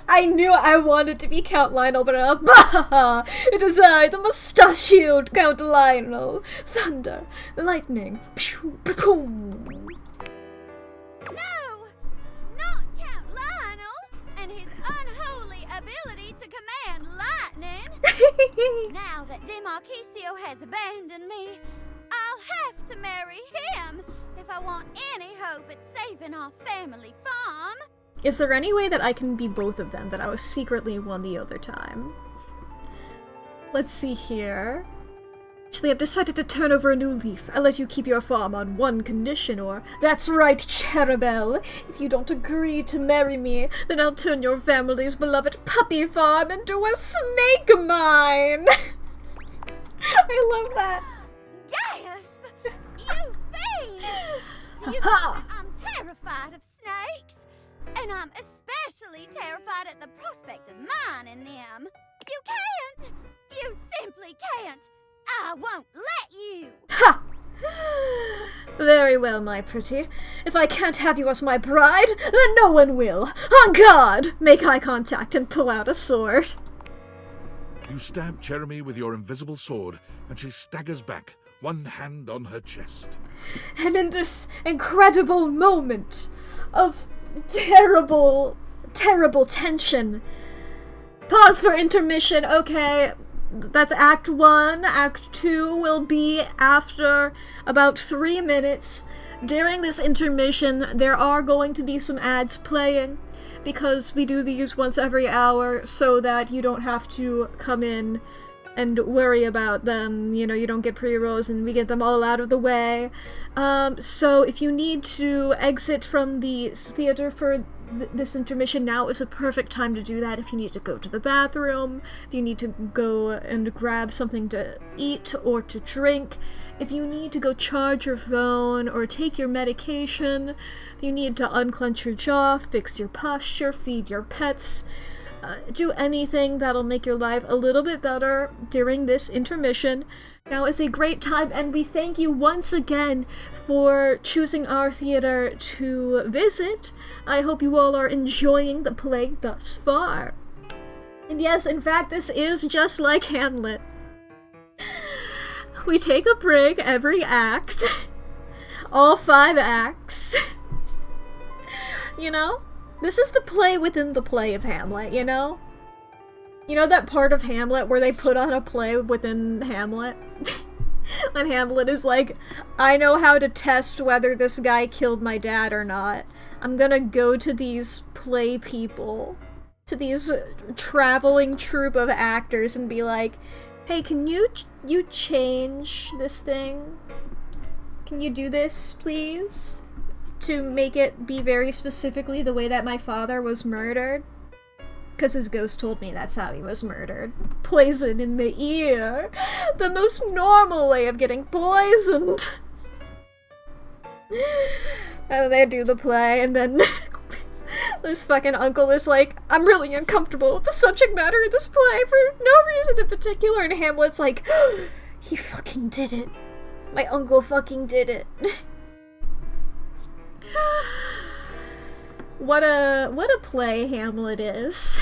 I knew I wanted to be Count Lionel, but bah! It is I, the mustachioed Count Lionel. Thunder, lightning, pew, boom. No! Not Count Lionel and his unholy ability to command lightning. Now that De Marquisio has abandoned me, I'll have to marry him if I want any hope at saving our family farm. Is there any way that I can be both of them, that I was secretly one the other time? Let's see here. Actually, I've decided to turn over a new leaf. I'll let you keep your farm on one condition, or... That's right, Cherubel! If you don't agree to marry me, then I'll turn your family's beloved puppy farm into a snake mine! I love that! Gasp! You fiend! You know I'm terrified of snakes! And I'm especially terrified at the prospect of mining them. You can't! You simply can't! I won't let you! Ha! Very well, my pretty. If I can't have you as my bride, then no one will. On guard! Make eye contact and pull out a sword. You stab Jeremy with your invisible sword, and she staggers back, one hand on her chest. And in this incredible moment of terrible tension. Pause for intermission. Okay, that's Act 1. Act 2 will be after about 3 minutes. During this intermission, there are going to be some ads playing, because we do these once every hour so that you don't have to come in and worry about them. You know, you don't get pre-rolls and we get them all out of the way. So if you need to exit from the theater for this intermission, now is a perfect time to do that. If you need to go to the bathroom, if you need to go and grab something to eat or to drink, if you need to go charge your phone or take your medication, if you need to unclench your jaw, fix your posture, feed your pets, do anything that'll make your life a little bit better during this intermission, now is a great time, and we thank you once again for choosing our theater to visit. I hope you all are enjoying the play thus far. And yes, in fact, this is just like Hamlet. We take a break every act. All 5 acts. You know? This is the play within the play of Hamlet, you know? You know that part of Hamlet where they put on a play within Hamlet? When Hamlet is like, I know how to test whether this guy killed my dad or not. I'm gonna go to these play people, to these traveling troupe of actors and be like, hey, can you change this thing? Can you do this, please? To make it be very specifically the way that my father was murdered? Because his ghost told me that's how he was murdered. Poison in the ear. The most normal way of getting poisoned. And they do the play, and then this fucking uncle is like, I'm really uncomfortable with the subject matter of this play for no reason in particular, and Hamlet's like, he fucking did it. My uncle fucking did it. What a play Hamlet is.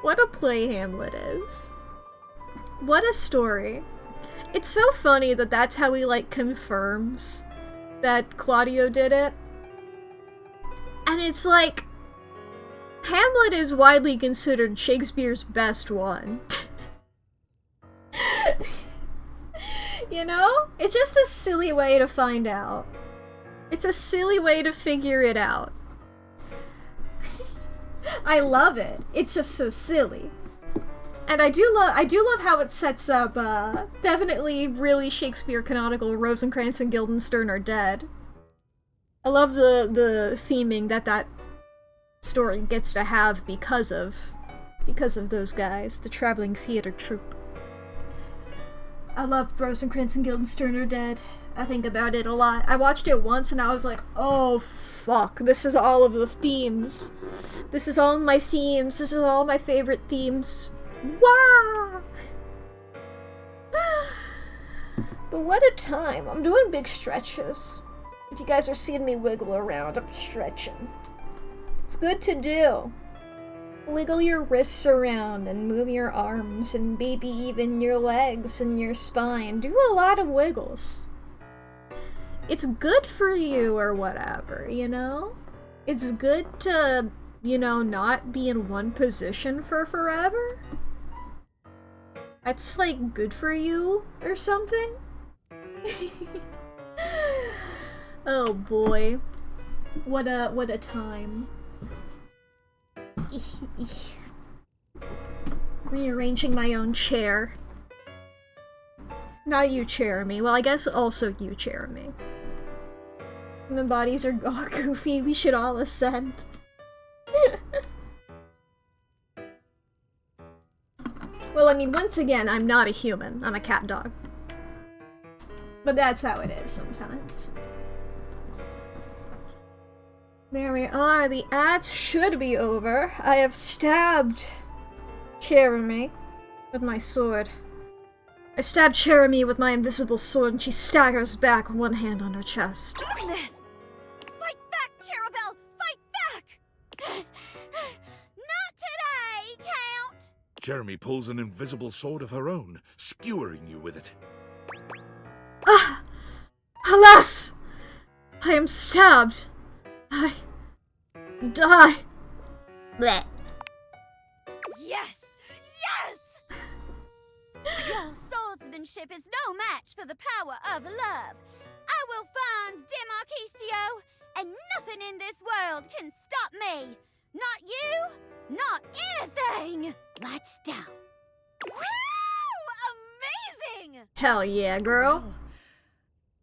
What a play Hamlet is. What a story. It's so funny that that's how he, like, confirms that Claudio did it. And it's like, Hamlet is widely considered Shakespeare's best one. You know? It's just a silly way to find out. It's a silly way to figure it out. I love it. It's just so silly. And I do love how it sets up, definitely really Shakespeare canonical Rosencrantz and Guildenstern are dead. I love the theming that story gets to have because of those guys, the traveling theater troupe. I love Rosencrantz and Guildenstern are dead. I think about it a lot. I watched it once and I was like, oh fuck, this is all of the themes. This is all my themes. This is all my favorite themes. Wow! But what a time. I'm doing big stretches. If you guys are seeing me wiggle around, I'm stretching. It's good to do. Wiggle your wrists around and move your arms and maybe even your legs and your spine. Do a lot of wiggles. It's good for you or whatever, you know? It's good to, you know, not be in one position for forever. That's like good for you or something. Oh boy. What a time. Rearranging my own chair. Not you chair me. Well, I guess also you chair me. My bodies are all goofy. We should all ascend. Well, I mean, once again, I'm not a human. I'm a cat dog. But that's how it is sometimes. There we are. The ads should be over. I have stabbed Jeremy with my sword. I stabbed Jeremy with my invisible sword and she staggers back, one hand on her chest. Goodness! Fight back, Cherubel! Fight back! Not today, Count! Jeremy pulls an invisible sword of her own, skewering you with it. Ah! Alas! I am stabbed! I die. Blech. Yes! Yes! Your swordsmanship is no match for the power of love. I will find Demarcatio, and nothing in this world can stop me. Not you, not anything. Lights down. Woo! Amazing! Hell yeah, girl.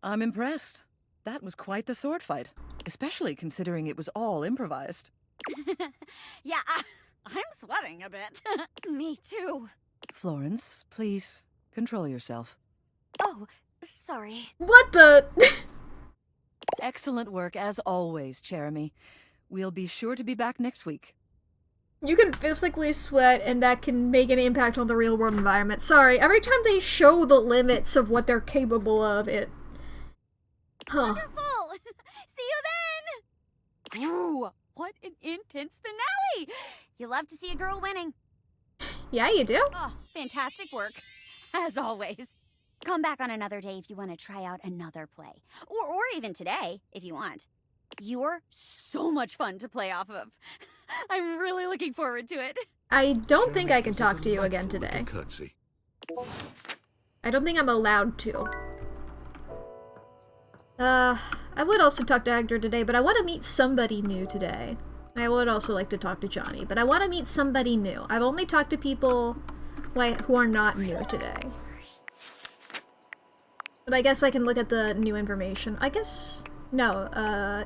I'm impressed. That was quite the sword fight, especially considering it was all improvised. Yeah, I'm sweating a bit. Me too. Florence, please, control yourself. Oh, sorry. What the? Excellent work, as always, Jeremy. We'll be sure to be back next week. You can physically sweat, and that can make an impact on the real-world environment. Sorry, every time they show the limits of what they're capable of, it... Huh. Wonderful! See you then! Ooh, what an intense finale! You love to see a girl winning. Yeah, you do. Oh, fantastic work. As always. Come back on another day if you want to try out another play. Or even today, if you want. You're so much fun to play off of. I'm really looking forward to it. I don't think I can talk to you again today. I don't think I'm allowed to. I would also talk to Hector today, but I want to meet somebody new today. I would also like to talk to Johnny, but I want to meet somebody new. I've only talked to people who are not new today. But I guess I can look at the new information. I guess... No,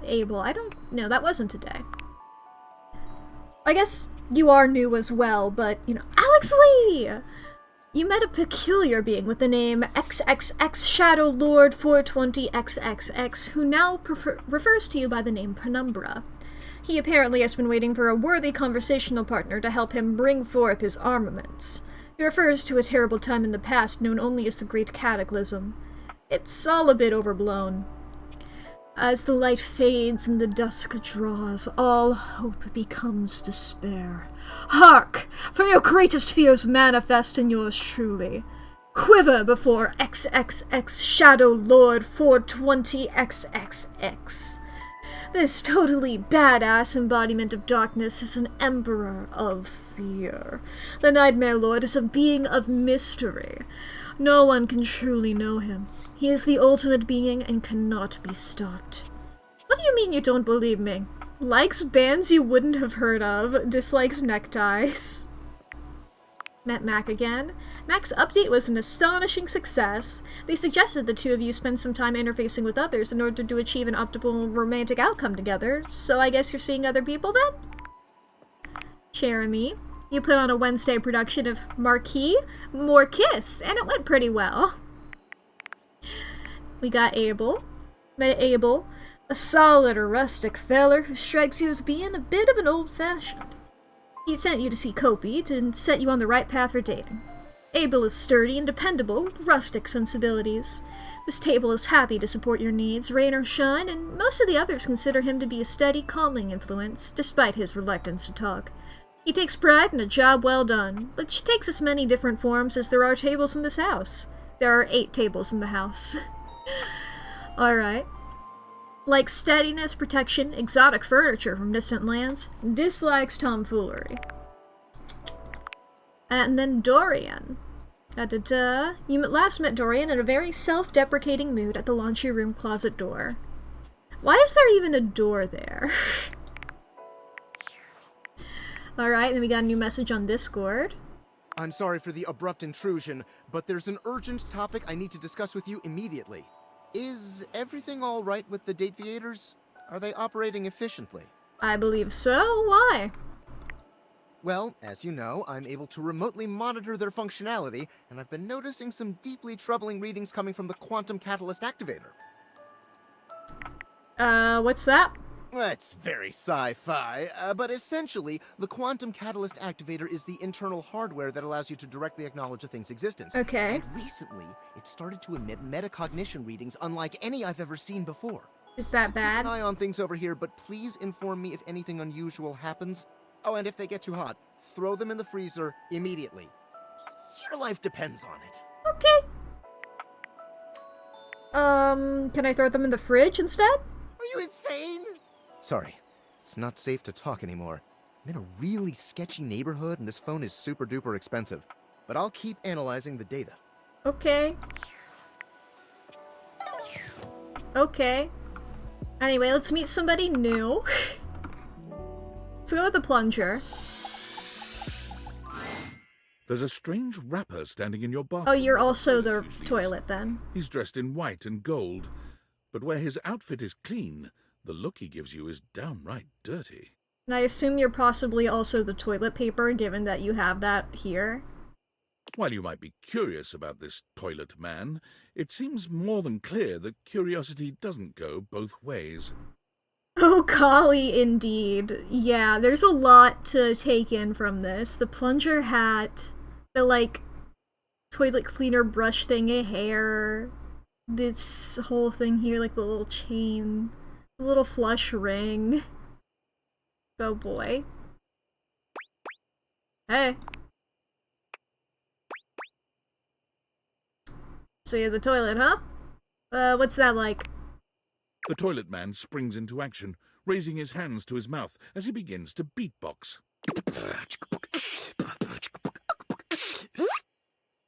Abel. I don't... No, that wasn't today. I guess you are new as well, but, you know... Alex Lee! You met a peculiar being with the name XXX Shadow Lord 420XXX, who now refers to you by the name Penumbra. He apparently has been waiting for a worthy conversational partner to help him bring forth his armaments. He refers to a terrible time in the past known only as the Great Cataclysm. It's all a bit overblown. As the light fades and the dusk draws, all hope becomes despair. Hark! For your greatest fears manifest in yours truly. Quiver before XXX Shadow Lord 420XXX. This totally badass embodiment of darkness is an emperor of fear. The Nightmare Lord is a being of mystery. No one can truly know him. He is the ultimate being and cannot be stopped. What do you mean you don't believe me? Likes bands you wouldn't have heard of, dislikes neckties. Met Mac again. Mac's update was an astonishing success. They suggested the two of you spend some time interfacing with others in order to achieve an optimal romantic outcome together, so I guess you're seeing other people then? Jeremy, you put on a Wednesday production of Marquis, More Kiss, and it went pretty well. We got Abel. Met Abel, a solid rustic feller who strikes you as being a bit of an old-fashioned. He sent you to see Kopi to set you on the right path for dating. Abel is sturdy and dependable with rustic sensibilities. This table is happy to support your needs, rain or shine, and most of the others consider him to be a steady, calming influence, despite his reluctance to talk. He takes pride in a job well done, which takes as many different forms as there are tables in this house. There are 8 tables in the house. Alright. Likes steadiness, protection, exotic furniture from distant lands, dislikes tomfoolery. And then Dorian. You last met Dorian in a very self-deprecating mood at the laundry room closet door. Why is there even a door there? Alright, then we got a new message on Discord. I'm sorry for the abrupt intrusion, but there's an urgent topic I need to discuss with you immediately. Is everything all right with the date theaters? Are they operating efficiently? I believe so. Why? Well, as you know, I'm able to remotely monitor their functionality, and I've been noticing some deeply troubling readings coming from the quantum catalyst activator. What's that? That's very sci-fi, but essentially, the quantum catalyst activator is the internal hardware that allows you to directly acknowledge a thing's existence. Okay. And recently, it started to emit metacognition readings unlike any I've ever seen before. Is that bad? Keep an eye on things over here, but please inform me if anything unusual happens. Oh, and if they get too hot, throw them in the freezer immediately. Your life depends on it. Okay. Can I throw them in the fridge instead? Are you insane? Sorry, it's not safe to talk anymore. I'm in a really sketchy neighborhood and this phone is super duper expensive. But I'll keep analyzing the data. Okay. Okay. Anyway, let's meet somebody new. Let's go with the plunger. There's a strange rapper standing in your bathroom. Oh, you're also the toilet then. He's dressed in white and gold, but where his outfit is clean, the look he gives you is downright dirty. And I assume you're possibly also the toilet paper, given that you have that here. While you might be curious about this toilet man, it seems more than clear that curiosity doesn't go both ways. Oh, golly, indeed. Yeah, there's a lot to take in from this. The plunger hat, the, like, toilet cleaner brush thingy hair, this whole thing here, like the little chain, the little flush ring. Oh boy. Hey. So you're the toilet, huh? What's that like? The toilet man springs into action, raising his hands to his mouth as he begins to beatbox.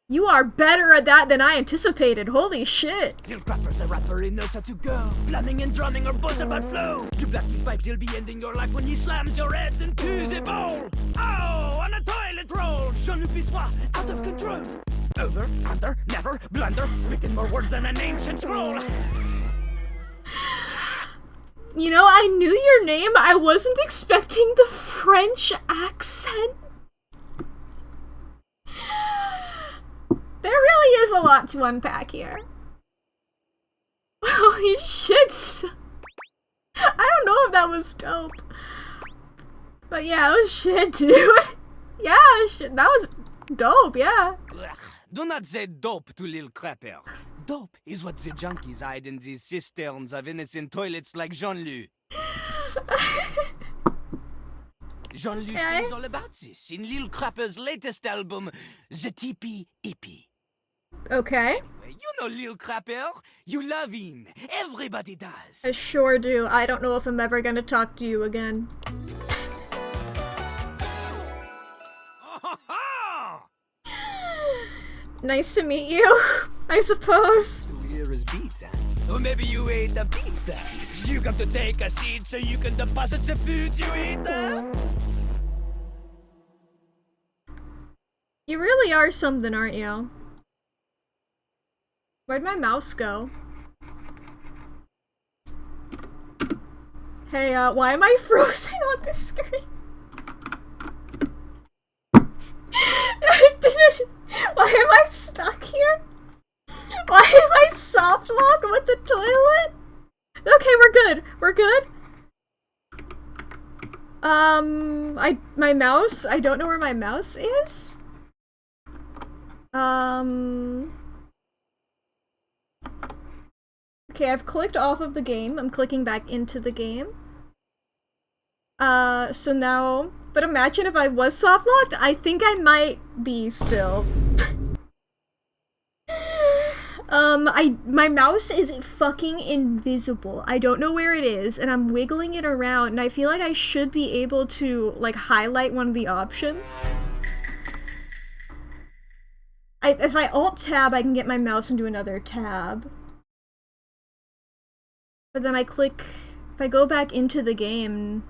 You are better at that than I anticipated, holy shit! Till Crapper's the rapper, he knows how to go. Plumbing and drumming are both about flow. You black these pipes, he'll be ending your life when he slams your head into the bowl. Oh, on a toilet roll, Jean-Luc Pissoir, out of control. Over, under, never, blunder, spitting more words than an ancient scroll. You know, I knew your name, I wasn't expecting the French accent. There really is a lot to unpack here. Holy shit! I don't know if that was dope. But yeah, it was shit, dude. Yeah, shit, that was dope, yeah. Do not say dope to Lil Crapper. Dope is what the junkies hide in these cisterns of innocent toilets like Jean-Luc. Jean-Luc sings all about this in Lil Crapper's latest album, The TP EP. Okay. Anyway, you know Lil Crapper. You love him. Everybody does. I sure do. I don't know if I'm ever gonna talk to you again. Nice to meet you, I suppose. Here is pizza. Or maybe you ate the pizza. You got to take a seat so you can deposit the food you eat. You really are something, aren't you? Where'd my mouse go? Hey, why am I frozen on this screen? Why am I stuck here? Why am I soft locked with the toilet? Okay, we're good. We're good. My mouse, I don't know where my mouse is. Okay, I've clicked off of the game. I'm clicking back into the game. So now, but imagine if I was soft locked, I think I might be still. My mouse is fucking invisible. I don't know where it is, and I'm wiggling it around, and I feel like I should be able to, like, highlight one of the options. If I alt-tab, I can get my mouse into another tab. But then I click... If I go back into the game...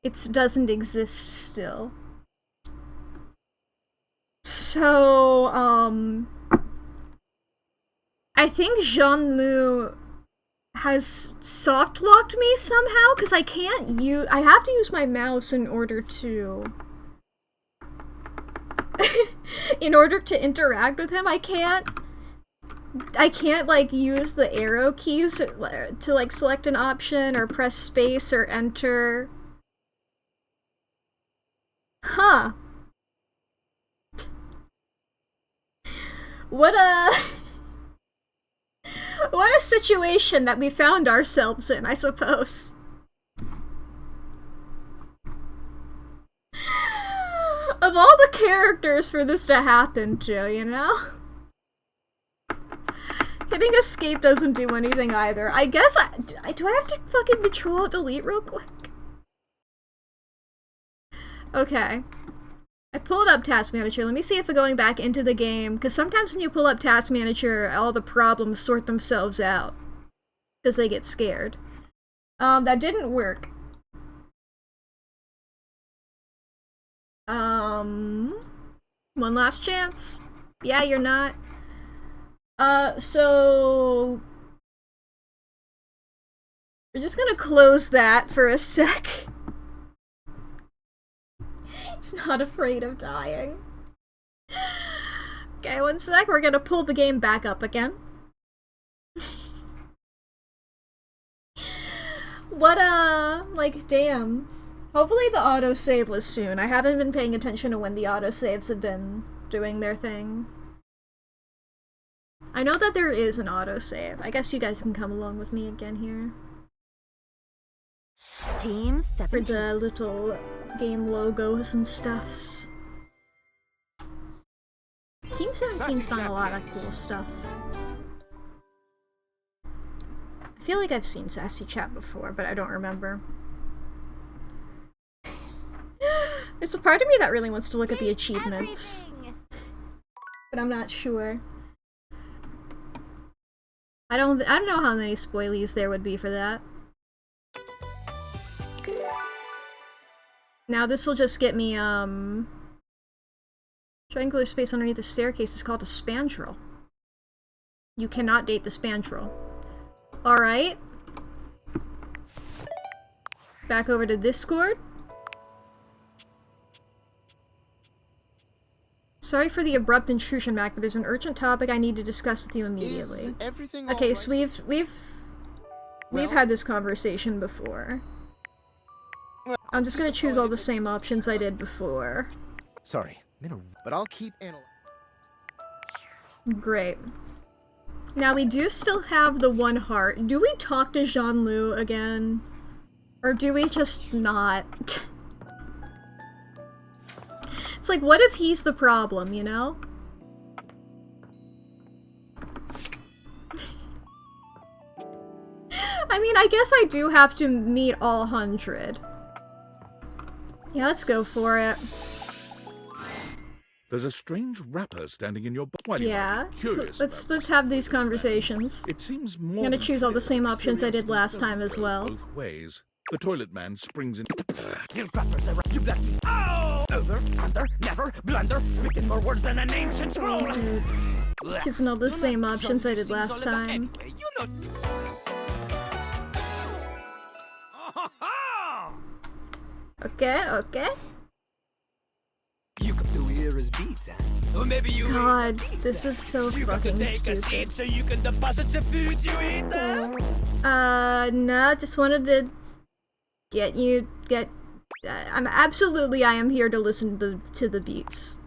It doesn't exist still. So, I think Jean-Luc has soft-locked me somehow, because I can't use... I have to use my mouse in order to... in order to interact with him. I can't, like, use the arrow keys to, like, select an option or press space or enter. Huh. What a situation that we found ourselves in, I suppose. Of all the characters for this to happen to, you know? Hitting escape doesn't do anything either. I guess do I have to fucking Control-Delete real quick? Okay. I pulled up Task Manager. Let me see if I'm going back into the game, because sometimes when you pull up Task Manager, all the problems sort themselves out. because they get scared. That didn't work. One last chance. Yeah, you're not. So we're just gonna close that for a sec. It's not afraid of dying. Okay, one sec, we're gonna pull the game back up again. What, like, damn. Hopefully the autosave was soon. I haven't been paying attention to when the autosaves have been doing their thing. I know that there is an autosave. I guess you guys can come along with me again here. Team 17. For the little game logos and stuffs. Team 17's done a lot of cool stuff. I feel like I've seen Sassy Chat before, but I don't remember. There's a part of me that really wants to look at the achievements. But I'm not sure. I don't know how many spoilies there would be for that. Now this will just get me, triangular space underneath the staircase is called a spandrel. You cannot date the spandrel. Alright. Back over to Discord. Sorry for the abrupt intrusion, Mac, but there's an urgent topic I need to discuss with you immediately. Is everything Okay, all so right? we've had this conversation before. I'm just gonna choose all the same options I did before. Sorry, but I'll keep analyzing. Great. Now we do still have the one heart. Do we talk to Jean-Loup again? Or do we just not? It's like, what if he's the problem, you know? I mean, I guess I do have to meet all 100. Yeah, let's go for it. There's a strange wrapper standing in your body. Yeah, Curious. let's have these conversations. It seems I'm more gonna than choose all the clear same that options I did curiosity last doesn't time as go well. Both ways. The toilet man springs in. Little crappers around you black is over, under, never, blunder, speaking more words than an ancient scroll. Choosing all the same options I did last time. Anyway, you know. Okay, okay. You come to here as beats, huh? Or maybe you God, this is so you got to fucking take a stupid. seat so you can deposit the food you eat. No, just wanted to I am here to listen to the beats.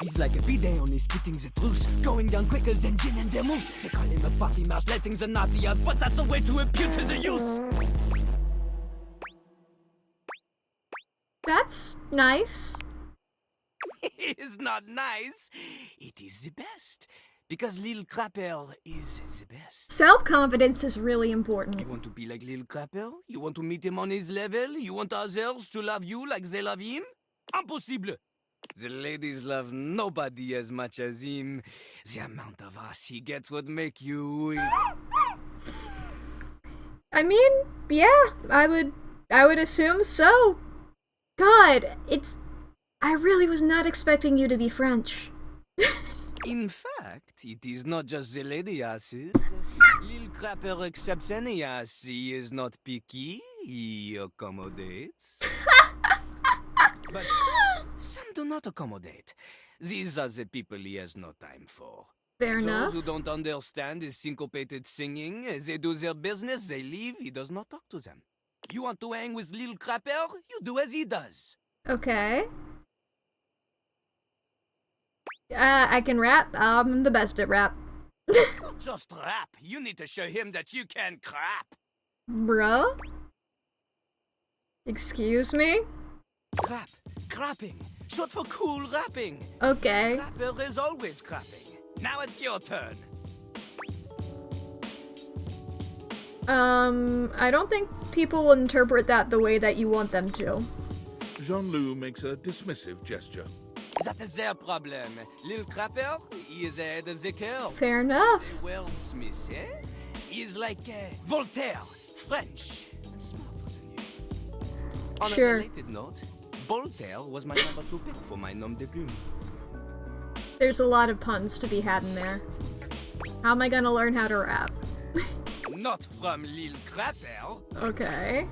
He's like a bidet on his spitting the truth, going down quicker than gin and vermouth. They call him a party mouse, letting the naughty out, but that's a way to impute to the youth. That's nice. It is not nice. It is the best. Because Lil Crapper is the best. Self-confidence is really important. You want to be like Lil Crapper? You want to meet him on his level? You want others to love you like they love him? Impossible! The ladies love nobody as much as him. The amount of ass he gets would make you weep. I mean, yeah, I would assume so. God, I really was not expecting you to be French. In fact, it is not just the lady asses. Lil Crapper accepts any ass. He is not picky. He accommodates. But some do not accommodate. These are the people he has no time for. Fair enough. Those who don't understand his syncopated singing, they do their business, they leave, he does not talk to them. You want to hang with Lil Crapper? You do as he does. Okay. I can rap. I'm the best at rap. Not just rap. You need to show him that you can crap. Bruh? Excuse me? Crap. Crapping. Short for cool rapping. Okay. Crapper is always crapping. Now it's your turn. I don't think people will interpret that the way that you want them to. Jean-Loup makes a dismissive gesture. That is their problem. Lil Crapper, he is ahead of the curve. Fair enough. The wordsmith, eh? is like Voltaire, French, and smarter than you. On Sure. a related note, Voltaire was my number 2 pick for my nom de plume. There's a lot of puns to be had in there. How am I gonna learn how to rap? Not from Lil Crapper. Okay.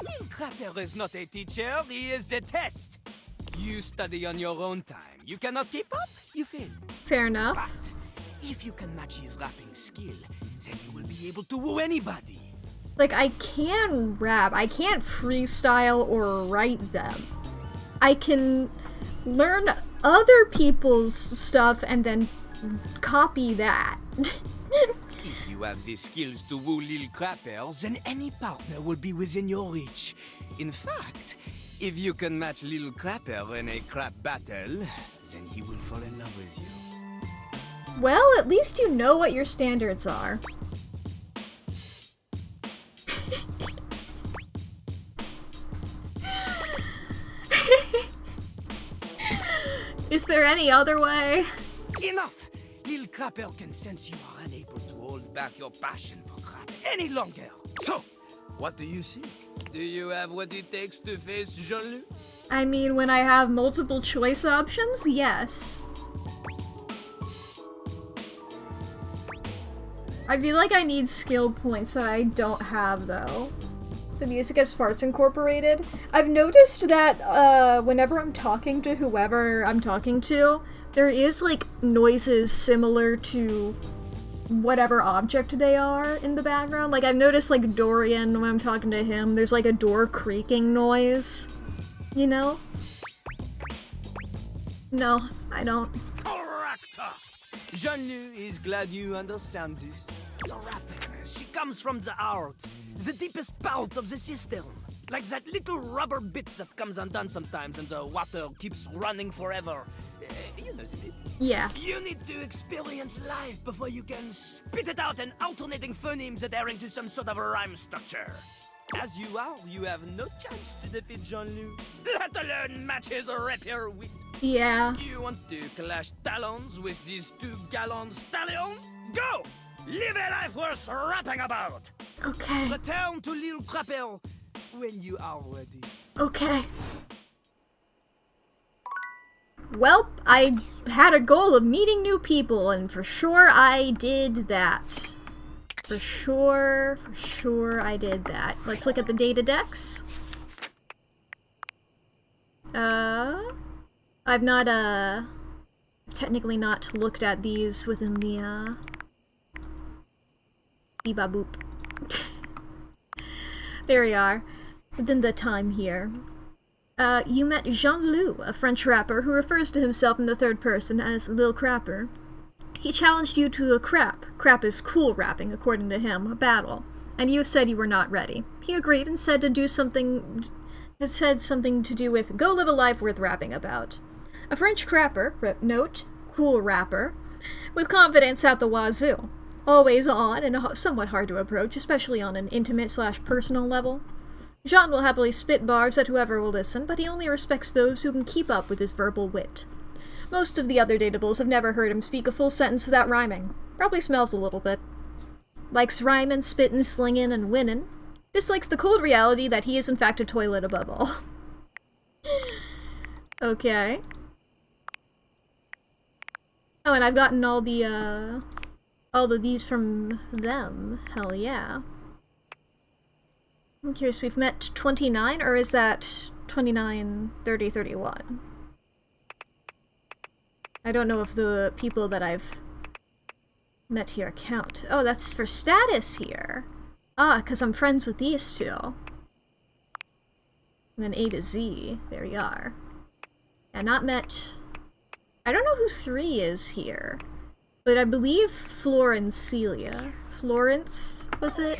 Lil Crapper is not a teacher, he is a test. You study on your own time. You cannot keep up, you fail. Fair enough. But if you can match his rapping skill, then you will be able to woo anybody. Like, I can rap. I can't freestyle or write them. I can learn other people's stuff and then copy that. If you have the skills to woo Lil Crapper, then any partner will be within your reach. In fact, if you can match Lil Crapper in a crap battle, then he will fall in love with you. Well, at least you know what your standards are. Is there any other way? Enough! Lil Crapper can sense you are unable to hold back your passion for crap any longer. So, what do you think? Do you have what it takes to face Jean-Luc? I mean, when I have multiple choice options, yes. I feel like I need skill points that I don't have, though. The music has farts incorporated. I've noticed that whenever I'm talking to whoever I'm talking to, there is, like, noises similar to whatever object they are in the background. Like, I've noticed, like, Dorian, when I'm talking to him, there's, like, a door creaking noise. You know? No, I don't. Correct! Jean-Luc is glad you understand this. The rapping, she comes from the heart, the deepest part of the system. Like that little rubber bit that comes undone sometimes and the water keeps running forever. You know the bit. Yeah. You need to experience life before you can spit it out in alternating phonemes adhering to some sort of a rhyme structure. As you are, you have no chance to defeat Jean-Luc, let alone match his rapier wit. Yeah. You want to clash talons with these 2 gallon stallions? Go! Live a life worth rapping about! Okay. Return to Lil Crapper when you are ready. Okay. Well, I had a goal of meeting new people, and for sure I did that. For sure I did that. Let's look at the data decks. I've not, technically not looked at these within the, Beep-a-boop. There we are. Within the time here. You met Jean-Luc, a French rapper who refers to himself in the third person as Lil Crapper. He challenged you to a crap. Crap is cool rapping, according to him, a battle. And you said you were not ready. He agreed and said something to do with go live a life worth rapping about. A French crapper, note, cool rapper, with confidence out the wazoo. Always on and somewhat hard to approach, especially on an intimate/personal level. Jean will happily spit bars at whoever will listen, but he only respects those who can keep up with his verbal wit. Most of the other datables have never heard him speak a full sentence without rhyming. Probably smells a little bit. Likes rhyming, spittin', slingin', and winnin'. Dislikes the cold reality that he is in fact a toilet above all. Okay. Oh, and I've gotten all of these from them. Hell yeah. I'm curious, we've met 29, or is that 29, 30, 31? I don't know if the people that I've met here count. Oh, that's for status here. Ah, because I'm friends with these two. And then A to Z. There we are. And not met... I don't know who 3 is here. But I believe Florence Celia. Florence, was it?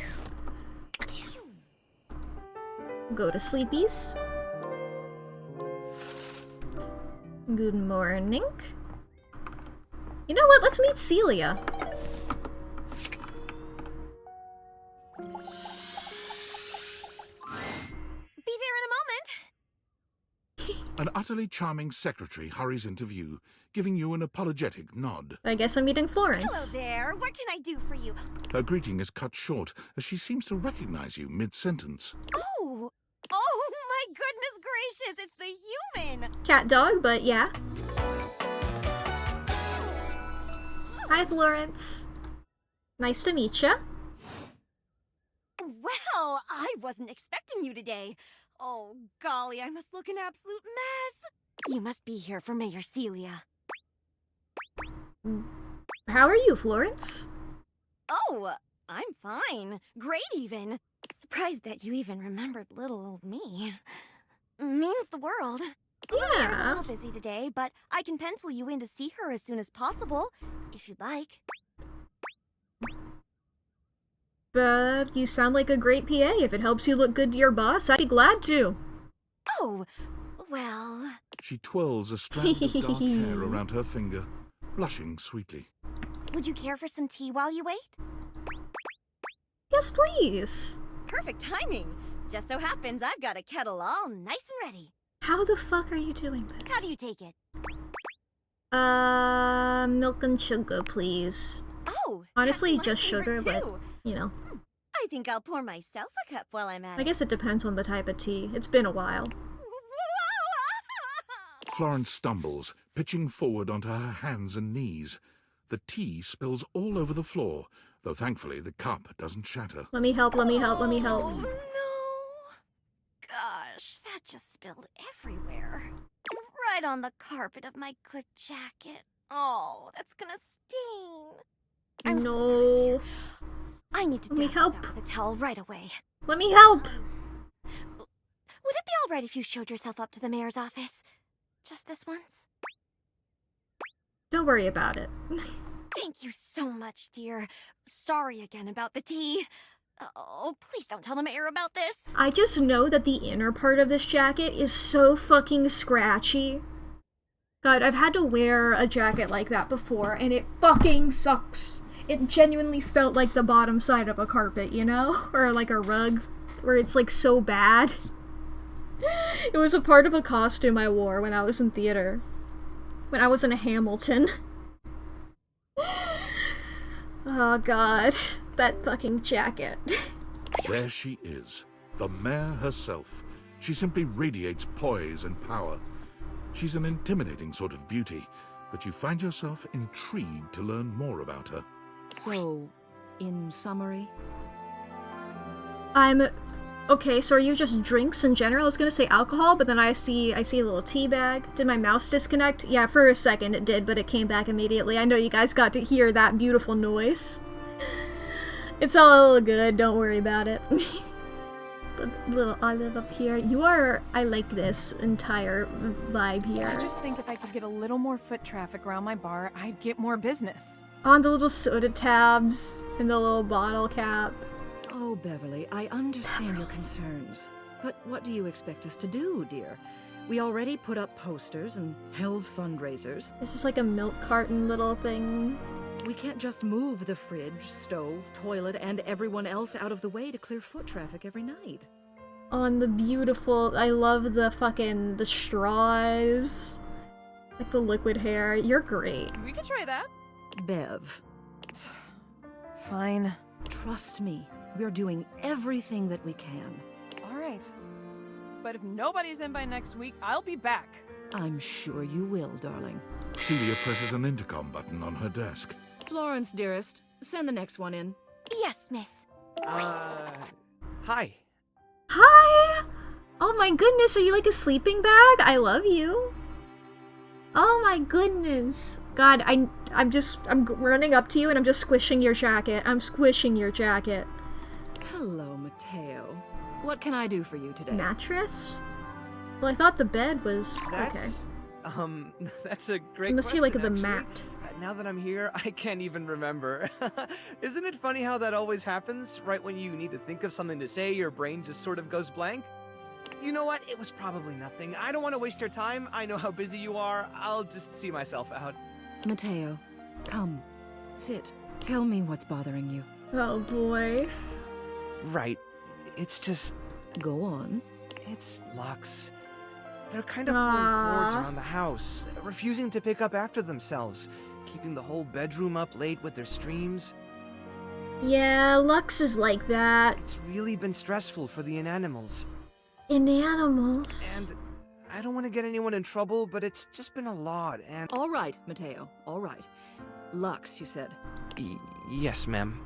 Go to sleepies. Good morning. You know what? Let's meet Celia. Be there in a moment. An utterly charming secretary hurries into view, giving you an apologetic nod. I guess I'm meeting Florence. Hello there. What can I do for you? Her greeting is cut short as she seems to recognize you mid-sentence. Oh! Oh my goodness gracious! It's the human! Cat dog, but yeah. Hi, Florence. Nice to meet ya. Well, I wasn't expecting you today. Oh, golly, I must look an absolute mess. You must be here for Mayor Celia. How are you, Florence? Oh, I'm fine. Great, even. Surprised that you even remembered little old me. Means the world. Mayor's a little busy today, but I can pencil you in to see her as soon as possible, if you'd like. But you sound like a great PA. If it helps you look good to your boss, I'd be glad to. Oh, well... She twirls a strand of dark hair around her finger, blushing sweetly. Would you care for some tea while you wait? Yes, please. Perfect timing. Just so happens I've got a kettle all nice and ready. How the fuck are you doing this? How do you take it? Milk and sugar, please. Oh! Honestly, just sugar, but, too. you know. I think I'll pour myself a cup while I'm at it. I guess it depends on the type of tea. It's been a while. Florence stumbles, pitching forward onto her hands and knees. The tea spills all over the floor, though thankfully the cup doesn't shatter. Let me help, let me help, let me help. Oh, no. Gosh, that just spilled everywhere. Right on the carpet of my good jacket. Oh, that's gonna stain. I'm so sorry, dear. I need to dab this out with a towel right away. Let me help! Would it be alright if you showed yourself up to the mayor's office? Just this once? Don't worry about it. Thank you so much, dear. Sorry again about the tea. Oh, please don't tell the mayor about this. I just know that the inner part of this jacket is so fucking scratchy. God, I've had to wear a jacket like that before, and it fucking sucks. It genuinely felt like the bottom side of a carpet, you know? Or like a rug, where it's like so bad. It was a part of a costume I wore when I was in theater. When I was in a Hamilton. Oh god, that fucking jacket. There she is, the mayor herself. She simply radiates poise and power. She's an intimidating sort of beauty, but you find yourself intrigued to learn more about her. So, in summary? Okay, so are you just drinks in general? I was gonna say alcohol, but then I see a little tea bag. Did my mouse disconnect? Yeah, for a second it did, but it came back immediately. I know you guys got to hear that beautiful noise. It's all good, don't worry about it. But little olive up here. I like this entire vibe here. I just think if I could get a little more foot traffic around my bar, I'd get more business. On the little soda tabs and the little bottle cap. Oh, Beverly, I understand your concerns. But what do you expect us to do, dear? We already put up posters and held fundraisers. This is like a milk carton little thing. We can't just move the fridge, stove, toilet, and everyone else out of the way to clear foot traffic every night. On the beautiful, I love the straws. Like the liquid hair. You're great. We could try that. Bev. Fine. Trust me. We're doing everything that we can. All right. But if nobody's in by next week, I'll be back. I'm sure you will, darling. Celia presses an intercom button on her desk. Florence, dearest, send the next one in. Yes, miss. Hi. Hi! Oh my goodness, are you like a sleeping bag? I love you. Oh my goodness. God, I'm running up to you and I'm just squishing your jacket. I'm squishing your jacket. Hello, Mateo. What can I do for you today? Mattress? Well, I thought the bed was... okay. That's a great It must be question, like the actually. mat. Now that I'm here, I can't even remember. Isn't it funny how that always happens? Right when you need to think of something to say, your brain just sort of goes blank? You know what? It was probably nothing. I don't want to waste your time. I know how busy you are. I'll just see myself out. Mateo, come. Sit. Tell me what's bothering you. Oh boy. Right. It's just... Go on. It's Lux. They're kind of pulling cords around the house, refusing to pick up after themselves, keeping the whole bedroom up late with their streams. Yeah, Lux is like that. It's really been stressful for the inanimals. Inanimals? And I don't want to get anyone in trouble, but it's just been a lot, and... All right, Mateo, all right. Lux, you said. Yes, ma'am.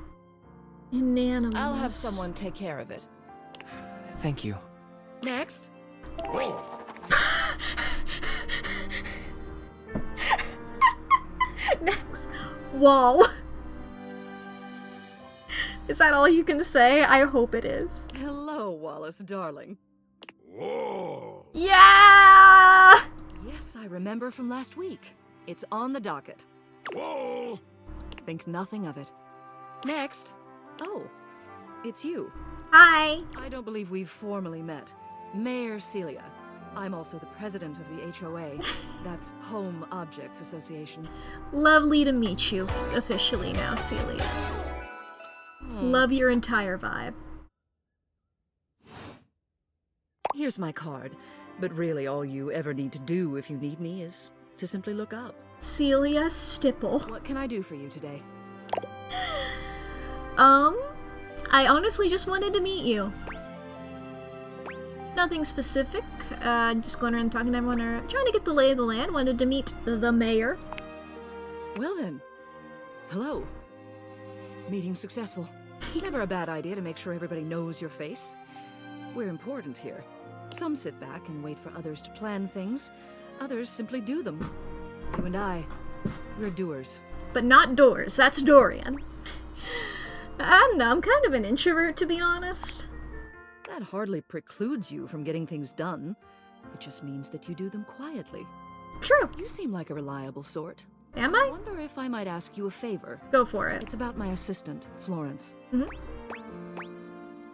Inanimals. I'll have someone take care of it. Thank you. Next. Next. Wall. Is that all you can say? I hope it is. Hello, Wallace, darling. Whoa! Yeah! Yes, I remember from last week. It's on the docket. Whoa! Think nothing of it. Next. Oh, it's you. Hi. I don't believe we've formally met. Mayor Celia. I'm also the president of the HOA. That's Home Objects Association. Lovely to meet you officially now, Celia. Love your entire vibe. Here's my card, but really all you ever need to do if you need me is to simply look up. Celia Stipple. What can I do for you today? I honestly just wanted to meet you. Nothing specific. Just going around talking to everyone, trying to get the lay of the land. Wanted to meet the mayor. Well then, hello. Meeting successful. Never a bad idea to make sure everybody knows your face. We're important here. Some sit back and wait for others to plan things. Others simply do them. You and I, we're doers. But not doors. That's Dorian. I don't know, I'm kind of an introvert, to be honest. That hardly precludes you from getting things done. It just means that you do them quietly. True. You seem like a reliable sort. Am I? I wonder if I might ask you a favor. Go for it. It's about my assistant, Florence.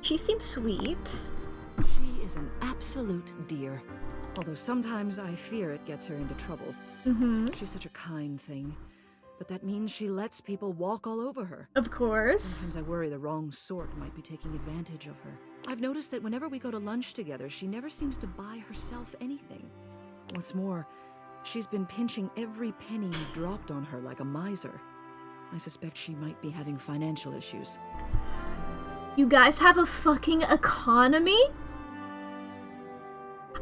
She seems sweet. She is an absolute dear. Although sometimes I fear it gets her into trouble. She's such a kind thing. But that means she lets people walk all over her. Of course. Sometimes I worry the wrong sort might be taking advantage of her. I've noticed that whenever we go to lunch together, she never seems to buy herself anything. What's more, she's been pinching every penny dropped on her like a miser. I suspect she might be having financial issues. You guys have a fucking economy?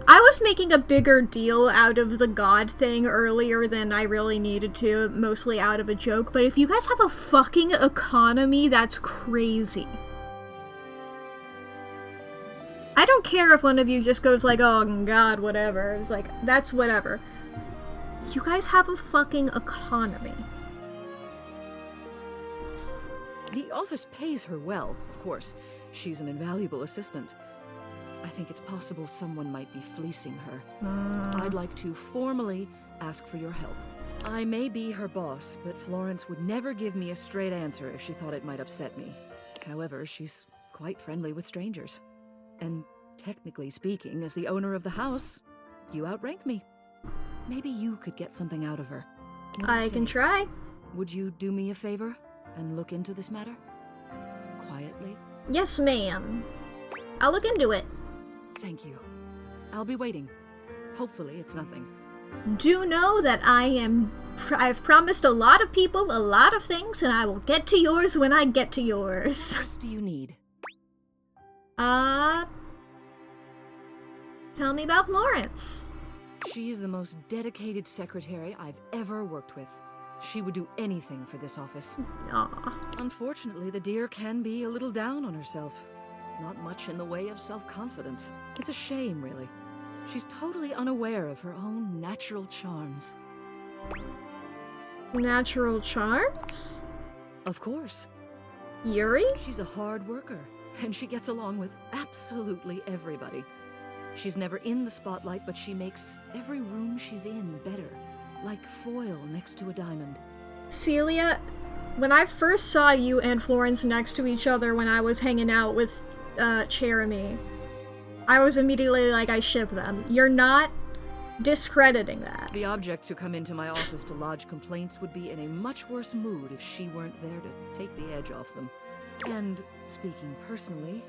I was making a bigger deal out of the god thing earlier than I really needed to, mostly out of a joke, but if you guys have a fucking economy, that's crazy. I don't care if one of you just goes like, oh god, whatever. It's like, that's whatever. You guys have a fucking economy. The office pays her well, of course. She's an invaluable assistant. I think it's possible someone might be fleecing her. I'd like to formally ask for your help. I may be her boss, but Florence would never give me a straight answer if she thought it might upset me. However, she's quite friendly with strangers. And technically speaking, as the owner of the house, you outrank me. Maybe you could get something out of her. I can try. Would you do me a favor and look into this matter? Quietly? Yes, ma'am. I'll look into it. Thank you. I'll be waiting. Hopefully it's nothing. Do know that I've promised a lot of people a lot of things, and I will get to yours when I get to yours. What else do you need? Tell me about Florence. She's the most dedicated secretary I've ever worked with. She would do anything for this office. Aww. Unfortunately, the dear can be a little down on herself. Not much in the way of self-confidence. It's a shame, really. She's totally unaware of her own natural charms. Natural charms? Of course. Yuri? She's a hard worker, and she gets along with absolutely everybody. She's never in the spotlight, but she makes every room she's in better, like foil next to a diamond. Celia, when I first saw you and Florence next to each other when I was hanging out with Jeremy, I was immediately like, I ship them. You're not discrediting that. The objects who come into my office to lodge complaints would be in a much worse mood if she weren't there to take the edge off them. And speaking personally,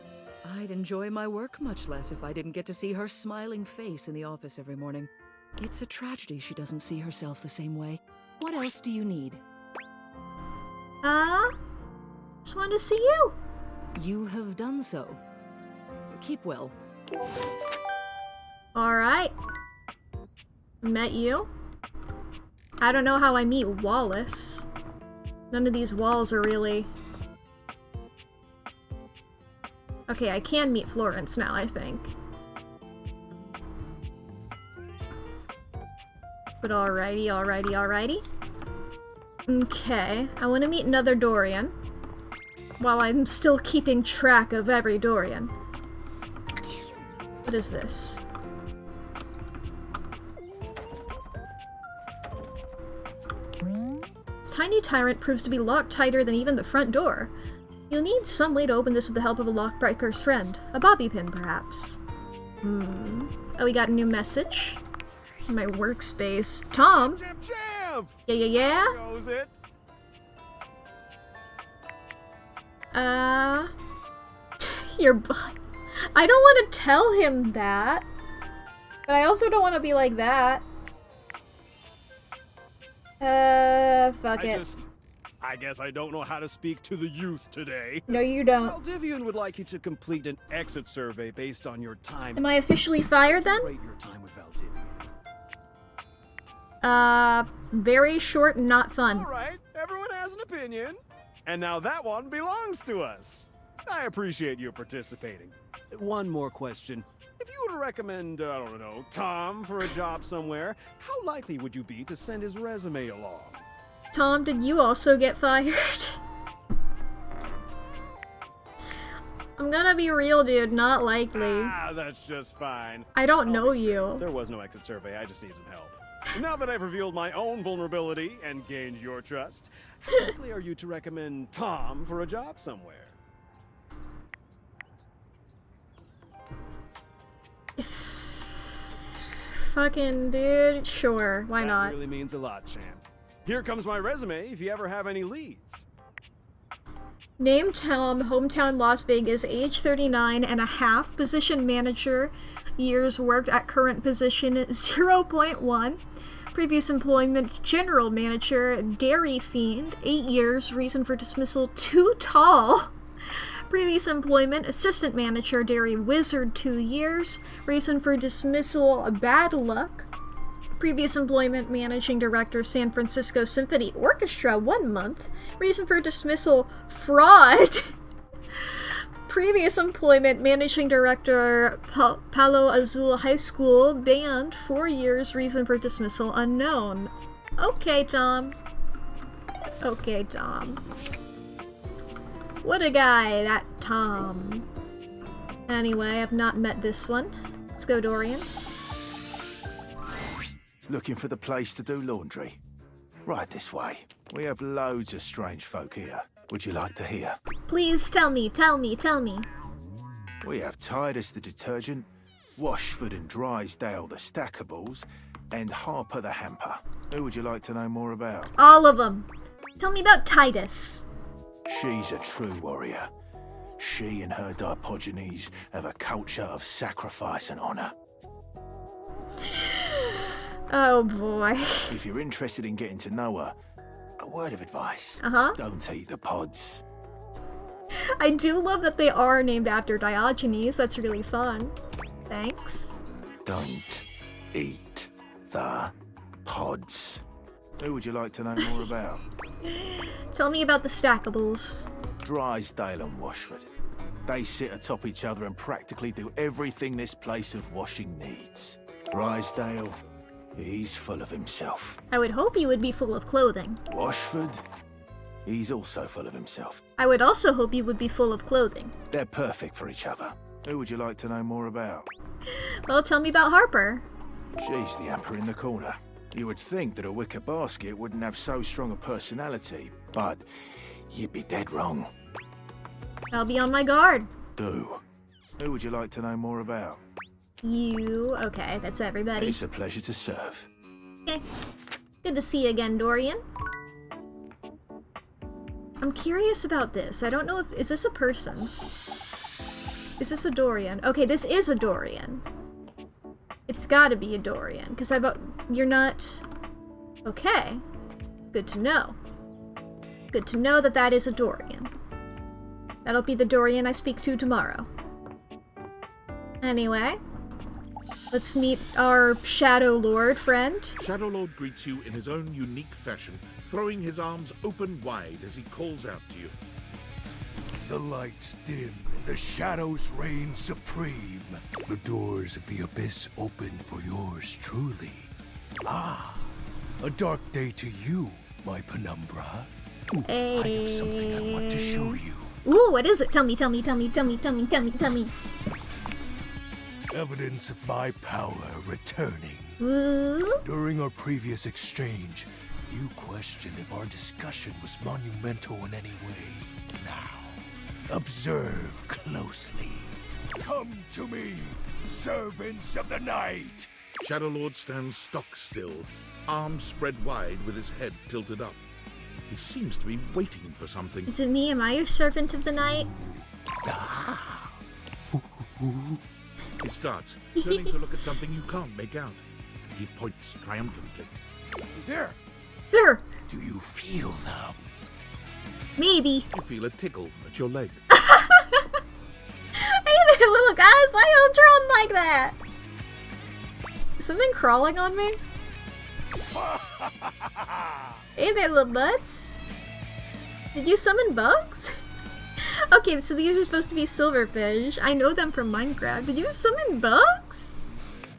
I'd enjoy my work much less if I didn't get to see her smiling face in the office every morning. It's a tragedy she doesn't see herself the same way. What else do you need? Just wanted to see you. You have done so. Keep well. Alright. Met you. I don't know how I meet Wallace. None of these walls are really... Okay, I can meet Florence now, I think. But alrighty. Okay, I want to meet another Dorian. While I'm still keeping track of every Dorian. What is this? This tiny tyrant proves to be locked tighter than even the front door. You'll need some way to open this with the help of a lockbreaker's friend. A bobby pin, perhaps. Oh, we got a new message. My workspace. Tom? Yeah? Knows it. Your I don't want to tell him that. But I also don't want to be like that. Fuck it. I guess I don't know how to speak to the youth today. No, you don't. Valdivian would like you to complete an exit survey based on your time. Am I officially fired then? Rate your time with Valdivian. Very short and not fun. Alright, everyone has an opinion. And now that one belongs to us. I appreciate you participating. One more question. If you were to recommend, I don't know, Tom for a job somewhere, how likely would you be to send his resume along? Tom, did you also get fired? I'm gonna be real, dude. Not likely. That's just fine. I don't know you. There was no exit survey. I just need some help. Now that I've revealed my own vulnerability and gained your trust, how likely are you to recommend Tom for a job somewhere? Fucking dude, sure. Why not? That really means a lot, champ. Here comes my resume if you ever have any leads. Name Tom, hometown Las Vegas, age 39 and a half, position manager, years worked at current position 0.1, previous employment general manager, dairy fiend, 8 years, reason for dismissal too tall, previous employment assistant manager, dairy wizard, 2 years, reason for dismissal bad luck, previous employment managing director San Francisco Symphony Orchestra, 1 month, reason for dismissal fraud. Previous employment managing director Palo Azul High School band, 4 years, reason for dismissal unknown. Okay, Tom. What a guy, that Tom. Anyway, I've not met this one. Let's go, Dorian. Looking for the place to do laundry? Right this way. We have loads of strange folk here. Would you like to hear? Please tell me. We have Titus the detergent, Washford and Drysdale the stackables, and Harper the hamper. Who would you like to know more about? All of them. Tell me about Titus. She's a true warrior. She and her Dipogenes have a culture of sacrifice and honor. Oh boy. If you're interested in getting to know her, a word of advice. Don't eat the pods. I do love that they are named after Diogenes. That's really fun. Thanks. Don't eat the pods. Who would you like to know more about? Tell me about the stackables. Drysdale and Washford. They sit atop each other and practically do everything this place of washing needs. Drysdale, he's full of himself. I would hope you would be full of clothing. Washford, he's also full of himself. I would also hope you would be full of clothing. They're perfect for each other. Who would you like to know more about? Well, tell me about Harper. She's the emperor in the corner. You would think that a wicker basket wouldn't have so strong a personality, but you'd be dead wrong. I'll be on my guard. Do. Who would you like to know more about? You. Okay, that's everybody. It's a pleasure to serve. Okay. Good to see you again, Dorian. I'm curious about this. I don't know if... Is this a person? Is this a Dorian? Okay, this is a Dorian. It's gotta be a Dorian, because you're not... Okay. Good to know. Good to know that that is a Dorian. That'll be the Dorian I speak to tomorrow. Anyway, let's meet our Shadow Lord friend. Shadow Lord greets you in his own unique fashion, throwing his arms open wide as he calls out to you. The lights dim and the shadows reign supreme. The doors of the abyss open for yours truly. Ah, a dark day to you, my penumbra. Ooh, I have something I want to show you. Ooh, what is it? Tell me, tell me, tell me, tell me, tell me, tell me, tell me. Evidence of my power returning. Ooh. During our previous exchange, you questioned if our discussion was monumental in any way. Now, observe closely. Come to me, servants of the night! Shadow Lord stands stock still, arms spread wide with his head tilted up. He seems to be waiting for something. Is it me? Am I your servant of the night? He starts, turning to look at something you can't make out. He points triumphantly. There! There! Do you feel them? Maybe. You feel a tickle at your leg. Hey there, little guys! Why y'all drawn like that? Is something crawling on me? Hey there, little butts. Did you summon bugs? Okay, so these are supposed to be silverfish. I know them from Minecraft. Did you summon bugs?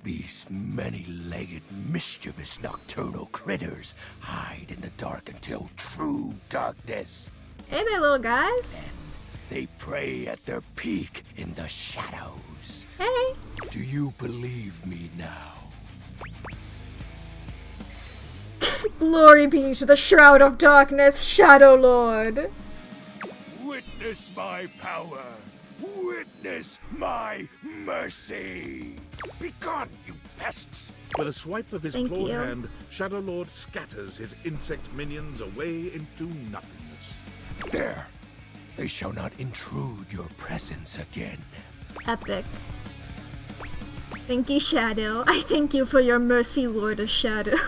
These many-legged, mischievous nocturnal critters hide in the dark until true darkness. Hey there, little guys. They prey at their peak in the shadows. Hey. Do you believe me now? Glory be to the Shroud of Darkness, Shadow Lord. Witness my power. Witness my mercy. Begone, you pests. With a swipe of his Thank clawed you. hand, Shadow Lord scatters his insect minions away into nothingness. There. They shall not intrude your presence again. Epic. Thank you, Shadow. I thank you for your mercy, Lord of Shadows.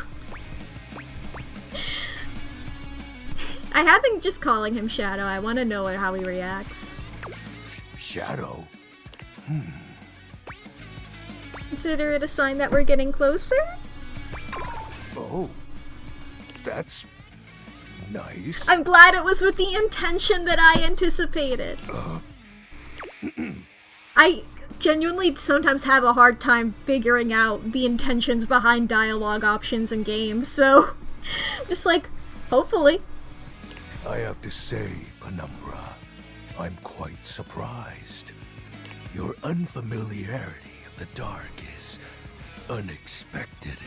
I have been just calling him Shadow. I want to know how he reacts. Shadow? Consider it a sign that we're getting closer? Oh. That's nice. I'm glad it was with the intention that I anticipated. I genuinely sometimes have a hard time figuring out the intentions behind dialogue options in games, so just like, hopefully. I have to say, Penumbra, I'm quite surprised. Your unfamiliarity of the dark is unexpected.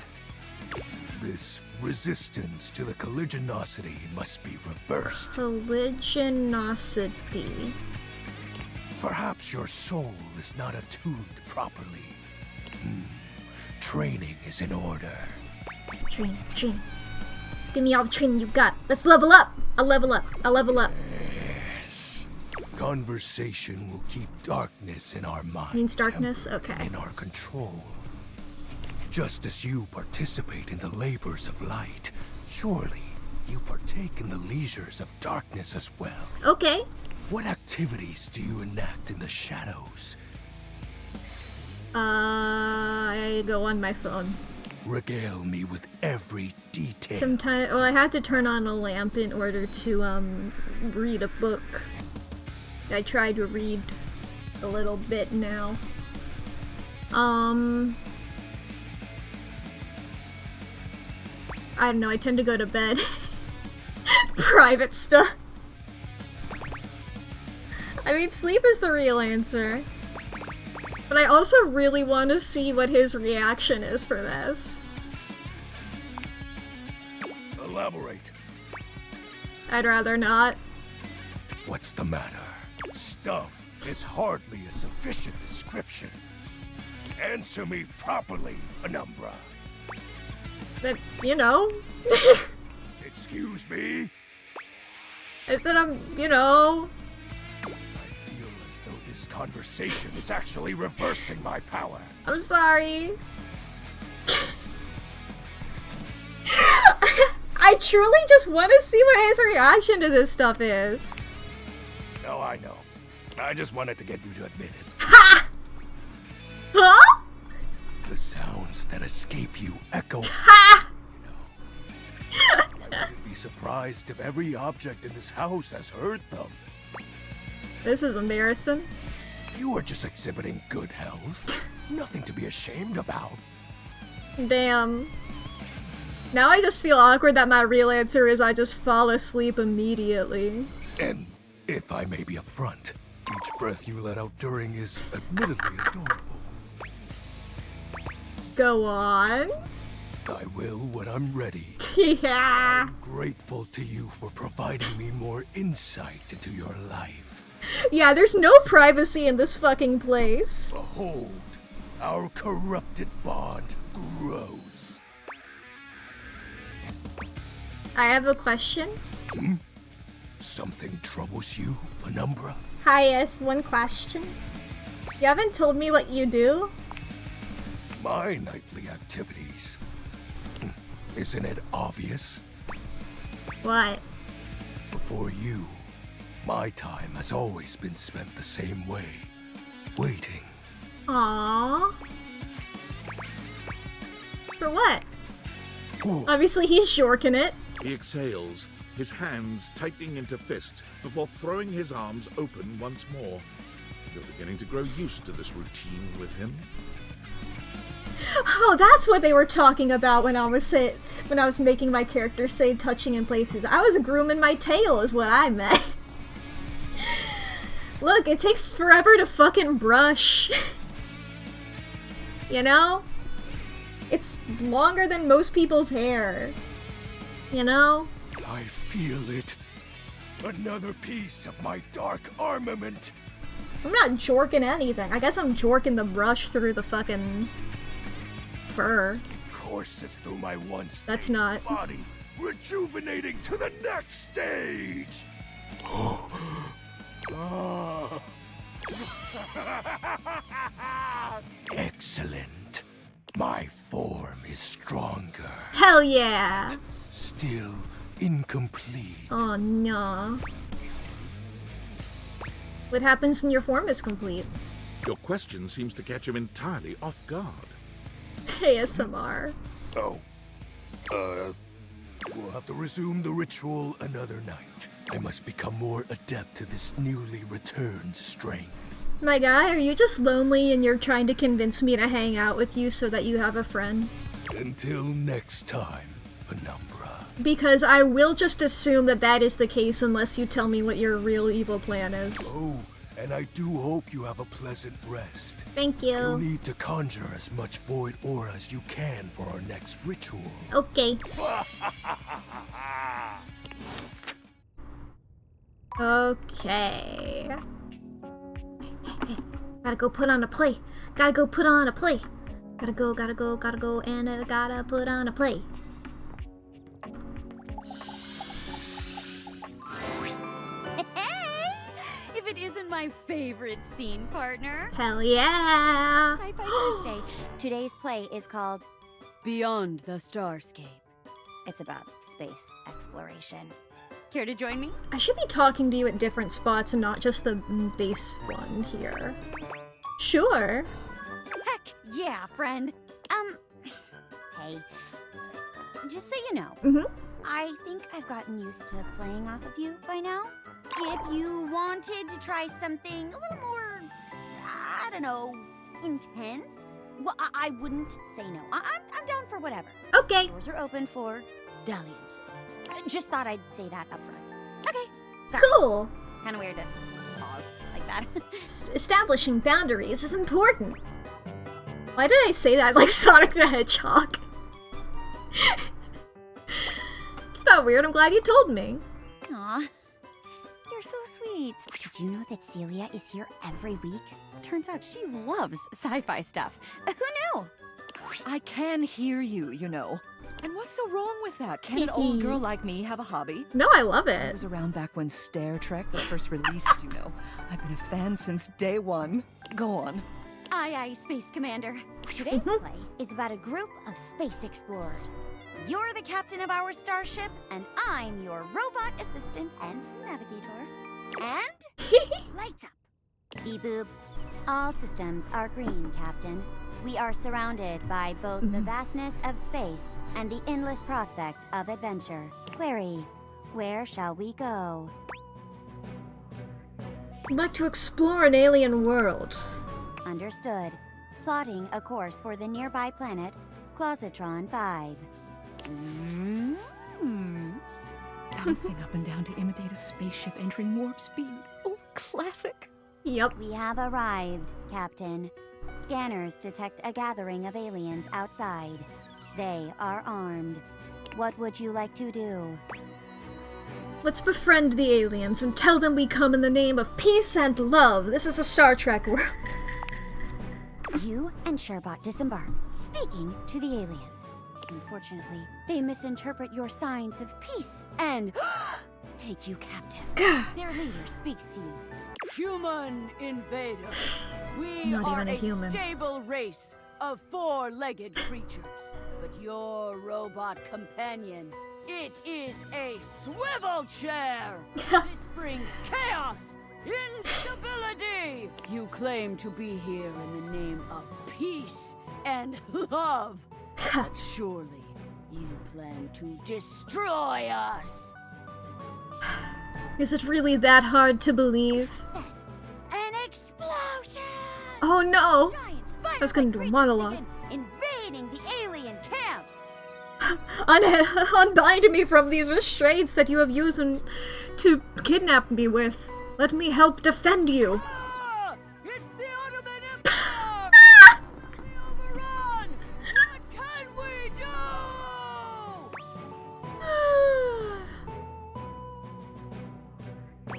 This resistance to the colligiosity must be reversed. Colligiosity. Perhaps your soul is not attuned properly. Training is in order. Train. Give me all the training you got. Let's level up. I'll level up. Yes. Conversation will keep darkness in our minds. Means darkness? Okay. In our control. Just as you participate in the labors of light, surely you partake in the leisures of darkness as well. Okay. What activities do you enact in the shadows? I go on my phone. Regale me with every detail. Sometimes, well, I have to turn on a lamp in order to, read a book. I try to read a little bit now. I don't know, I tend to go to bed. Private stuff. I mean, sleep is the real answer. But I also really want to see what his reaction is for this. Elaborate. I'd rather not. What's the matter? Stuff is hardly a sufficient description. Answer me properly, Penumbra. But, you know. Excuse me? I said you know. I feel as though this conversation is actually reversing my power. I'm sorry. I truly just want to see what his reaction to this stuff is. Oh, I know. I just wanted to get you to admit it. Ha! Huh? The sounds that escape you echo. Ha! You know, I wouldn't be surprised if every object in this house has heard them. This is embarrassing. You are just exhibiting good health. Nothing to be ashamed about. Damn. Now I just feel awkward that my real answer is I just fall asleep immediately. And if I may be upfront, each breath you let out during is admittedly adorable. Go on. I will when I'm ready. Yeah. I'm grateful to you for providing me more insight into your life. Yeah, there's no privacy in this fucking place. Behold, our corrupted bond grows. I have a question. Hmm? Something troubles you, Penumbra? Hi, yes, one question. You haven't told me what you do? My nightly activities. Isn't it obvious? What? Before you, my time has always been spent the same way. Waiting. Aww. For what? Ooh. Obviously he's shorking it. He exhales, his hands tightening into fists before throwing his arms open once more. You're beginning to grow used to this routine with him. Oh, that's what they were talking about when I was making my character say touching in places. I was grooming my tail is what I meant. Look, it takes forever to fucking brush. You know? It's longer than most people's hair. You know? I feel it. Another piece of my dark armament. I'm not jorking anything. I guess I'm jorking the brush through the fucking fur. It courses through my once That's not body, rejuvenating to the next stage. Excellent. My form is stronger. Hell yeah. Still incomplete. Oh no. What happens when your form is complete? Your question seems to catch him entirely off guard. ASMR. Oh. We'll have to resume the ritual another night. I must become more adept to this newly returned strength. My guy, are you just lonely and you're trying to convince me to hang out with you so that you have a friend? Until next time, Penumbra. Because I will just assume that that is the case unless you tell me what your real evil plan is. Oh, and I do hope you have a pleasant rest. Thank you. You'll need to conjure as much void aura as you can for our next ritual. Okay. Okay. Hey, gotta go put on a play. Gotta go put on a play. Gotta go, and I gotta put on a play. If it isn't my favorite scene partner. Hell yeah! Sci-Fi Thursday. Today's play is called Beyond the Starscape. It's about space exploration. Care to join me? I should be talking to you at different spots and not just the base one here. Sure. Heck yeah, friend. Hey, just so you know, I think I've gotten used to playing off of you by now. If you wanted to try something a little more, I don't know, intense, well, I wouldn't say no. I'm down for whatever. Okay. Doors are open for dalliances. Just thought I'd say that up front. Okay. Sorry. Cool. Kind of weird to pause like that. Establishing boundaries is important. Why did I say that like Sonic the Hedgehog? It's not weird. I'm glad you told me. Aw. You're so sweet. Did you know that Celia is here every week? Turns out she loves sci-fi stuff. Who knew? I can hear you, you know. And what's so wrong with that? Can an old girl like me have a hobby? No, I love it. I was around back when Star Trek was first released, you know. I've been a fan since day one. Go on. Aye, aye, Space Commander. Today's play is about a group of space explorers. You're the captain of our starship, and I'm your robot assistant and navigator. And lights up. Beep boop. All systems are green, Captain. We are surrounded by both the vastness of space and the endless prospect of adventure. Query, where shall we go? I'd like to explore an alien world. Understood. Plotting a course for the nearby planet, Closetron 5. Bouncing up and down to imitate a spaceship entering warp speed. Oh, classic. Yep. We have arrived, Captain. Scanners detect a gathering of aliens outside. They are armed. What would you like to do? Let's befriend the aliens and tell them we come in the name of peace and love. This is a Star Trek world. You and Sherbot disembark, speaking to the aliens. Unfortunately, they misinterpret your signs of peace and take you captive. Their leader speaks to you. Human invader. We Not are even a human. stable race of four-legged creatures. But your robot companion, it is a swivel chair. This brings chaos, instability. You claim to be here in the name of peace and love. But surely you plan to destroy us. Is it really that hard to believe? An explosion! Oh no! Giant I was gonna do a monologue. Invading the alien camp! Unbind me from these restraints that you have used to kidnap me with. Let me help defend you. It's the Ottoman Empire! We overrun! What can we do?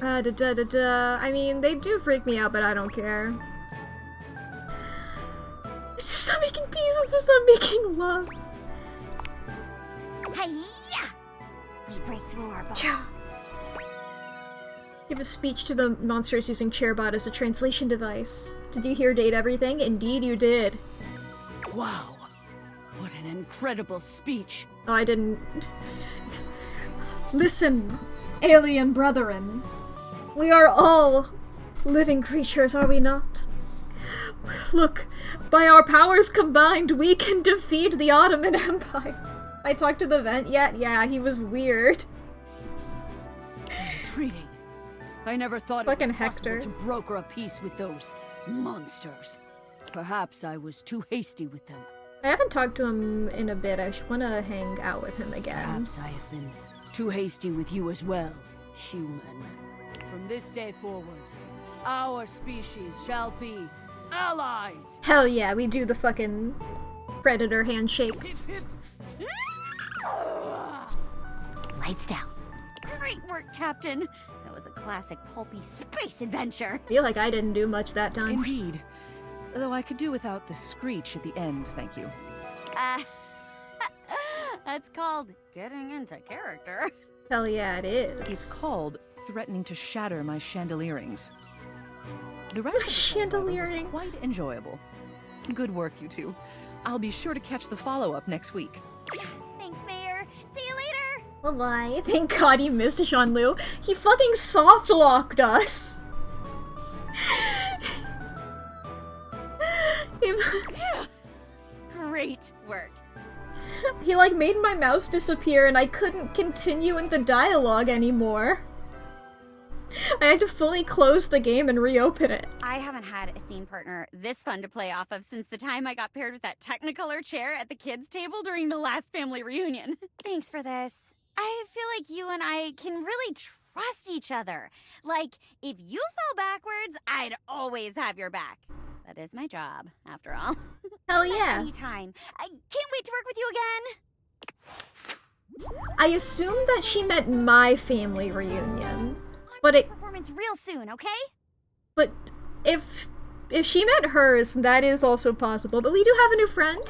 I mean, they do freak me out, but I don't care. It's just not making peace, it's just not making love. Hi-ya! We break through our bonds. Give a speech to the monsters using Chairbot as a translation device. Did you hear date everything? Indeed you did. Wow. What an incredible speech. Oh, I didn't... Listen, alien brethren. We are all living creatures, are we not? Look, by our powers combined, we can defeat the Ottoman Empire. I talked to the vent yet? Yeah, he was weird. Treating. I never thought Fucking it was possible Hector. to broker a peace with those monsters. Perhaps I was too hasty with them. I haven't talked to him in a bit. I want to hang out with him again. Perhaps I have been too hasty with you as well, human. From this day forwards, our species shall be allies. Hell yeah, we do the fucking predator handshake. Lights down. Great work, Captain. That was a classic pulpy space adventure. Feel like I didn't do much that time. Indeed. Though I could do without the screech at the end, thank you. That's called getting into character. Hell yeah, it is. It's called threatening to shatter my chandelierings. The rest of the chandelierings. was quite enjoyable. Good work, you two. I'll be sure to catch the follow-up next week. Thanks, Mayor. See you later. Bye-bye. Thank God you missed Jean-Lu. He fucking soft-locked us. Great work. He like made my mouse disappear and I couldn't continue in the dialogue anymore. I had to fully close the game and reopen it. I haven't had a scene partner this fun to play off of since the time I got paired with that Technicolor chair at the kids' table during the last family reunion. Thanks for this. I feel like you and I can really trust each other. Like, if you fell backwards, I'd always have your back. That is my job, after all. Hell yeah. Anytime. I can't wait to work with you again. I assumed that she meant my family reunion. But it Performance real soon, okay? But if she meant hers, that is also possible. But we do have a new friend.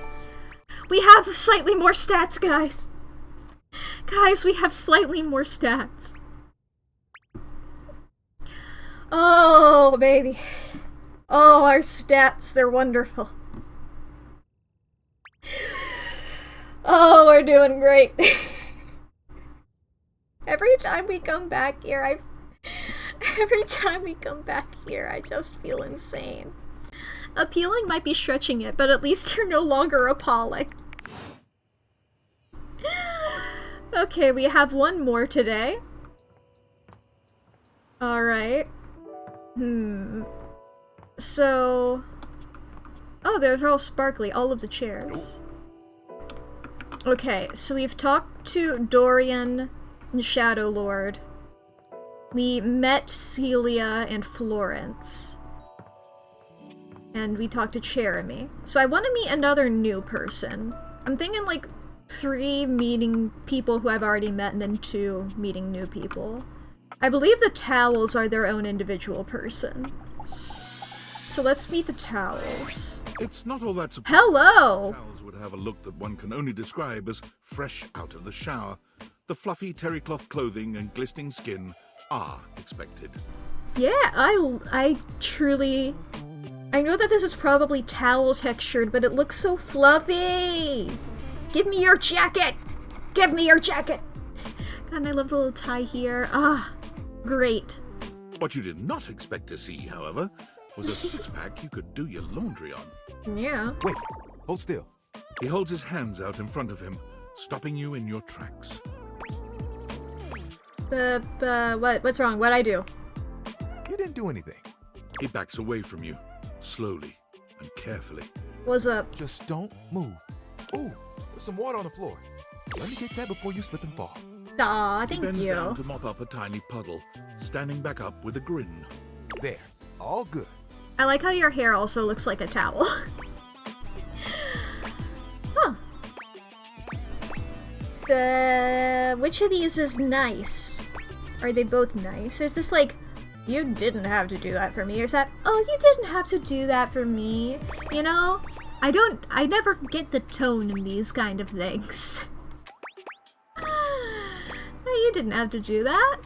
We have slightly more stats, guys. Guys, we have slightly more stats. Oh, baby. Oh, our stats, they're wonderful. Oh, we're doing great. Every time we come back here, I just feel insane. Appealing might be stretching it, but at least you're no longer appalling. Okay, we have one more today. Alright. So... Oh, they're all sparkly, all of the chairs. Okay, so we've talked to Dorian and Shadow Lord. We met Celia and Florence. And we talked to Jeremy. So I want to meet another new person. I'm thinking like 3 meeting people who I've already met and then 2 meeting new people. I believe the towels are their own individual person. So let's meet the towels. It's not all that surprising. Hello! Towels would have a look that one can only describe as fresh out of the shower. The fluffy terry cloth clothing and glistening skin are expected. Yeah, I truly... I know that this is probably towel textured, but it looks so fluffy! Give me your jacket! Give me your jacket! God, and I love the little tie here. Ah, great. What you did not expect to see, however, was a 6-pack you could do your laundry on. Yeah. Wait, hold still. He holds his hands out in front of him, stopping you in your tracks. What's wrong? What'd I do? You didn't do anything. He backs away from you, slowly and carefully. What's up? Just don't move. Ooh, there's some water on the floor. Let me get that before you slip and fall. Aw, thank He bends you. down to mop up a tiny puddle, standing back up with a grin. There, all good. I like how your hair also looks like a towel. Huh. Which of these is nice? Are they both nice? Is this like, you didn't have to do that for me? Or is that, oh, you didn't have to do that for me? You know? I never get the tone in these kind of things. You didn't have to do that.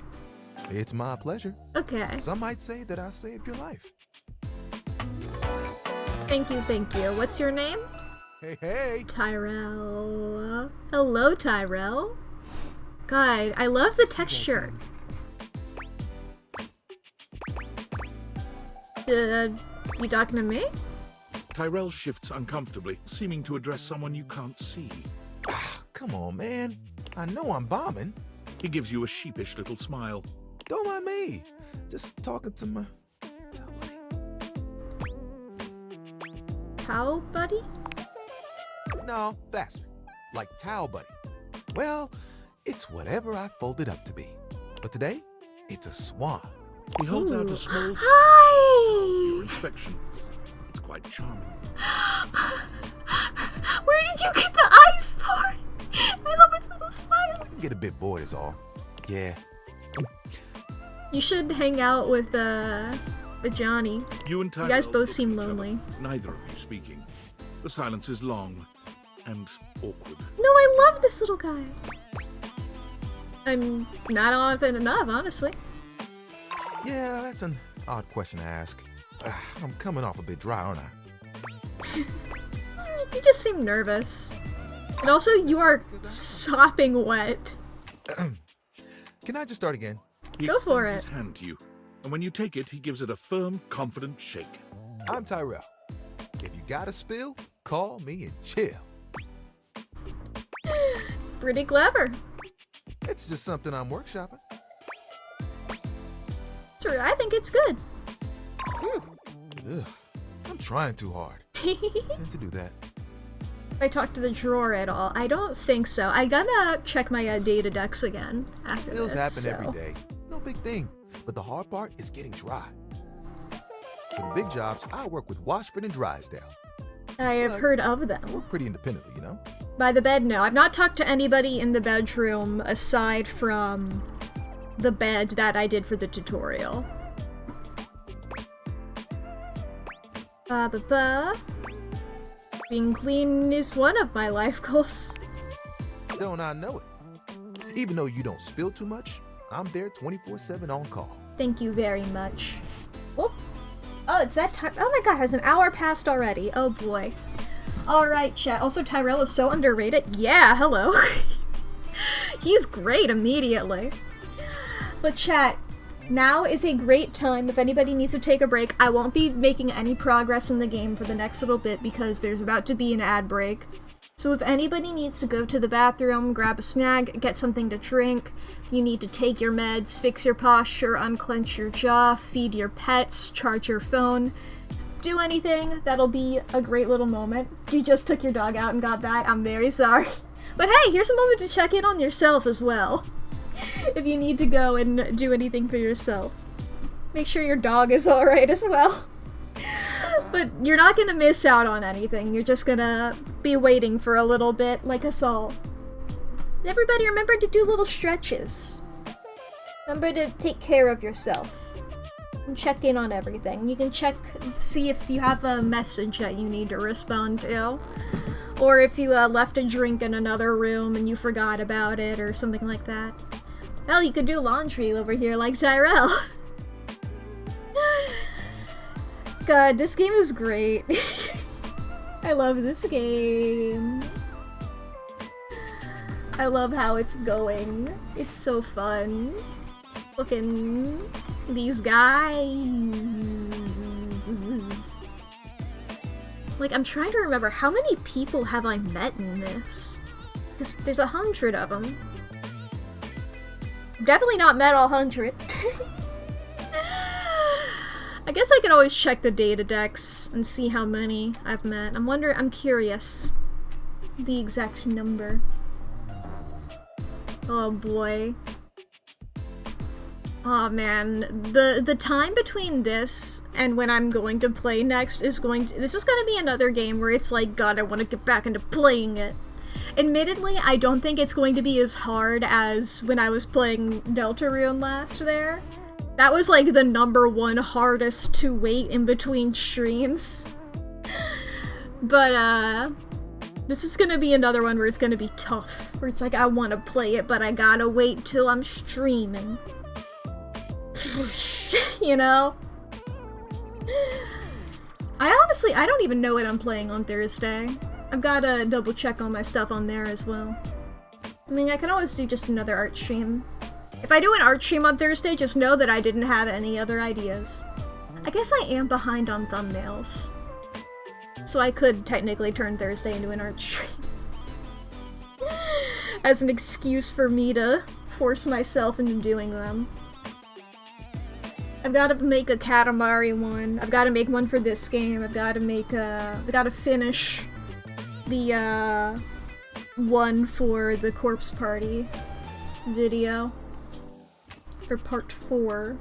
It's my pleasure. Okay. Some might say that I saved your life. Thank you, thank you. What's your name? Hey, hey. Tyrell. Hello, Tyrell. God, I love the texture. You talking to me? Tyrell shifts uncomfortably, seeming to address someone you can't see. Come on, man. I know I'm bombing. He gives you a sheepish little smile. Don't mind me. Just talking to my... Towel buddy? No, faster. Like towel buddy. Well, it's whatever I folded up to be. But today, it's a swan. He holds out a small... Hi! For your inspection. It's quite charming. Where did you get the eyes for? I love its little smile. I can get a bit bored is all. Yeah. You should hang out with Johnny. You and Tyrell guys both look seem at each other, lonely. neither of you speaking. The silence is long and awkward. No, I love this little guy. I'm not often enough, honestly. Yeah, that's an odd question to ask. I'm coming off a bit dry, aren't I? You just seem nervous. And also, you are sopping wet. Can I just start again? He Go for extends it. his hand to you, and when you take it, he gives it a firm, confident shake. I'm Tyrell. If you got a spill, call me and chill. Pretty clever. It's just something I'm workshopping. Sure, I think it's good. Whew. Ugh, I'm trying too hard. Tend to do that. I talked to the drawer at all. I don't think so. I gotta check my data decks again after Spills this. happen every day. No big thing. But the hard part is getting dry. For the big jobs, I work with Washford and Drysdale. I have heard of them. We're pretty independently, you know? By the bed, no. I've not talked to anybody in the bedroom aside from the bed that I did for the tutorial. Being clean is one of my life goals. Don't I know it? Even though you don't spill too much, I'm there 24/7 on call. Thank you very much. Oh, it's that time. Oh my god, has an hour passed already? Oh boy. Alright, chat. Also, Tyrell is so underrated. Yeah, hello. He's great immediately. But chat, now is a great time if anybody needs to take a break. I won't be making any progress in the game for the next little bit because there's about to be an ad break. So if anybody needs to go to the bathroom, grab a snack, get something to drink, you need to take your meds, fix your posture, unclench your jaw, feed your pets, charge your phone, do anything, that'll be a great little moment. You just took your dog out and got that, I'm very sorry. But hey, here's a moment to check in on yourself as well. If you need to go and do anything for yourself. Make sure your dog is alright as well. But you're not gonna miss out on anything, you're just gonna be waiting for a little bit, like us all. Everybody remember to do little stretches. Remember to take care of yourself. And check in on everything. You can check, see if you have a message that you need to respond to. Or if you left a drink in another room and you forgot about it or something like that. Hell, you could do laundry over here like Tyrell. God, this game is great. I love this game. I love how it's going. It's so fun. Looking these guys. Like, I'm trying to remember, how many people have I met in this? Because there's 100 of them. Definitely not met all 100. I guess I could always check the data decks and see how many I've met. I'm curious. The exact number. Oh boy. Oh man, the time between this and when I'm going to play next is this is gonna be another game where it's like, God, I want to get back into playing it. Admittedly, I don't think it's going to be as hard as when I was playing Deltarune last there. That was like the #1 hardest to wait in between streams. But this is gonna be another one where it's gonna be tough. Where it's like, I want to play it, but I gotta wait till I'm streaming. You know? I don't even know what I'm playing on Thursday. I've gotta double check all my stuff on there as well. I mean, I can always do just another art stream. If I do an art stream on Thursday, just know that I didn't have any other ideas. I guess I am behind on thumbnails. So I could technically turn Thursday into an art stream. As an excuse for me to force myself into doing them. I've gotta make a Katamari one. I've gotta make one for this game. I've gotta finish the, one for the Corpse Party video. For part 4.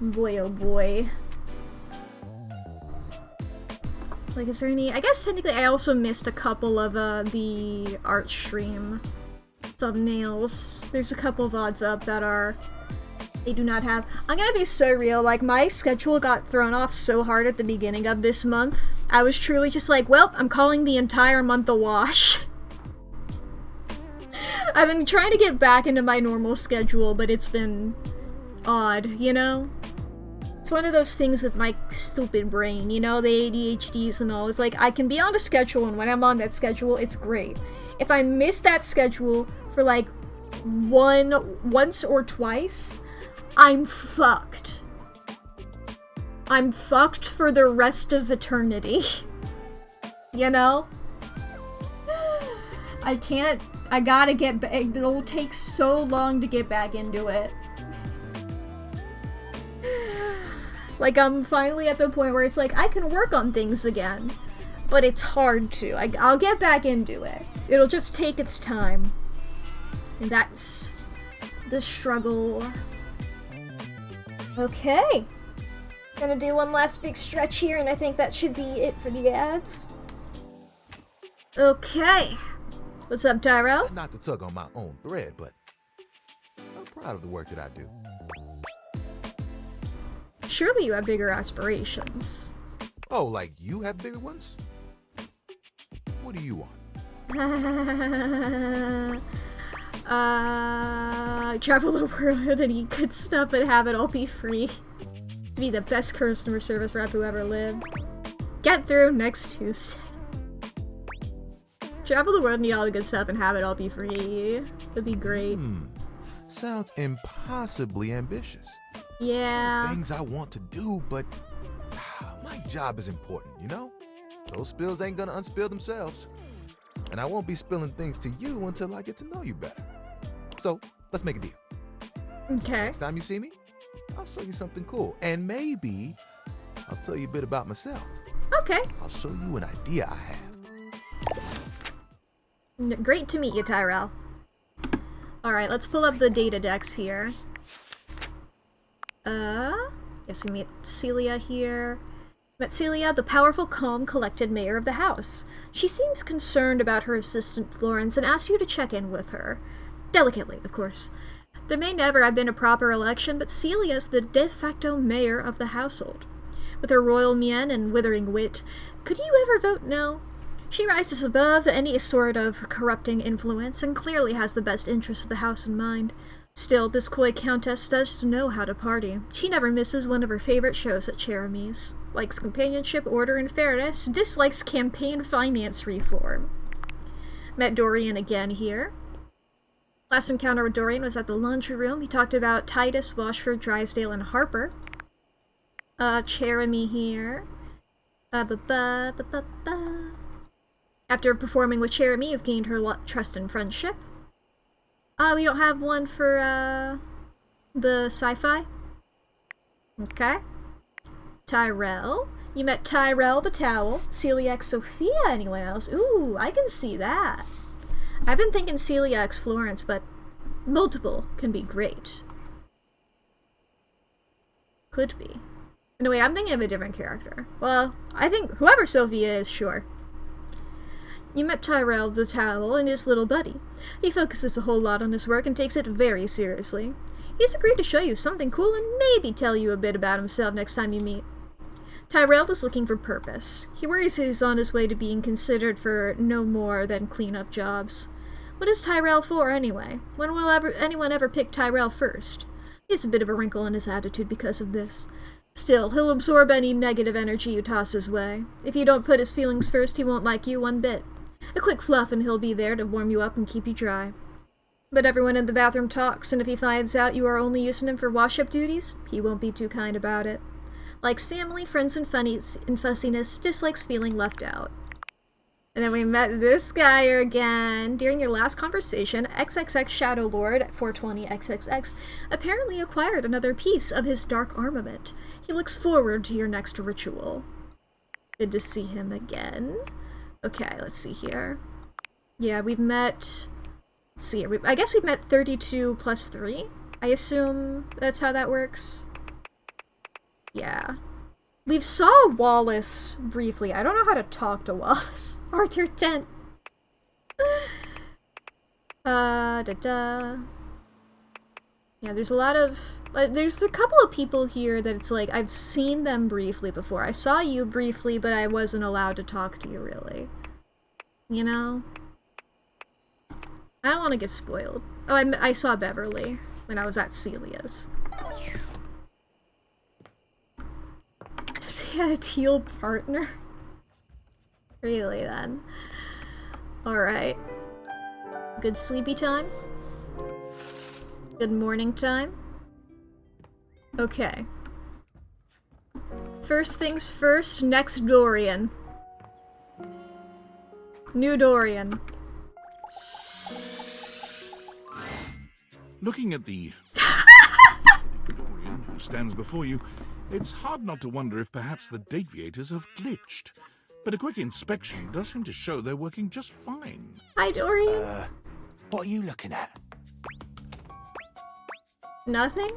Boy, oh boy. Like, is there any... I guess technically I also missed a couple of, the art stream thumbnails. There's a couple of VODs up that they do not have. I'm gonna be so real, like, my schedule got thrown off so hard at the beginning of this month. I was truly just like, well, I'm calling the entire month a wash. I've been trying to get back into my normal schedule, but it's been odd, you know? It's one of those things with my stupid brain, you know, the ADHDs and all. It's like, I can be on a schedule, and when I'm on that schedule, it's great. If I miss that schedule for like once or twice, I'm fucked. I'm fucked for the rest of eternity. You know? I gotta get back. It'll take so long to get back into it. Like, I'm finally at the point where it's like, I can work on things again. But it's hard to. I'll get back into it. It'll just take its time. And that's the struggle. Okay. Gonna do one last big stretch here, and I think that should be it for the ads. Okay. What's up, Tyrell? Not to tug on my own thread, but I'm proud of the work that I do. Surely you have bigger aspirations. Oh, like you have bigger ones? What do you want? Travel the world and eat good stuff and have it all be free. To be the best customer service rep who ever lived. Get through next Tuesday. Travel the world and eat all the good stuff and have it all be free. That'd be great. Sounds impossibly ambitious. Yeah. Things I want to do, but my job is important, you know? Those spills ain't gonna unspill themselves. And I won't be spilling things to you until I get to know you better. So, let's make a deal. Okay. Next time you see me, I'll show you something cool. And maybe I'll tell you a bit about myself. Okay. I'll show you an idea I have. Great to meet you, Tyrell. Alright, let's pull up the data decks here. Guess we meet Celia here. Met Celia, the powerful, calm, collected mayor of the house. She seems concerned about her assistant Florence and asked you to check in with her. Delicately, of course. There may never have been a proper election, but Celia's the de facto mayor of the household. With her royal mien and withering wit, could you ever vote no? She rises above any sort of corrupting influence and clearly has the best interests of the house in mind. Still, this coy countess does know how to party. She never misses one of her favorite shows at Cherami's. Likes companionship, order, and fairness. Dislikes campaign finance reform. Met Dorian again here. Last encounter with Dorian was at the laundry room. He talked about Titus, Washford, Drysdale, and Harper. Cherami here. After performing with Cherami, you've gained her trust and friendship. We don't have one for, the sci-fi. Okay. Tyrell. You met Tyrell the Towel. Celiac Sophia, anyone else? Ooh, I can see that. I've been thinking Celiac Florence, but multiple can be great. Could be. No, wait, I'm thinking of a different character. Well, I think whoever Sophia is, sure. You met Tyrell the Towel and his little buddy. He focuses a whole lot on his work and takes it very seriously. He's agreed to show you something cool and maybe tell you a bit about himself next time you meet. Tyrell is looking for purpose. He worries he's on his way to being considered for no more than cleanup jobs. What is Tyrell for, anyway? When will anyone ever pick Tyrell first? He has a bit of a wrinkle in his attitude because of this. Still, he'll absorb any negative energy you toss his way. If you don't put his feelings first, he won't like you one bit. A quick fluff and he'll be there to warm you up and keep you dry. But everyone in the bathroom talks, and if he finds out you are only using him for wash-up duties, he won't be too kind about it. Likes family, friends, and fussiness, dislikes feeling left out. And then we met this guy again. During your last conversation, XXX Shadow Lord at 420XXX apparently acquired another piece of his dark armament. He looks forward to your next ritual. Good to see him again. Okay, let's see here. Yeah, we've met... Let's see, I guess we've met 32 plus 3? I assume that's how that works. Yeah. We've saw Wallace briefly. I don't know how to talk to Wallace. Arthur Dent. Yeah, there's a lot of... there's a couple of people here that it's like, I've seen them briefly before. I saw you briefly, but I wasn't allowed to talk to you, really. You know? I don't want to get spoiled. Oh, I saw Beverly when I was at Celia's. Does he have a teal partner? Really, then? Alright. Good sleepy time? Good morning time? Okay. First things first, next Dorian. New Dorian. Looking at the Dorian who stands before you, it's hard not to wonder if perhaps the deviators have glitched. But a quick inspection does seem to show they're working just fine. Hi, Dorian. What are you looking at? Nothing?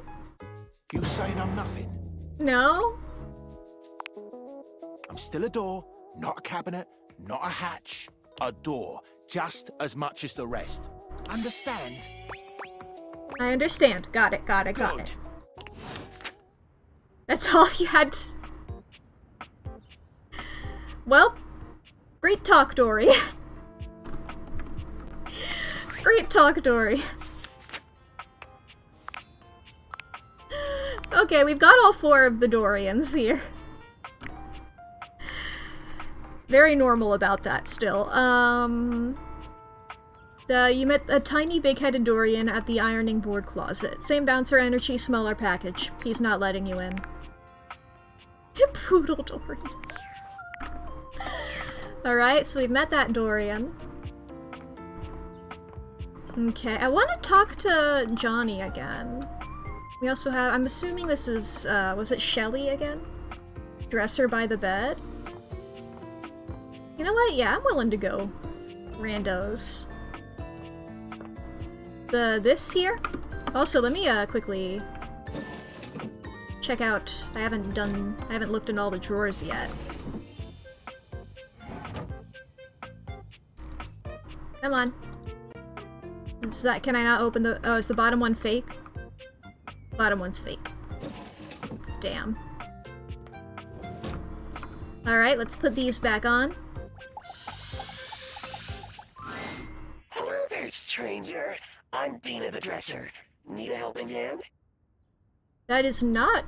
You saying I'm nothing? No? I'm still a door, not a cabinet, not a hatch. A door, just as much as the rest. Understand? I understand. Got it, got it, got it. That's all you had to... Well, great talk, Dory. Great talk, Dory. Okay, we've got all 4 of the Dorians here. Very normal about that still. You met a tiny big-headed Dorian at the ironing board closet. Same bouncer energy, smaller package. He's not letting you in. Poodle Dorian. Alright, so we've met that Dorian. Okay, I want to talk to Johnny again. We also have, I'm assuming this is, was it Shelly again? Dresser by the bed? You know what? Yeah, I'm willing to go. Randos. This here? Also, let me, quickly check out. I haven't looked in all the drawers yet. Come on. Can I not open the, oh, is the bottom one fake? Bottom one's fake. Damn. Alright, let's put these back on. Hello there, stranger. I'm Dina the Dresser. Need a helping hand? That is not...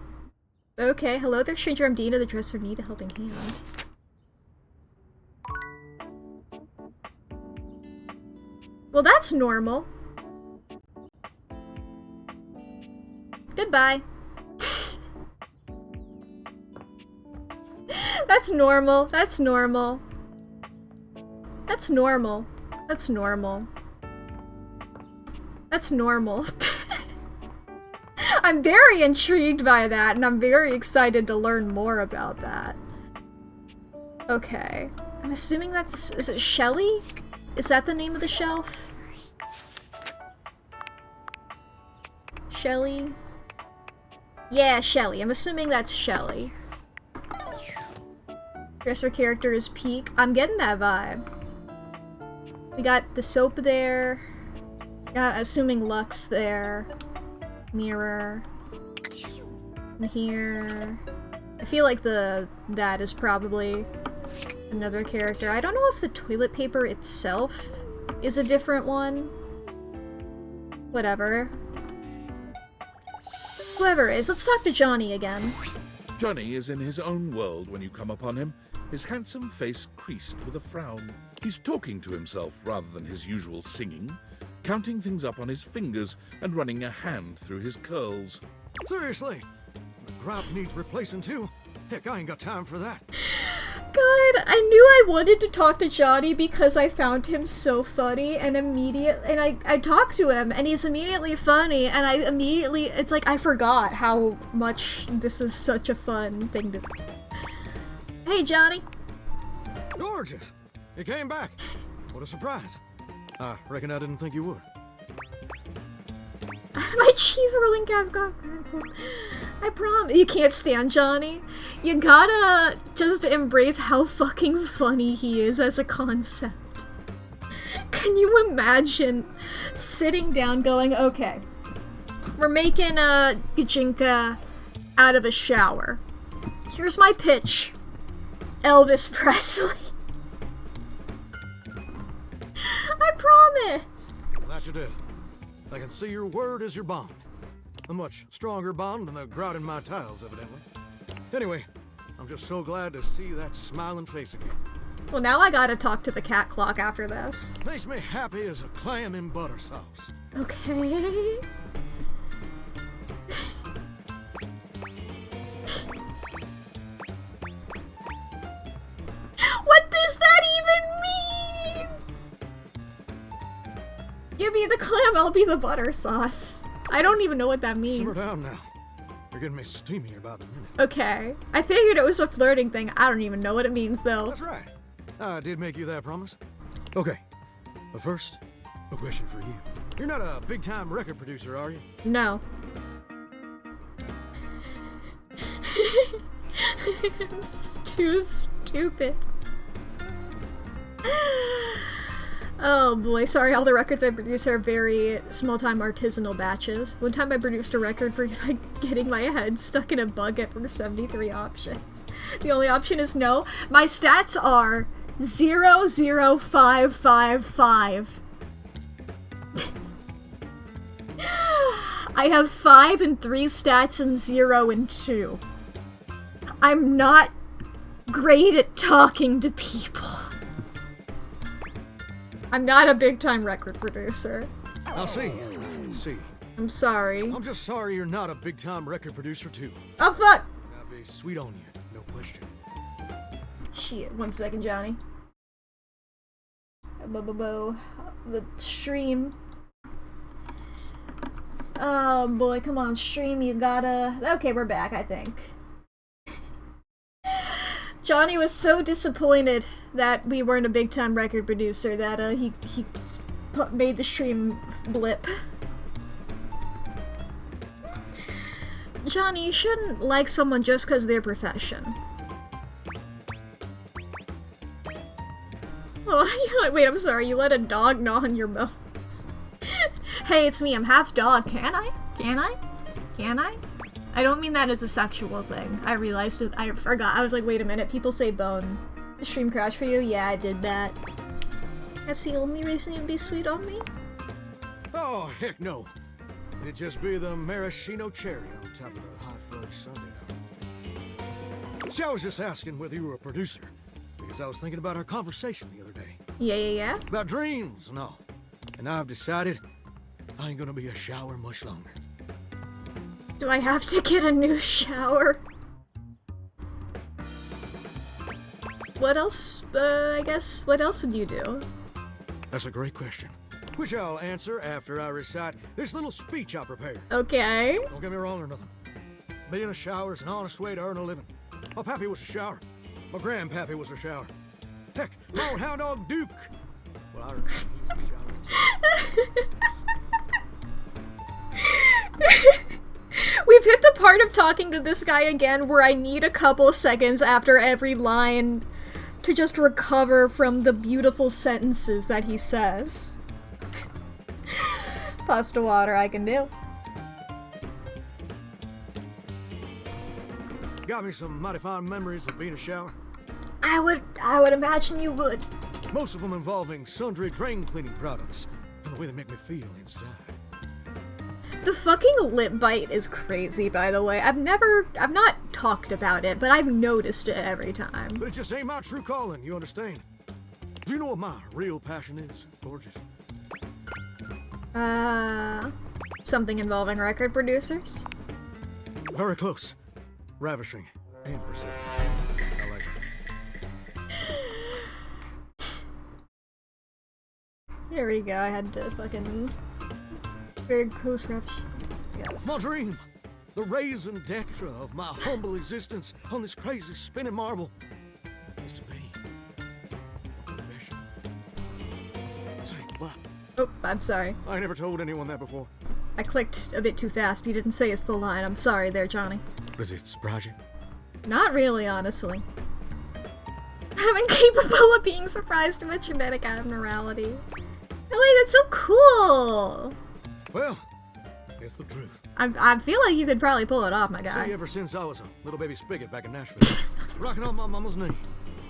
Okay, hello there, stranger. I'm Dina the Dresser. Need a helping hand. Well, that's normal. Goodbye. That's normal. That's normal. That's normal. That's normal. That's normal. I'm very intrigued by that, and I'm very excited to learn more about that. Okay. I'm assuming that's... Is it Shelly? Is that the name of the shelf? Shelly? Yeah, Shelly. I'm assuming that's Shelly. Dresser character is Peak. I'm getting that vibe. We got the soap there. Got, assuming Lux there. Mirror. And here. I feel like that is probably another character. I don't know if the toilet paper itself is a different one. Whatever. Whoever it is, let's talk to Johnny again. Johnny is in his own world when you come upon him, his handsome face creased with a frown. He's talking to himself rather than his usual singing, counting things up on his fingers and running a hand through his curls. Seriously? The grout needs replacing too? Heck, I ain't got time for that. God, I knew I wanted to talk to Johnny because I found him so funny, and I talked to him and he's immediately funny, and it's like I forgot how much this is such a fun thing to... Hey, Johnny. Gorgeous. You came back. What a surprise. I reckon I didn't think you would. My cheese rolling cast got canceled. I promise. You can't stand Johnny. You gotta just embrace how fucking funny he is as a concept. Can you imagine sitting down going, okay, we're making a Gajinka out of a shower. Here's my pitch. Elvis Presley. I promise. Well, that you did. I can see your word is your bond. A much stronger bond than the grout in my tiles, evidently. Anyway, I'm just so glad to see that smiling face again. Well, now I gotta talk to the cat clock after this. Makes me happy as a clam in butter sauce. Okay. What does that even mean? You be the clam, I'll be the butter sauce. I don't even know what that means. Simmer down now. You're getting me steamy by the minute. Okay. I figured it was a flirting thing. I don't even know what it means, though. That's right. I did make you that promise. Okay. But first, a question for you. You're not a big-time record producer, are you? No. I'm too stupid. Oh boy, sorry, all the records I produce are very small-time artisanal batches. One time I produced a record for like, getting my head stuck in a bucket for 73 options. The only option is no. My stats are 00555. I have 5 and 3 stats and 0 and 2. I'm not great at talking to people. I'm not a big-time record producer. I'll see. See. I'm sorry. I'm just sorry you're not a big-time record producer, too. Oh, fuck! I'll be sweet on you, no question. Shit, 1 second, Johnny. The stream. Oh boy, come on, stream, you gotta... Okay, we're back, I think. Johnny was so disappointed that we weren't a big-time record producer that he made the stream blip. Johnny, you shouldn't like someone just because their profession. Oh, wait, I'm sorry, you let a dog gnaw on your bones. Hey, it's me, I'm half dog. Can I? Can I? Can I? I don't mean that as a sexual thing. I realized it. I forgot. I was like, wait a minute, people say bone. The stream crashed for you? Yeah, I did that. That's the only reason you'd be sweet on me? Oh, heck no. It'd just be the maraschino cherry on top of the hot fudge sundae. See, I was just asking whether you were a producer, because I was thinking about our conversation the other day. Yeah? About dreams and all. And I've decided I ain't gonna be a shower much longer. Do I have to get a new shower? What else, I guess, what else would you do? That's a great question, which I'll answer after I recite this little speech I prepared. Okay. Don't get me wrong or nothing. Being a shower is an honest way to earn a living. My pappy was a shower. My grandpappy was a shower. Heck, my old hound dog Duke. Well, I remember he was a shower too. We've hit the part of talking to this guy again where I need a couple seconds after every line to just recover from the beautiful sentences that he says. Pasta water I can do. Got me some mighty fond memories of being a shower. I would imagine you would. Most of them involving sundry drain cleaning products and the way they make me feel inside. The fucking lip bite is crazy, by the way. I've not talked about it, but I've noticed it every time. But it just ain't my true calling, you understand? Do you know what my real passion is, gorgeous? Something involving record producers? Very close. Ravishing and perceptive. I like it. Here we go, I had to fucking... Very close reps. Yes. My dream! The raison d'etre of my humble existence on this crazy spinning marble is to be a professional. Say, what? Oh, I'm sorry. I never told anyone that before. I clicked a bit too fast. He didn't say his full line. I'm sorry there, Johnny. Does it surprise you? Not really, honestly. I'm incapable of being surprised to a genetic abnormality. Oh wait, that's so cool! Well, it's the truth. I feel like you could probably pull it off, my guy. See, ever since I was a little baby spigot back in Nashville, rocking on my mama's knee,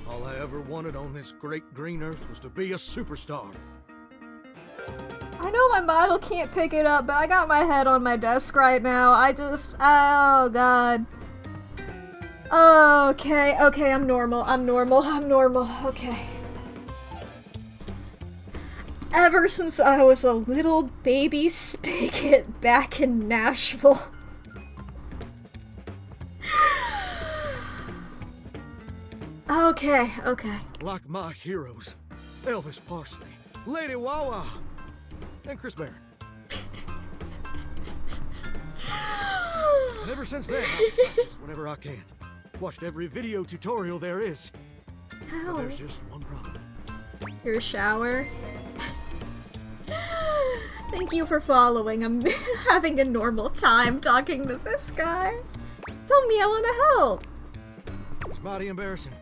all I ever wanted on this great green earth was to be a superstar. I know my model can't pick it up, but I got my head on my desk right now. Oh god. Okay, I'm normal, okay. Ever since I was a little baby spigot back in Nashville. Okay. Like my heroes, Elvis Parsley, Lady Wawa, and Chris Barron. And ever since then, I've practiced whenever I can. Watched every video tutorial there is. How? But there's just one problem. Your shower? Thank you for following. I'm having a normal time talking to this guy. Tell me I want to help. It's mighty embarrassing.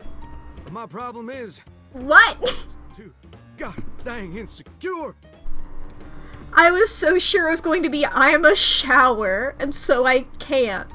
But my problem is... What? God dang insecure. I was so sure it was going to be, I'm a shower, and so I can't.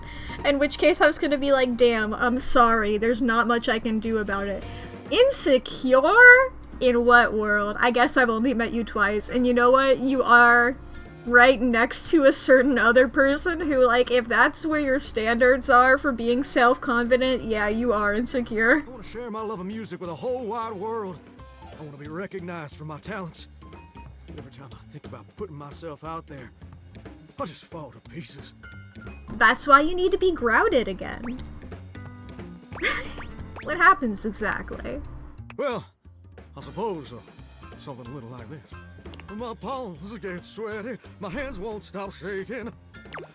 In which case I was gonna be like, damn, I'm sorry, there's not much I can do about it. Insecure? In what world? I guess I've only met you twice, and you know what? You are right next to a certain other person who, like, if that's where your standards are for being self-confident, yeah, you are insecure. I want to share my love of music with the whole wide world. I want to be recognized for my talents. Every time I think about putting myself out there, I just fall to pieces. That's why you need to be grounded again. What happens exactly? Well, I suppose something a little like this. My palms get sweaty, my hands won't stop shaking.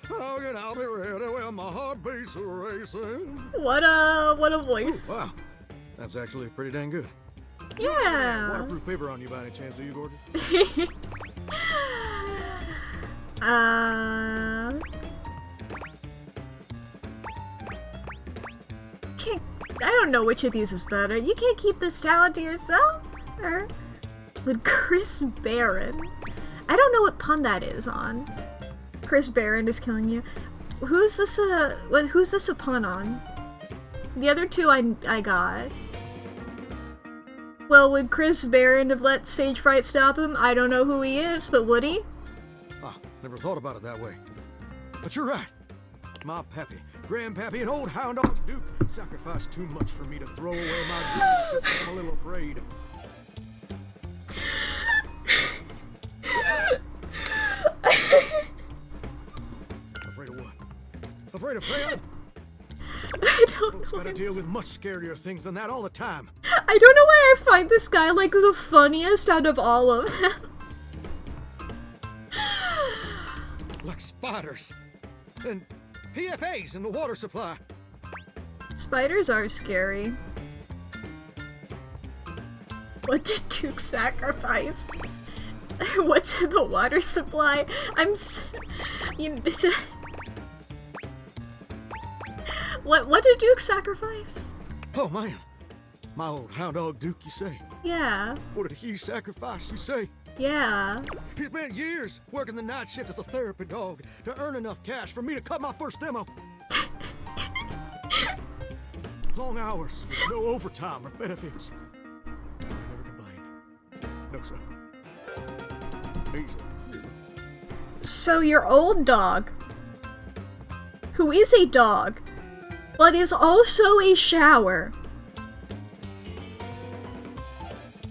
How can I be ready when my heart beats racing? What a voice. Ooh, wow, that's actually pretty dang good. Yeah. Waterproof paper on you by any chance, do you, Gordon? I don't know which of these is better. You can't keep this talent to yourself? Or would Chris Barron? I don't know what pun that is on. Chris Barron is killing you. Who's this a pun on? The other two I got. Well, would Chris Barron have let stage fright stop him? I don't know who he is, but would he? Ah, never thought about it that way. But you're right. My pappy, grandpappy, and old hound dog Duke sacrificed too much for me to throw away my dreams just 'cause I'm a little afraid. Afraid of what? Afraid of failing? I don't know. Folks gotta deal with much scarier things than that all the time. I don't know why I find this guy like the funniest out of all of them. Like spiders. And PFAs in the water supply. Spiders are scary. What did Duke sacrifice? What's in the water supply? What did Duke sacrifice? Oh man, my old hound dog Duke, you say? Yeah. What did he sacrifice, you say? Yeah. He spent years working the night shift as a therapy dog to earn enough cash for me to cut my first demo. Long hours with no overtime or benefits. I never complained. No, sir. Easy. So your old dog, who is a dog, but is also a shower,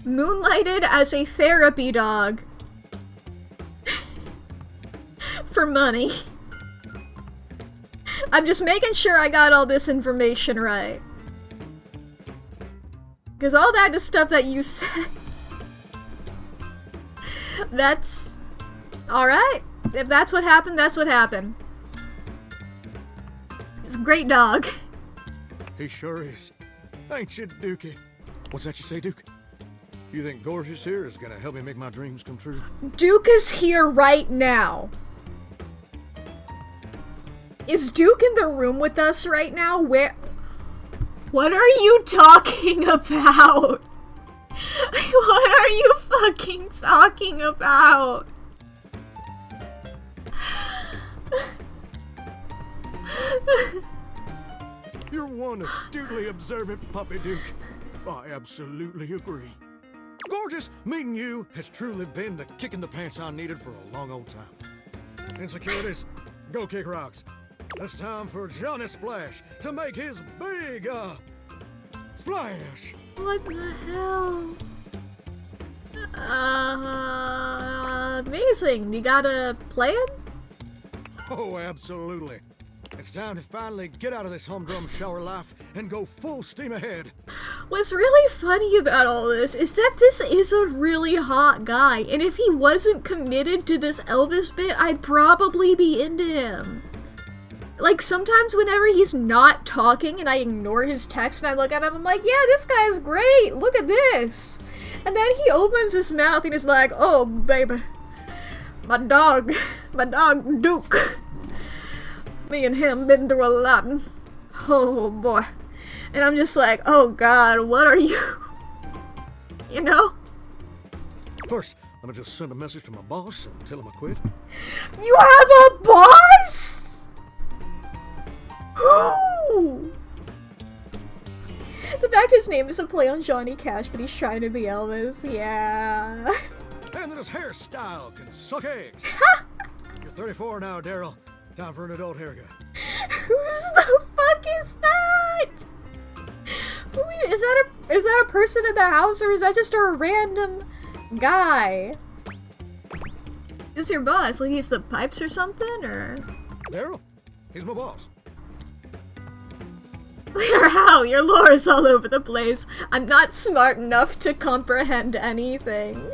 moonlighted as a therapy dog for money. I'm just making sure I got all this information right. Because all that is stuff that you said. That's alright. If that's what happened, that's what happened. He's a great dog. He sure is. Ain't you, Dookie? What's that you say, Duke? You think Gorgeous here is gonna help me make my dreams come true? Duke is here right now. Is Duke in the room with us right now? Where? What are you talking about? What are you fucking talking about? You're one astutely observant puppy, Duke. I absolutely agree. Gorgeous, meeting you has truly been the kick in the pants I needed for a long old time. Insecurities, go kick rocks. It's time for Johnny Splash to make his big, splash. What the hell? Amazing. You got a plan? Oh, absolutely. It's time to finally get out of this humdrum shower life and go full steam ahead. What's really funny about all this is that this is a really hot guy, and if he wasn't committed to this Elvis bit, I'd probably be into him. Like, sometimes whenever he's not talking and I ignore his text and I look at him, I'm like, yeah, this guy's great, look at this. And then he opens his mouth and he's like, oh, baby, my dog Duke. Me and him been through a lot. Oh, boy. And I'm just like, oh, God, what are you? You know? First, let me just send a message to my boss and tell him I quit. You have a boss? Who? The fact his name is a play on Johnny Cash, but he's trying to be Elvis. Yeah. And this hairstyle can suck eggs. You're 34 now, Daryl. Time for an adult haircut. Who's the fuck is that? Is that a person in the house, or is that just a random guy? Is your boss? Like he's the pipes or something, or? Daryl, he's my boss. How? Your lore is all over the place. I'm not smart enough to comprehend anything.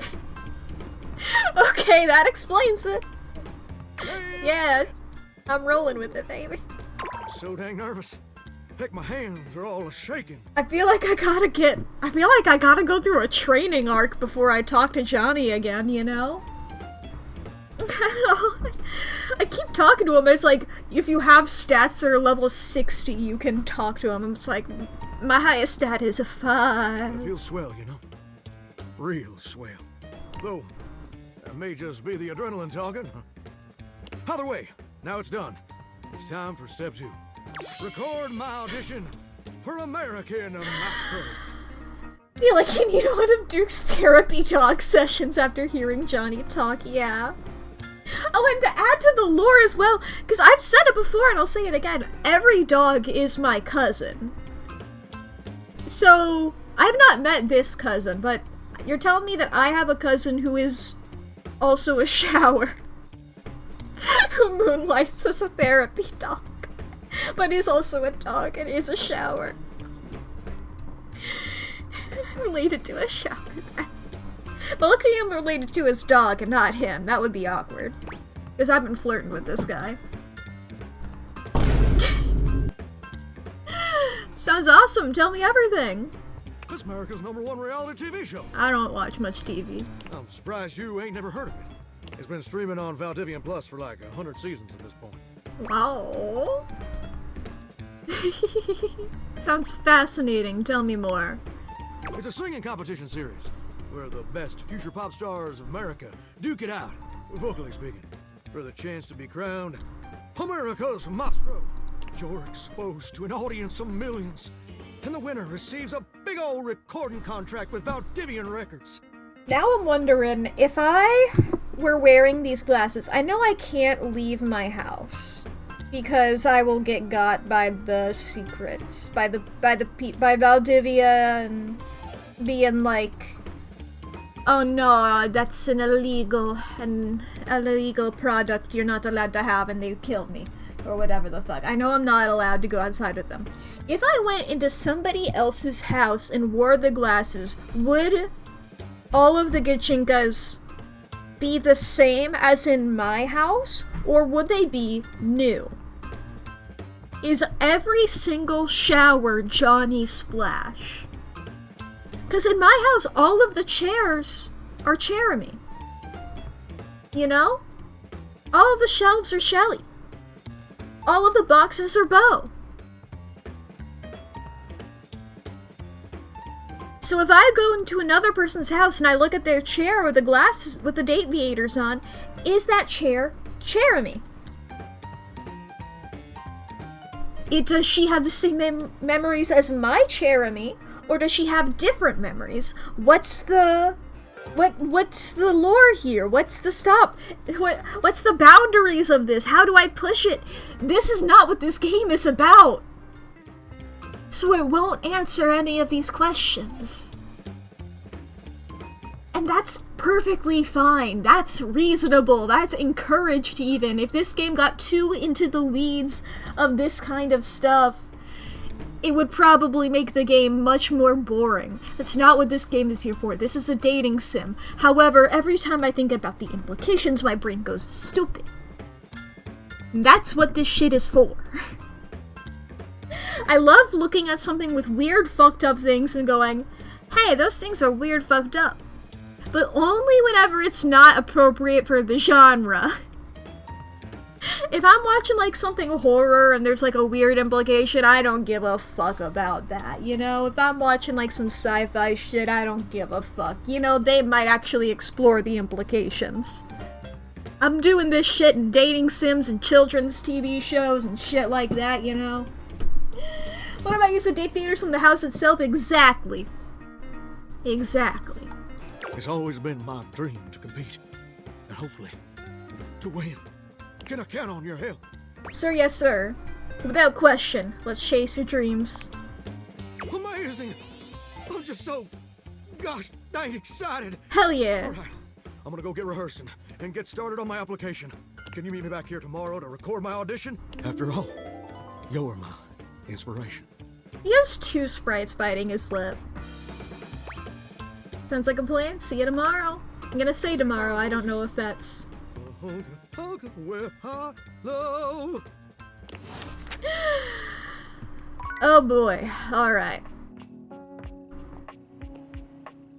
Okay, that explains it. Yeah, I'm rolling with it, baby. I'm so dang nervous. Heck, my hands are all shaking. I feel like I gotta go through a training arc before I talk to Johnny again, you know? I keep talking to him. It's like, if you have stats that are level 60, you can talk to him. I'm just like, my highest stat is a 5. I feel swell, you know? Real swell. Though, that may just be the adrenaline talking. Either way, now it's done. It's time for step 2. Record my audition for American Maestro. I feel like you need one of Duke's therapy talk sessions after hearing Johnny talk, yeah. Oh, and to add to the lore as well, because I've said it before and I'll say it again, every dog is my cousin. So, I've not met this cousin, but you're telling me that I have a cousin who is also a shower. Who moonlights as a therapy dog. But is also a dog and is a shower. Related to a shower. But luckily I'm related to his dog and not him. That would be awkward. Because I've been flirting with this guy. Sounds awesome. Tell me everything. This America's #1 reality TV show. I don't watch much TV. I'm surprised you ain't never heard of it. It's been streaming on Valdivian Plus for like 100 seasons at this point. Wow. Sounds fascinating. Tell me more. It's a singing competition series where the best future pop stars of America duke it out, vocally speaking, for the chance to be crowned America's Maestro. You're exposed to an audience of millions, and the winner receives a big old recording contract with Valdivian Records. Now I'm wondering, if I were wearing these glasses, I know I can't leave my house because I will get got by the secrets, by Valdivia, and being like, oh no, that's an illegal product you're not allowed to have, and they kill me, or whatever the fuck. I know I'm not allowed to go outside with them. If I went into somebody else's house and wore the glasses, would all of the Gichinkas be the same as in my house, or would they be new? Is every single shower Johnny Splash? Because in my house, all of the chairs are Jeremy. You know? All of the shelves are Shelly. All of the boxes are Bo. So if I go into another person's house and I look at their chair with the glasses with the aviators on, is that chair Jeremy? Does she have the same memories as my Jeremy, or does she have different memories? What's the lore here? What's the stop? What's the boundaries of this? How do I push it? This is not what this game is about. So it won't answer any of these questions. And that's perfectly fine. That's reasonable. That's encouraged even. If this game got too into the weeds of this kind of stuff, it would probably make the game much more boring. That's not what this game is here for. This is a dating sim. However, every time I think about the implications, my brain goes stupid. And that's what this shit is for. I love looking at something with weird fucked up things and going, hey, those things are weird fucked up. But only whenever it's not appropriate for the genre. If I'm watching like something horror and there's like a weird implication, I don't give a fuck about that, you know? If I'm watching like some sci-fi shit, I don't give a fuck. You know, they might actually explore the implications. I'm doing this shit in dating sims and children's TV shows and shit like that, you know? What if I use the date theaters from the house itself? Exactly. Exactly. It's always been my dream to compete, and hopefully, to win. Can I count on your help? Sir, yes, sir. Without question, let's chase your dreams. Amazing! I'm just so, gosh dang excited. Hell yeah. All right, I'm gonna go get rehearsing and get started on my application. Can you meet me back here tomorrow to record my audition? After all, you're my inspiration. He has 2 sprites biting his lip. Sounds like a plan. See you tomorrow. I'm gonna say tomorrow. I don't know if that's... Oh boy. Alright.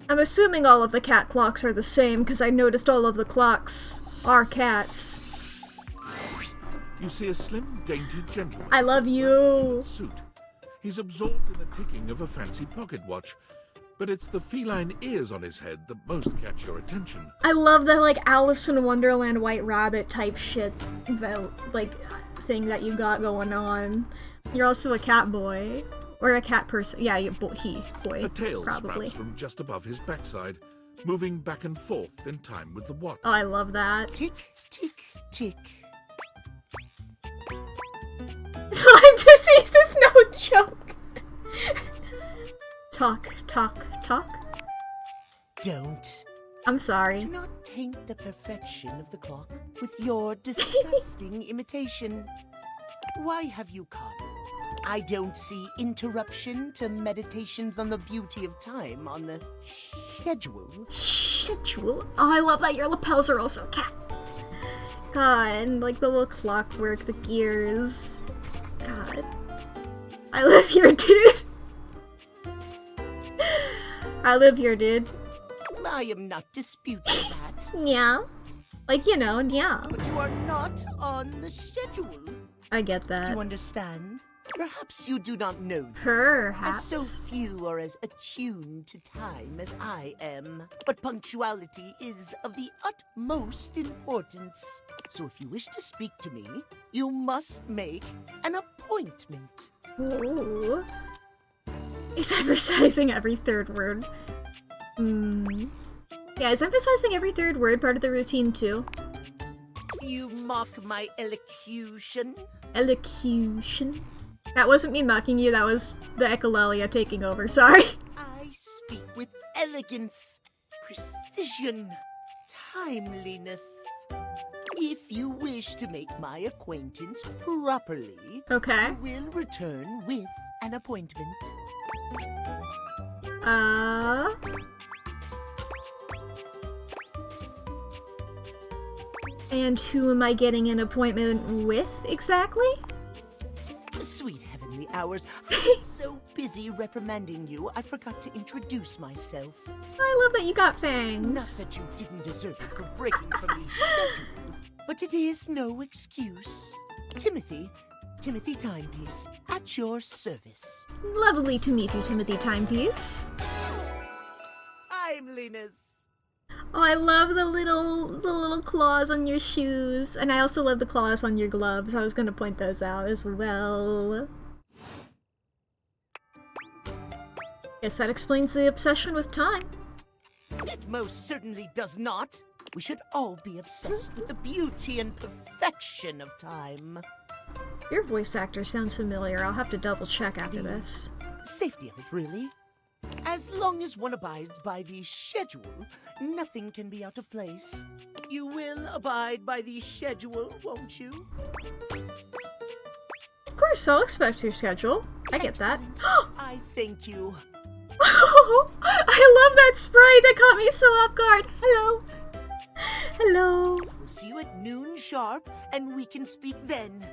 I'm assuming all of the cat clocks are the same, because I noticed all of the clocks are cats. You see a slim, dainty gentleman. I love you. Suit. He's absorbed in the ticking of a fancy pocket watch, but it's the feline ears on his head that most catch your attention. I love that, like, Alice in Wonderland White Rabbit type shit, like, thing that you got going on. You're also a cat boy. Or a cat person. Yeah, boy, A tail probably. sprouts from just above his backside, moving back and forth in time with the watch. Oh, I love that. Tick, tick, tick. Lyme disease is no joke. Talk, talk, talk. Don't. I'm sorry. Do not taint the perfection of the clock with your disgusting imitation. Why have you come? I don't see interruption to meditations on the beauty of time on the schedule. Schedule? Oh, I love that your lapels are also cat. God, and like the little clockwork, the gears. God. I live here, dude. I live here, dude. I am not disputing that. Yeah. Like, you know, yeah. But you are not on the schedule. I get that. Do you understand? Perhaps you do not know this, Perhaps. as so few are as attuned to time as I am. But punctuality is of the utmost importance. So if you wish to speak to me, you must make an appointment. Ooh. He's emphasizing every third word. Yeah, is emphasizing every third word part of the routine too? You mock my elocution? Elocution? That wasn't me mocking you, that was the echolalia taking over, sorry. I speak with elegance, precision, timeliness. If you wish to make my acquaintance properly, okay, you will return with an appointment. And who am I getting an appointment with, exactly? Sweet heavenly hours, I'm so busy reprimanding you, I forgot to introduce myself. I love that you got Not fangs. that you didn't deserve it for breaking from the schedule, but it is no excuse. Timothy Timepiece, at your service. Lovely to meet you, Timothy Timepiece. Timeliness. Oh, I love the little claws on your shoes, and I also love the claws on your gloves. I was gonna point those out as well. Guess that explains the obsession with time. It most certainly does not. We should all be obsessed with the beauty and perfection of time. Your voice actor sounds familiar. I'll have to double check after this. Safety of it, really. As long as one abides by the schedule, nothing can be out of place. You will abide by the schedule, won't you? Of course, I'll expect your schedule. I get that. I thank you. I love that sprite that caught me so off guard. Hello. Hello. We'll see you at noon sharp, and we can speak then.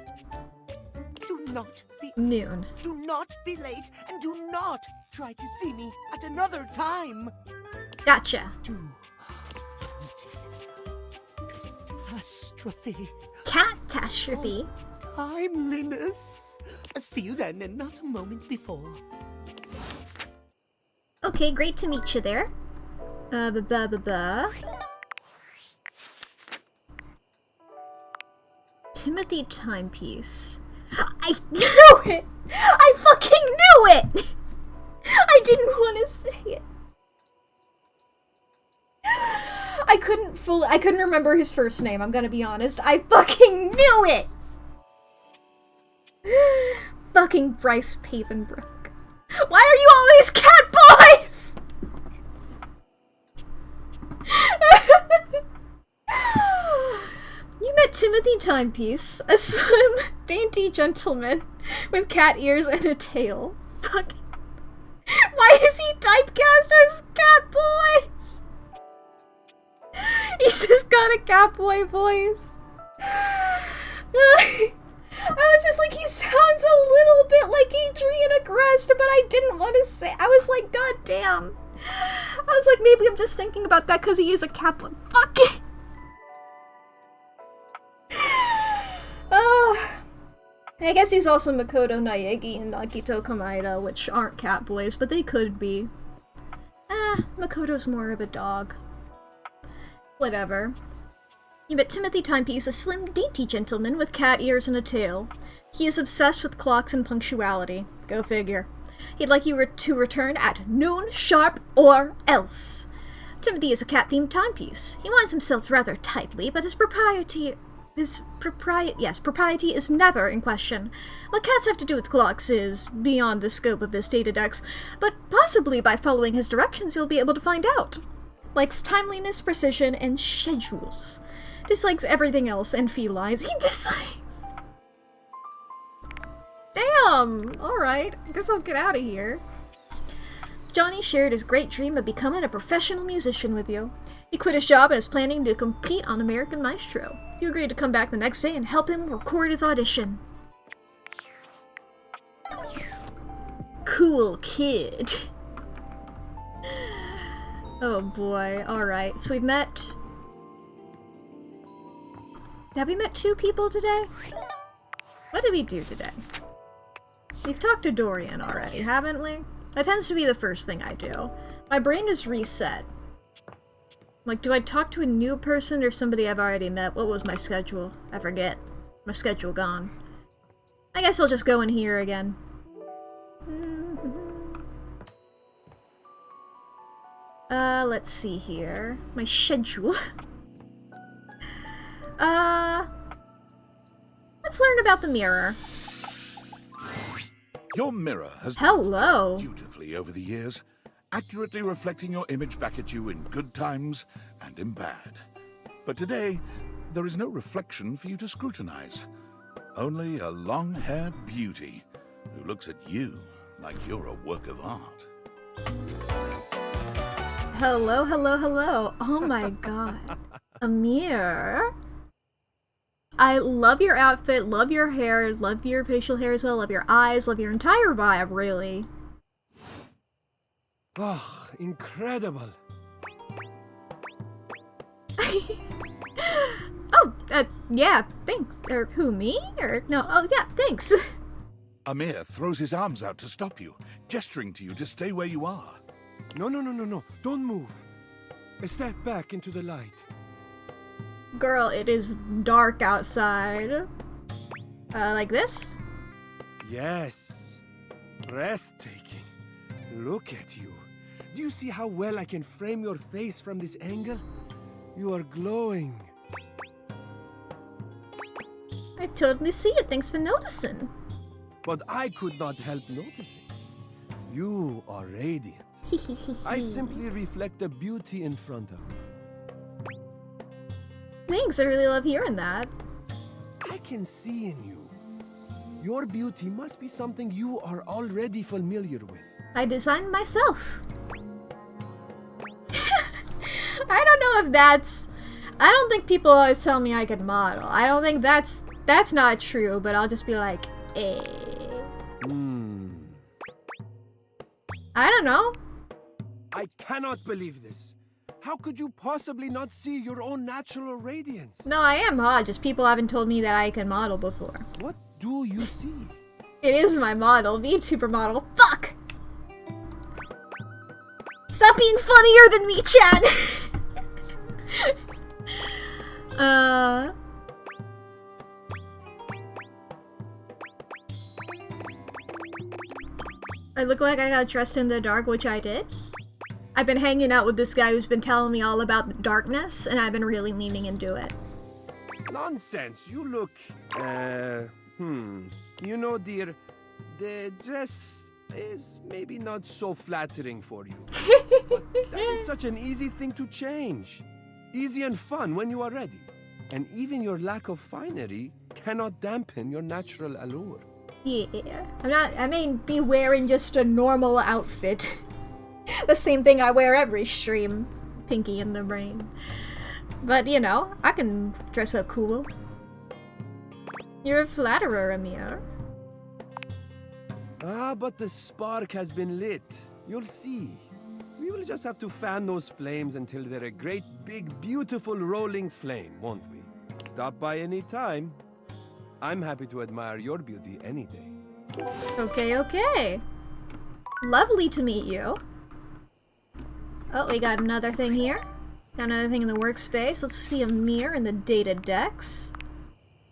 Do not be noon. Do not be late, and do not try to see me at another time. Gotcha. catastrophe. Catastrophe? Timeliness. See you then, and not a moment before. Okay, great to meet you there. Timothy timepiece. I knew it! I fucking knew it! I didn't want to say it. I couldn't remember his first name, I'm gonna be honest. I fucking knew it! Fucking Bryce Pavenbrook. Why are you always cat boys? You met Timothy Timepiece, a slim, dainty gentleman with cat ears and a tail. Fucking. Why is he typecast as cat boys? He's just got a cat boy voice. I was just like, he sounds a little bit like Adrian Agreste, but I didn't want to say. I was like, god damn. I was like, maybe I'm just thinking about that because he is a cat boy. Fuck it. I guess he's also Makoto Naegi and Akito Kamaeda, which aren't cat boys, but they could be. Makoto's more of a dog. Whatever. You met Timothy Timepiece, a slim, dainty gentleman with cat ears and a tail. He is obsessed with clocks and punctuality. Go figure. He'd like you to return at noon sharp or else. Timothy is a cat-themed timepiece. He winds himself rather tightly, but his propriety is never in question. What cats have to do with clocks is beyond the scope of this datadex, but possibly by following his directions you'll be able to find out. Likes timeliness, precision, and schedules. Dislikes everything else and felines. He dislikes... Damn! Alright, I guess I'll get out of here. Johnny shared his great dream of becoming a professional musician with you. He quit his job and is planning to compete on American Maestro. You agreed to come back the next day and help him record his audition. Cool kid. Oh boy, alright. So we've met... Have we met 2 people today? What did we do today? We've talked to Dorian already, haven't we? That tends to be the first thing I do. My brain is reset. Like, do I talk to a new person or somebody I've already met? What was my schedule? I forget. My schedule gone. I guess I'll just go in here again. Let's see here. My schedule. Let's learn about the mirror. Your mirror has Hello. Dutifully over the years, accurately reflecting your image back at you in good times and in bad. But today, there is no reflection for you to scrutinize. Only a long-haired beauty who looks at you like you're a work of art. Hello, hello, hello. Oh my god. Amir? I love your outfit, love your hair, love your facial hair as well, love your eyes, love your entire vibe, really. Oh, incredible. Yeah, thanks. Or who, me? Or no, oh yeah, thanks. Amir throws his arms out to stop you, gesturing to you to stay where you are. No. Don't move. Step back into the light. Girl, it is dark outside. Like this? Yes. Breathtaking. Look at you. Do you see how well I can frame your face from this angle? You are glowing. I totally see it. Thanks for noticing. But I could not help noticing. You are radiant. I simply reflect the beauty in front of me. Thanks, I really love hearing that. I can see in you. Your beauty must be something you are already familiar with. I designed myself. I don't know if that's... I don't think people always tell me I can model. I don't think that's not true, but I'll just be like, eh. I don't know. I cannot believe this. How could you possibly not see your own natural radiance? No, I am hot, just people haven't told me that I can model before. What do you see? It is my model, being supermodel. Fuck! Stop being funnier than me, chat! I look like I got dressed in the dark, which I did. I've been hanging out with this guy who's been telling me all about the darkness, and I've been really leaning into it. Nonsense. You look, You know, dear, the dress is maybe not so flattering for you. But that is such an easy thing to change. Easy and fun when you are ready. And even your lack of finery cannot dampen your natural allure. Yeah. I may be wearing just a normal outfit. The same thing I wear every stream. Pinky in the brain. But, you know, I can dress up cool. You're a flatterer, Amir. Ah, but the spark has been lit. You'll see. We will just have to fan those flames until they're a great, big, beautiful rolling flame, won't we? Stop by any time. I'm happy to admire your beauty any day. Okay, okay. Lovely to meet you. Oh, we got another thing here. Got another thing in the workspace. Let's see Amir in the data decks.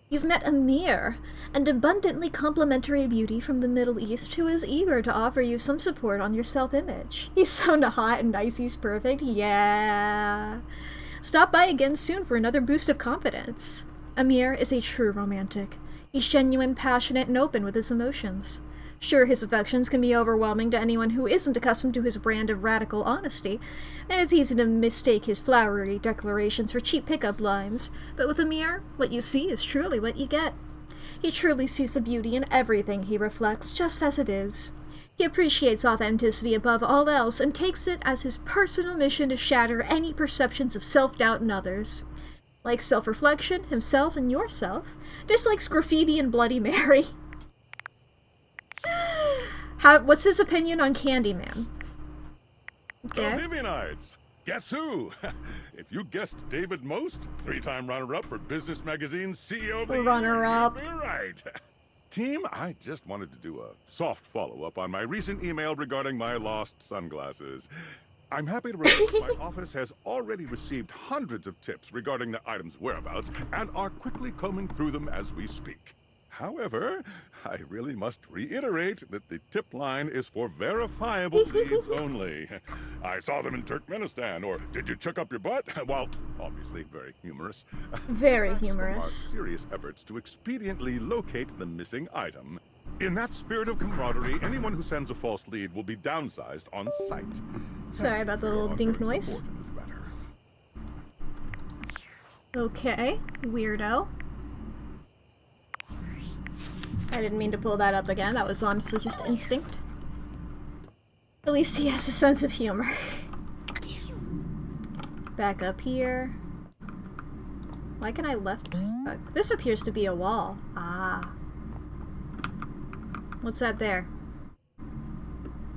You've met Amir, an abundantly complimentary beauty from the Middle East who is eager to offer you some support on your self-image. He's so hot and nice, he's perfect. Yeah. Stop by again soon for another boost of confidence. Amir is a true romantic. He's genuine, passionate, and open with his emotions. Sure, his affections can be overwhelming to anyone who isn't accustomed to his brand of radical honesty, and it's easy to mistake his flowery declarations for cheap pickup lines. But with Amir, what you see is truly what you get. He truly sees the beauty in everything he reflects, just as it is. He appreciates authenticity above all else and takes it as his personal mission to shatter any perceptions of self-doubt in others. Likes self-reflection, himself and yourself. Dislikes graffiti and Bloody Mary. What's his opinion on Candyman? Okay. Divianites! Guess who? If you guessed David Most, 3-time runner-up for Business Magazine's CEO of the Year, runner-up. you'd be right. Team, I just wanted to do a soft follow-up on my recent email regarding my lost sunglasses. I'm happy to report my office has already received hundreds of tips regarding the item's whereabouts and are quickly combing through them as we speak. However, I really must reiterate that the tip line is for verifiable leads only. I saw them in Turkmenistan, or did you check up your butt? Well, obviously very humorous. Very From humorous. our serious efforts to expediently locate the missing item. In that spirit of camaraderie, anyone who sends a false lead will be downsized on sight. Sorry about the little dink noise. Okay, weirdo. I didn't mean to pull that up again, that was honestly just instinct. At least he has a sense of humor. Back up here. Why can I left? This appears to be a wall. Ah. What's that there?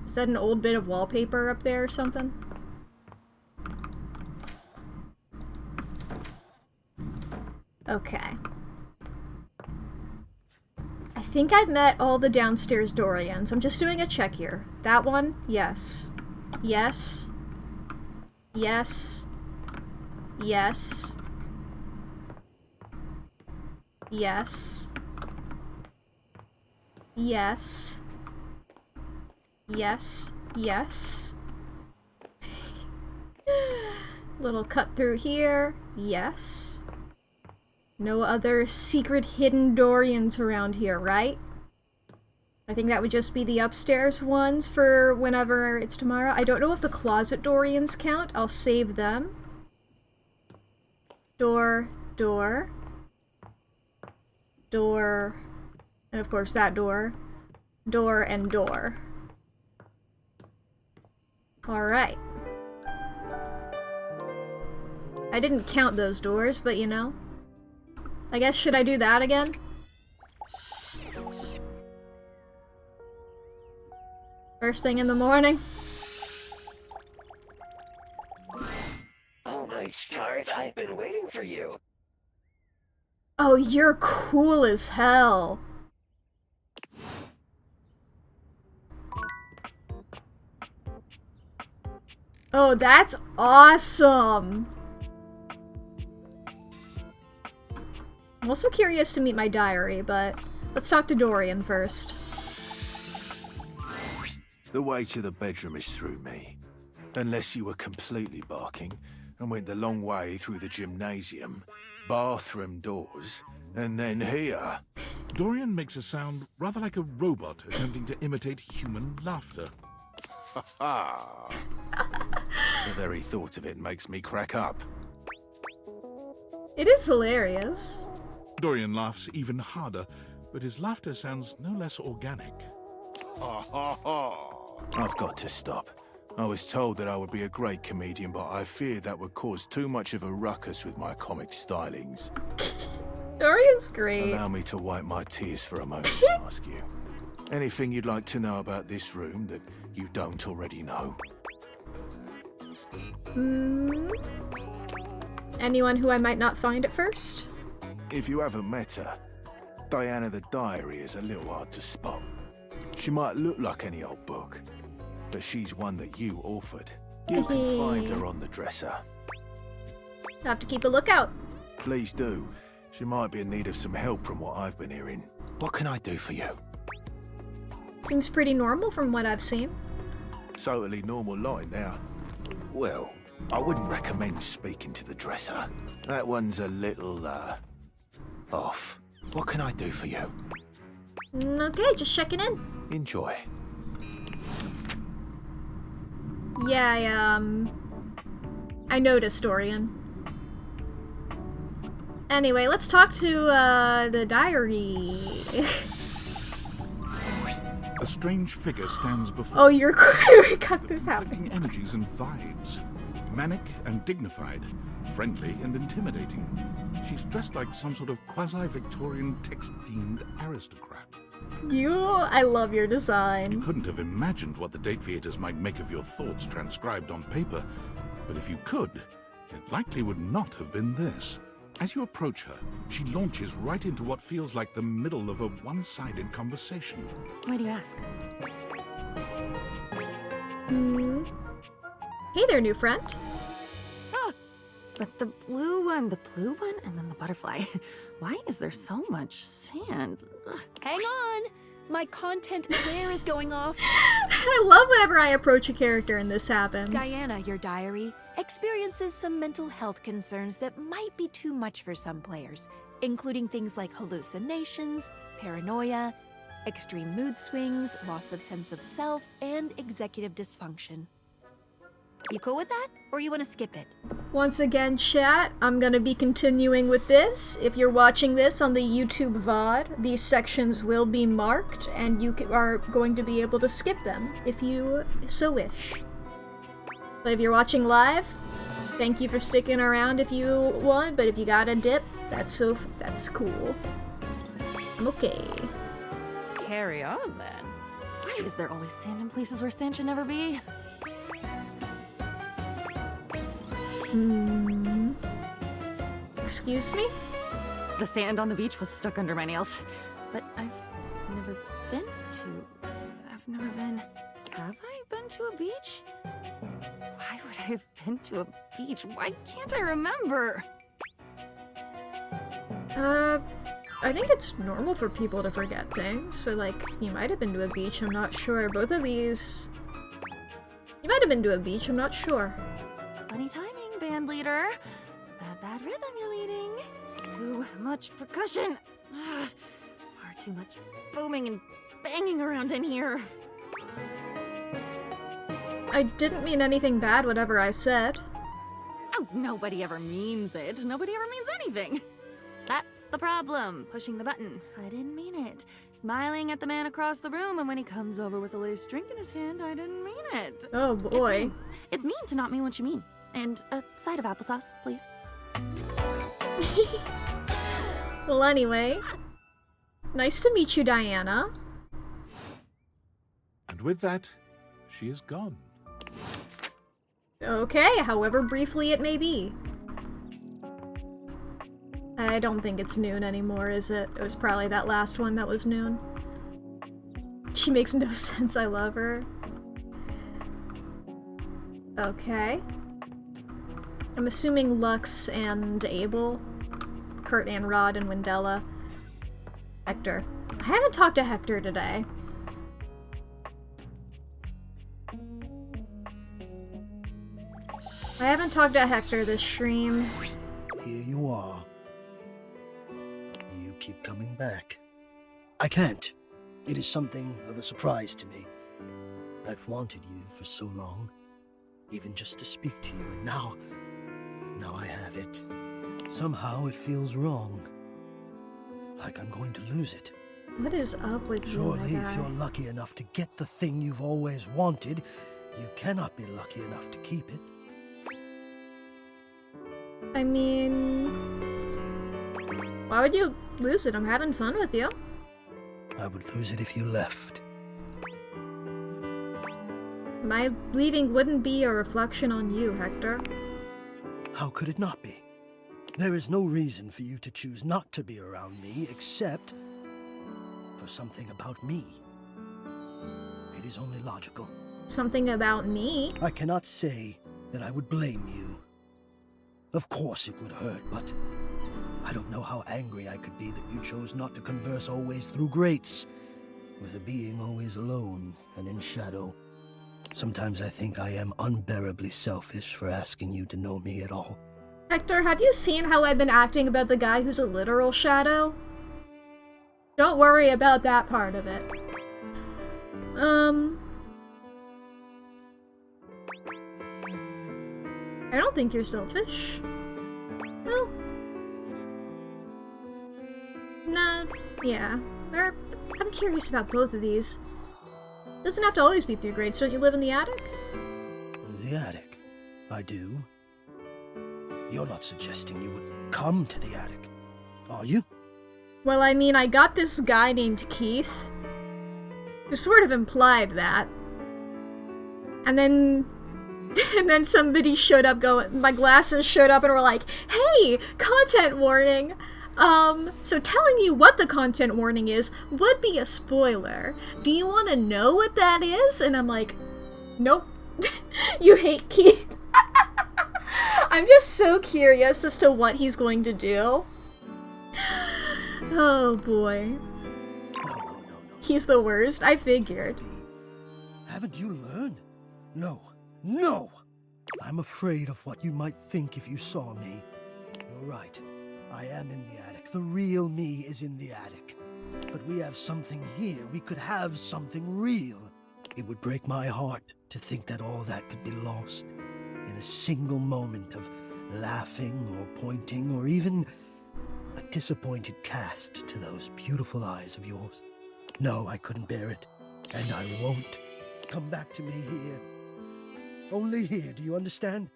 Is that an old bit of wallpaper up there or something? Okay. I think I've met all the downstairs Dorians. I'm just doing a check here. That one? Yes. Yes. Yes. Yes. Yes. Yes. Yes. Yes. Little cut through here. Yes. No other secret hidden Dorians around here, right? I think that would just be the upstairs ones for whenever it's tomorrow. I don't know if the closet Dorians count. I'll save them. Door, door. Door. And of course that door. Door and door. Alright. I didn't count those doors, but you know. I guess, should I do that again? First thing in the morning? I've been waiting for you. Oh, you're cool as hell. Oh, that's awesome. I'm also curious to meet my diary, but let's talk to Dorian first. The way to the bedroom is through me. Unless you were completely barking and went the long way through the gymnasium, bathroom doors, and then here. Dorian makes a sound rather like a robot attempting to imitate human laughter. Ha ha! The very thought of it makes me crack up. It is hilarious. Dorian laughs even harder, but his laughter sounds no less organic. Ha ha ha! I've got to stop. I was told that I would be a great comedian, but I fear that would cause too much of a ruckus with my comic stylings. Dorian's great. Allow me to wipe my tears for a moment and ask you. Anything you'd like to know about this room that you don't already know? Anyone who I might not find at first? If you haven't met her, Diana the Diary is a little hard to spot. She might look like any old book, but she's one that you authored. You can find her on the dresser. I'll have to keep a lookout. Please do. She might be in need of some help from what I've been hearing. What can I do for you? Seems pretty normal from what I've seen. Totally normal line now. Well, I wouldn't recommend speaking to the dresser. That one's a little, off. What can I do for you? Okay, just checking in. Enjoy. Yeah, I noticed, Dorian. Anyway, let's talk to, the diary. A strange figure stands before. Oh, you're we got this happening. Energies and vibes. Manic and dignified. Friendly and intimidating. She's dressed like some sort of quasi-Victorian text-themed aristocrat. I love your design. You couldn't have imagined what the date theaters might make of your thoughts transcribed on paper, but if you could, it likely would not have been this. As you approach her, she launches right into what feels like the middle of a one-sided conversation. Why do you ask? Hey there, new friend. Oh, but the blue one, and then the butterfly. Why is there so much sand? Ugh. Hang on! My content glare is going off. I love whenever I approach a character and this happens. Diana, your diary, experiences some mental health concerns that might be too much for some players, including things like hallucinations, paranoia, extreme mood swings, loss of sense of self, and executive dysfunction. You cool with that, or you want to skip it? Once again, chat, I'm gonna be continuing with this. If you're watching this on the YouTube VOD, these sections will be marked, and you are going to be able to skip them if you so wish. But if you're watching live, thank you for sticking around if you want, but if you got a dip, that's cool. I'm okay. Carry on, then. Why is there always sand in places where sand should never be? Excuse me? The sand on the beach was stuck under my nails. But I've never been. Have I been to a beach? Why would I have been to a beach? Why can't I remember? I think it's normal for people to forget things. So, like, you might have been to a beach, I'm not sure. Both of these... You might have been to a beach, I'm not sure. Funny timing, band leader. It's a bad rhythm you're leading. Too much percussion. Far too much booming and banging around in here. I didn't mean anything bad, whatever I said. Oh, nobody ever means it. Nobody ever means anything. That's the problem. Pushing the button. I didn't mean it. Smiling at the man across the room, and when he comes over with a loose drink in his hand, I didn't mean it. Oh boy. It's mean to not mean what you mean. And a side of applesauce, please. Well, anyway. Nice to meet you, Diana. And with that, she is gone. Okay, however briefly it may be. I don't think it's noon anymore, is it? It was probably that last one that was noon. She makes no sense, I love her. Okay. I'm assuming Lux and Abel. Kurt and Rod and Wendella. Hector. I haven't talked to Hector today. I haven't talked to Hector this stream. Here you are. You keep coming back. I can't. It is something of a surprise to me. I've wanted you for so long. Even just to speak to you, and now I have it. Somehow it feels wrong. Like I'm going to lose it. What is up with you, my Surely, guy? if you're lucky enough to get the thing you've always wanted, you cannot be lucky enough to keep it. I mean... why would you lose it? I'm having fun with you. I would lose it if you left. My leaving wouldn't be a reflection on you, Hector. How could it not be? There is no reason for you to choose not to be around me, except for something about me. It is only logical. Something about me? I cannot say that I would blame you. Of course it would hurt, but I don't know how angry I could be that you chose not to converse always through grates, with a being always alone and in shadow. Sometimes I think I am unbearably selfish for asking you to know me at all. Hector, have you seen how I've been acting about the guy who's a literal shadow? Don't worry about that part of it. I don't think you're selfish. Well... nah, yeah. I'm curious about both of these. Doesn't have to always be through grades. Don't you live in the attic? The attic? I do. You're not suggesting you would come to the attic, are you? Well, I mean, I got this guy named Keith, who sort of implied that. And then somebody showed up, my glasses showed up and were like, hey, content warning! So telling you what the content warning is would be a spoiler. Do you want to know what that is? And I'm like, nope. You hate Keith. I'm just so curious as to what he's going to do. Oh boy. No. He's the worst, I figured. Haven't you learned? No! I'm afraid of what you might think if you saw me. You're right. I am in the attic. The real me is in the attic. But we have something here. We could have something real. It would break my heart to think that all that could be lost in a single moment of laughing or pointing or even a disappointed cast to those beautiful eyes of yours. No, I couldn't bear it. And I won't. Come back to me here. Only here, do you understand?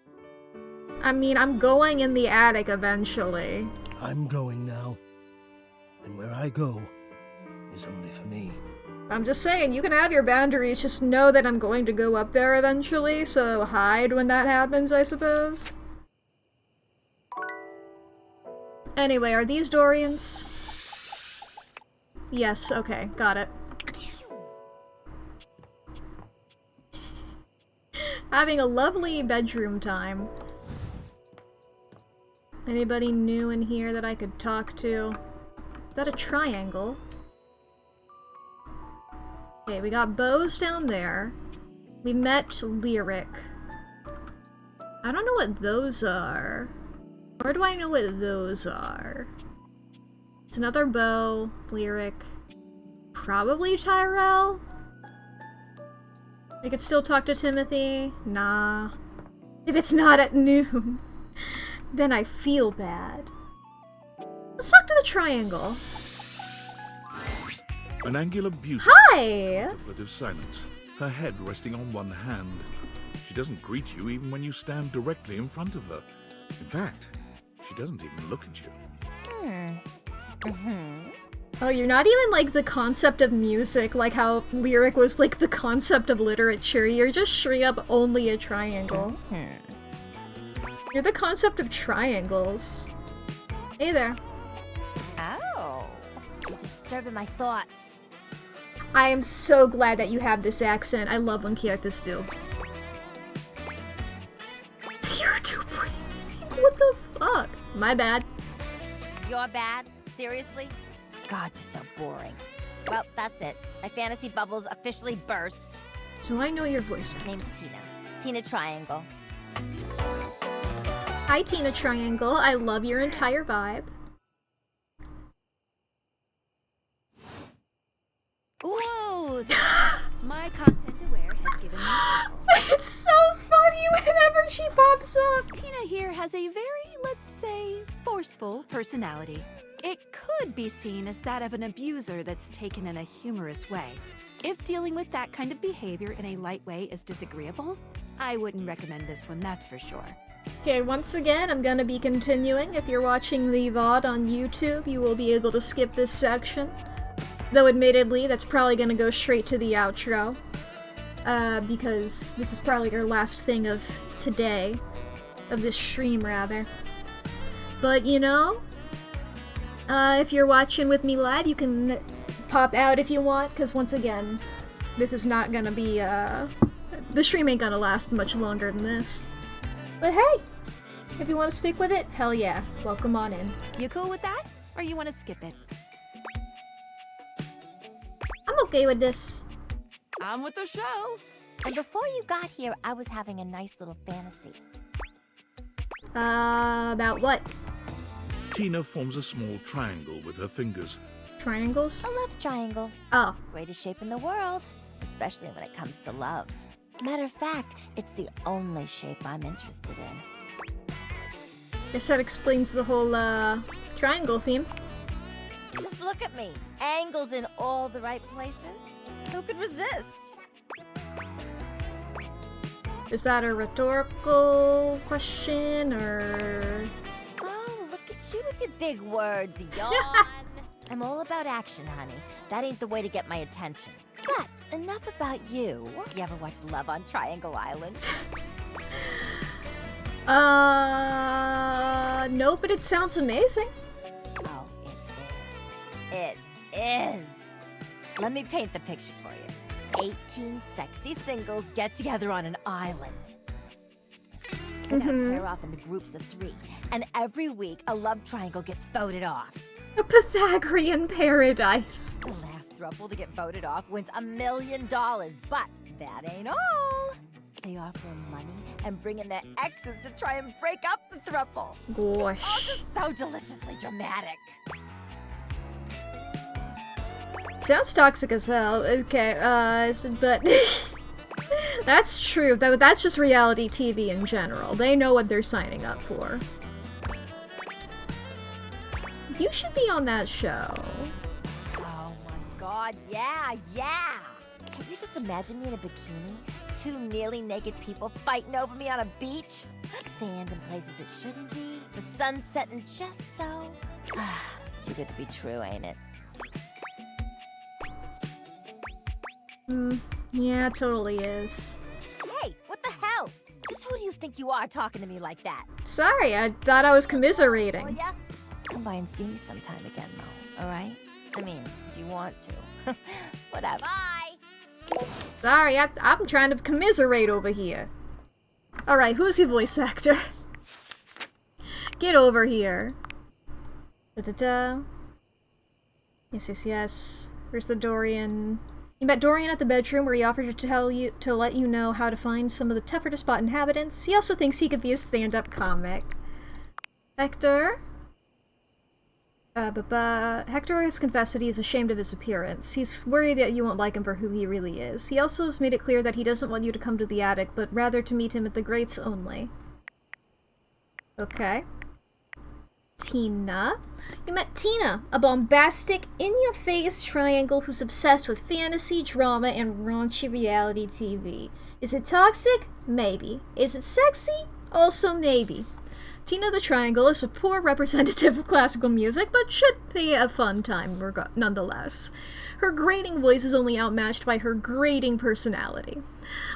I mean, I'm going in the attic eventually. I'm going now. And where I go is only for me. I'm just saying, you can have your boundaries, just know that I'm going to go up there eventually, so hide when that happens, I suppose. Anyway, are these Dorians? Yes, okay, got it. Having a lovely bedroom time. Anybody new in here that I could talk to? Is that a triangle? Okay, we got Bose down there. We met Lyric. I don't know what those are. Where do I know what those are? It's another Bo, Lyric. Probably Tyrell? I could still talk to Timothy. Nah. If it's not at noon, then I feel bad. Let's talk to the triangle. An angular beauty. Hi! Contemplative silence. Her head resting on one hand. She doesn't greet you even when you stand directly in front of her. In fact, she doesn't even look at you. Oh, you're not even like the concept of music, like how Lyric was like the concept of literature. You're just straight up only a triangle. You're the concept of triangles. Hey there. disturbing my thoughts. I am so glad that you have this accent. I love when characters do. You're too pretty to think. What the fuck? My bad. You're bad? Seriously? God, you're so boring. Well, that's it. My fantasy bubbles officially burst. So I know your voice. Name's Tina. Tina Triangle. Hi, Tina Triangle. I love your entire vibe. Whoa! My content aware has given me It's so funny whenever she pops up. Tina here has a very, let's say, forceful personality. It could be seen as that of an abuser that's taken in a humorous way. If dealing with that kind of behavior in a light way is disagreeable, I wouldn't recommend this one, that's for sure. Okay, once again, I'm gonna be continuing. If you're watching the VOD on YouTube, you will be able to skip this section. Though admittedly, that's probably gonna go straight to the outro. Because this is probably our last thing of today. Of this stream, rather. But, you know, if you're watching with me live, you can pop out if you want, because once again, this is not gonna be, the stream ain't gonna last much longer than this. But hey, if you want to stick with it, hell yeah, welcome on in. You cool with that? Or you want to skip it? I'm okay with this. I'm with the show. And before you got here, I was having a nice little fantasy. About what? Tina forms a small triangle with her fingers. Triangles? A love triangle. Oh. Greatest shape in the world, especially when it comes to love. Matter of fact, it's the only shape I'm interested in. Guess that explains the whole, triangle theme. Just look at me. Angles in all the right places. Who could resist? Is that a rhetorical question, or...? Oh, look at you with your big words, yawn. I'm all about action, honey. That ain't the way to get my attention. But enough about you. You ever watch Love on Triangle Island? No, but it sounds amazing. Oh, it is. Let me paint the picture for you. 18 sexy singles get together on an island. They gotta pair off into groups of 3, and every week a love triangle gets voted off. A Pythagorean paradise. The last throuple to get voted off wins $1 million, but that ain't all. They offer money and bring in their exes to try and break up the throuple. Gosh. All just so deliciously dramatic. Sounds toxic as hell. Okay, but that's true. That's just reality TV in general. They know what they're signing up for. You should be on that show. Oh my god, yeah. Can you just imagine me in a bikini? 2 nearly naked people fighting over me on a beach? Sand in places it shouldn't be. The sun setting just so. Too good to be true, ain't it? Yeah, it totally is. Hey, what the hell? Just who do you think you are talking to me like that? Sorry, I thought I was commiserating. Oh, yeah? Come by and see me sometime again, though, alright? I mean, if you want to. Whatever. Bye! Sorry, I'm trying to commiserate over here. Alright, who's your voice actor? Get over here. Da-da-da. Yes. Where's the Dorian? You met Dorian at the bedroom where he offered to let you know how to find some of the tougher to spot inhabitants. He also thinks he could be a stand-up comic. Hector? Hector has confessed that he is ashamed of his appearance. He's worried that you won't like him for who he really is. He also has made it clear that he doesn't want you to come to the attic, but rather to meet him at the grates only. Okay. Tina. You met Tina, a bombastic, in-your-face triangle who's obsessed with fantasy, drama, and raunchy reality TV. Is it toxic? Maybe. Is it sexy? Also maybe. Tina the Triangle is a poor representative of classical music, but should be a fun time nonetheless. Her grating voice is only outmatched by her grating personality.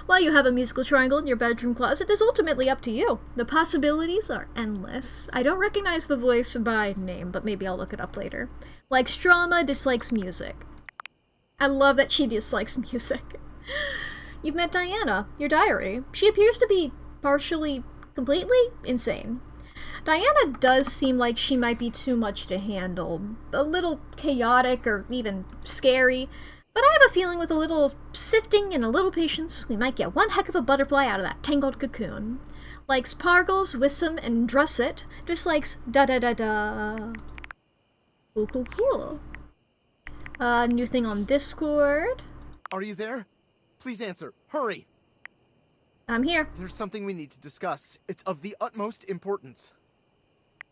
While you have a musical triangle in your bedroom closet, it is ultimately up to you. The possibilities are endless. I don't recognize the voice by name, but maybe I'll look it up later. Likes drama, dislikes music. I love that she dislikes music. You've met Diana, your diary. She appears to be completely insane. Diana does seem like she might be too much to handle, a little chaotic or even scary, but I have a feeling with a little sifting and a little patience, we might get one heck of a butterfly out of that tangled cocoon. Likes Pargles, Wissam, and Drusset, dislikes da-da-da-da. Cool, cool, cool. New thing on Discord. Are you there? Please answer. Hurry! I'm here. There's something we need to discuss. It's of the utmost importance.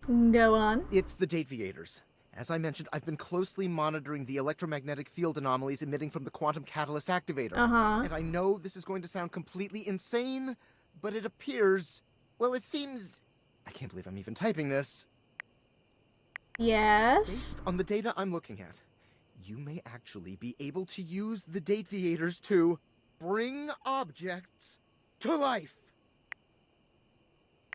Go on. It's the Deviators. As I mentioned, I've been closely monitoring the electromagnetic field anomalies emitting from the quantum catalyst activator. And I know this is going to sound completely insane, but it appears... well, it seems... I can't believe I'm even typing this. Yes? Based on the data I'm looking at, you may actually be able to use the Deviators to bring objects to life.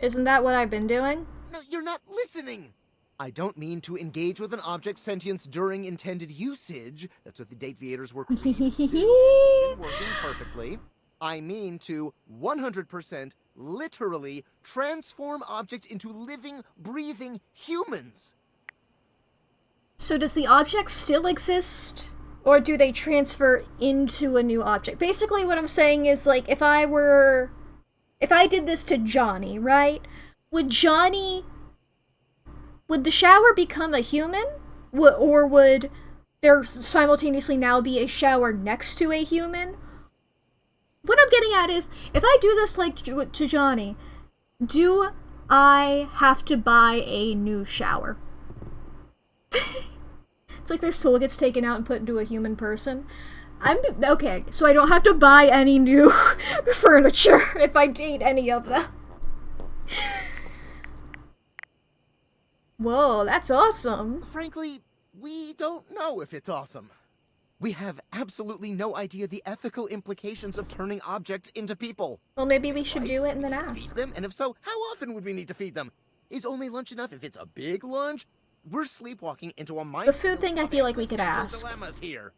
Isn't that what I've been doing? No, you're not listening! I don't mean to engage with an object's sentience during intended usage. That's what the Deviators were created to do. Working perfectly. I mean to 100% literally transform objects into living, breathing humans. So does the object still exist? Or do they transfer into a new object? Basically what I'm saying is, like, if I did this to Johnny, right? Would the shower become a human? Or would there simultaneously now be a shower next to a human? What I'm getting at is, if I do this like to Johnny, do I have to buy a new shower? It's like their soul gets taken out and put into a human person. Okay, so I don't have to buy any new furniture if I date any of them. Whoa, that's awesome. Frankly, we don't know if it's awesome. We have absolutely no idea the ethical implications of turning objects into people. Well, maybe we should do it and then ask. Feed them, and if so, how often would we need to feed them? Is only lunch enough if it's a big lunch? We're sleepwalking into a mind. The food thing I feel like we could ask. Dilemmas here.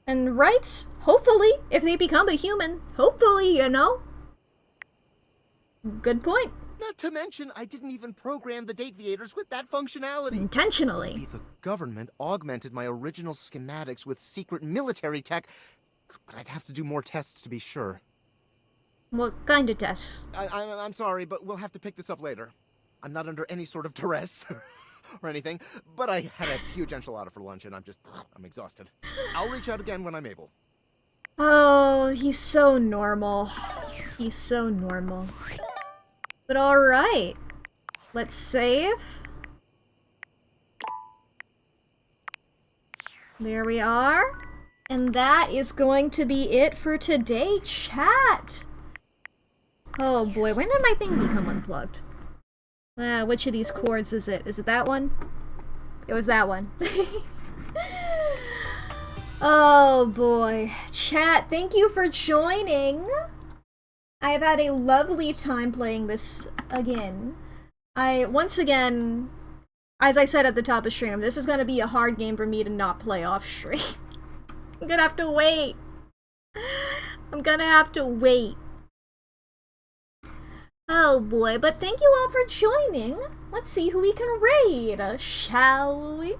And rights, hopefully, if they become a human, hopefully, you know? Good point. Not to mention, I didn't even program the Deviators with that functionality. Intentionally. Maybe the government augmented my original schematics with secret military tech, but I'd have to do more tests to be sure. What kind of tests? I'm sorry, but we'll have to pick this up later. I'm not under any sort of duress or anything, but I had a huge enchilada for lunch and I'm exhausted. I'll reach out again when I'm able. Oh, he's so normal. He's so normal. But alright. Let's save. There we are. And that is going to be it for today, chat. Oh boy, when did my thing become unplugged? Which of these cords is it? Is it that one? It was that one. Oh boy. Chat, thank you for joining. I have had a lovely time playing this again. Once again, as I said at the top of stream, this is gonna be a hard game for me to not play off stream. I'm gonna have to wait. I'm gonna have to wait. Oh boy, but thank you all for joining. Let's see who we can raid, shall we?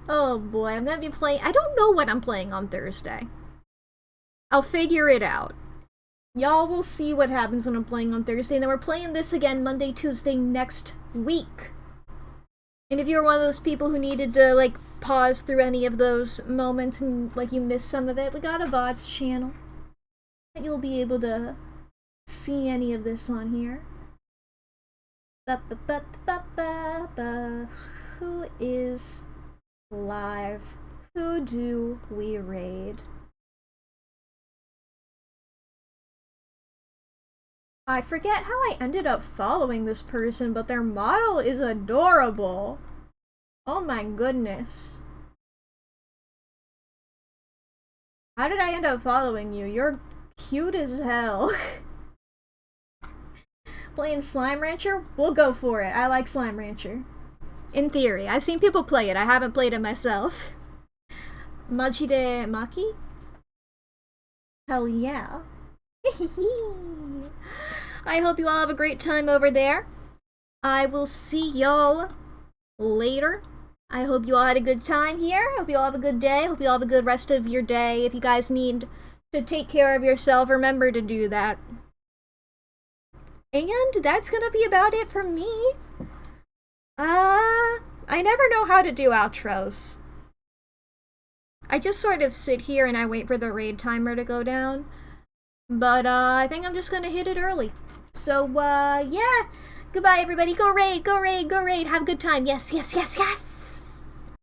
Oh boy, I'm gonna be playing... I don't know what I'm playing on Thursday. I'll figure it out. Y'all will see what happens when I'm playing on Thursday, and then we're playing this again Monday, Tuesday next week. And if you're one of those people who needed to, like, pause through any of those moments and, like, you missed some of it, we got a VODs channel. You'll be able to see any of this on here. Who is live? Who do we raid? I forget how I ended up following this person, but their model is adorable. Oh my goodness. How did I end up following you? You're cute as hell. Playing Slime Rancher? We'll go for it. I like Slime Rancher. In theory. I've seen people play it. I haven't played it myself. Majide Maki? Hell yeah. I hope you all have a great time over there. I will see y'all later. I hope you all had a good time here. Hope you all have a good day. Hope you all have a good rest of your day. If you guys need to take care of yourself, remember to do that. And that's gonna be about it for me. I never know how to do outros. I just sort of sit here and I wait for the raid timer to go down. But, I think I'm just gonna hit it early. So, yeah. Goodbye, everybody. Go raid, go raid, go raid. Have a good time. Yes, yes, yes, yes!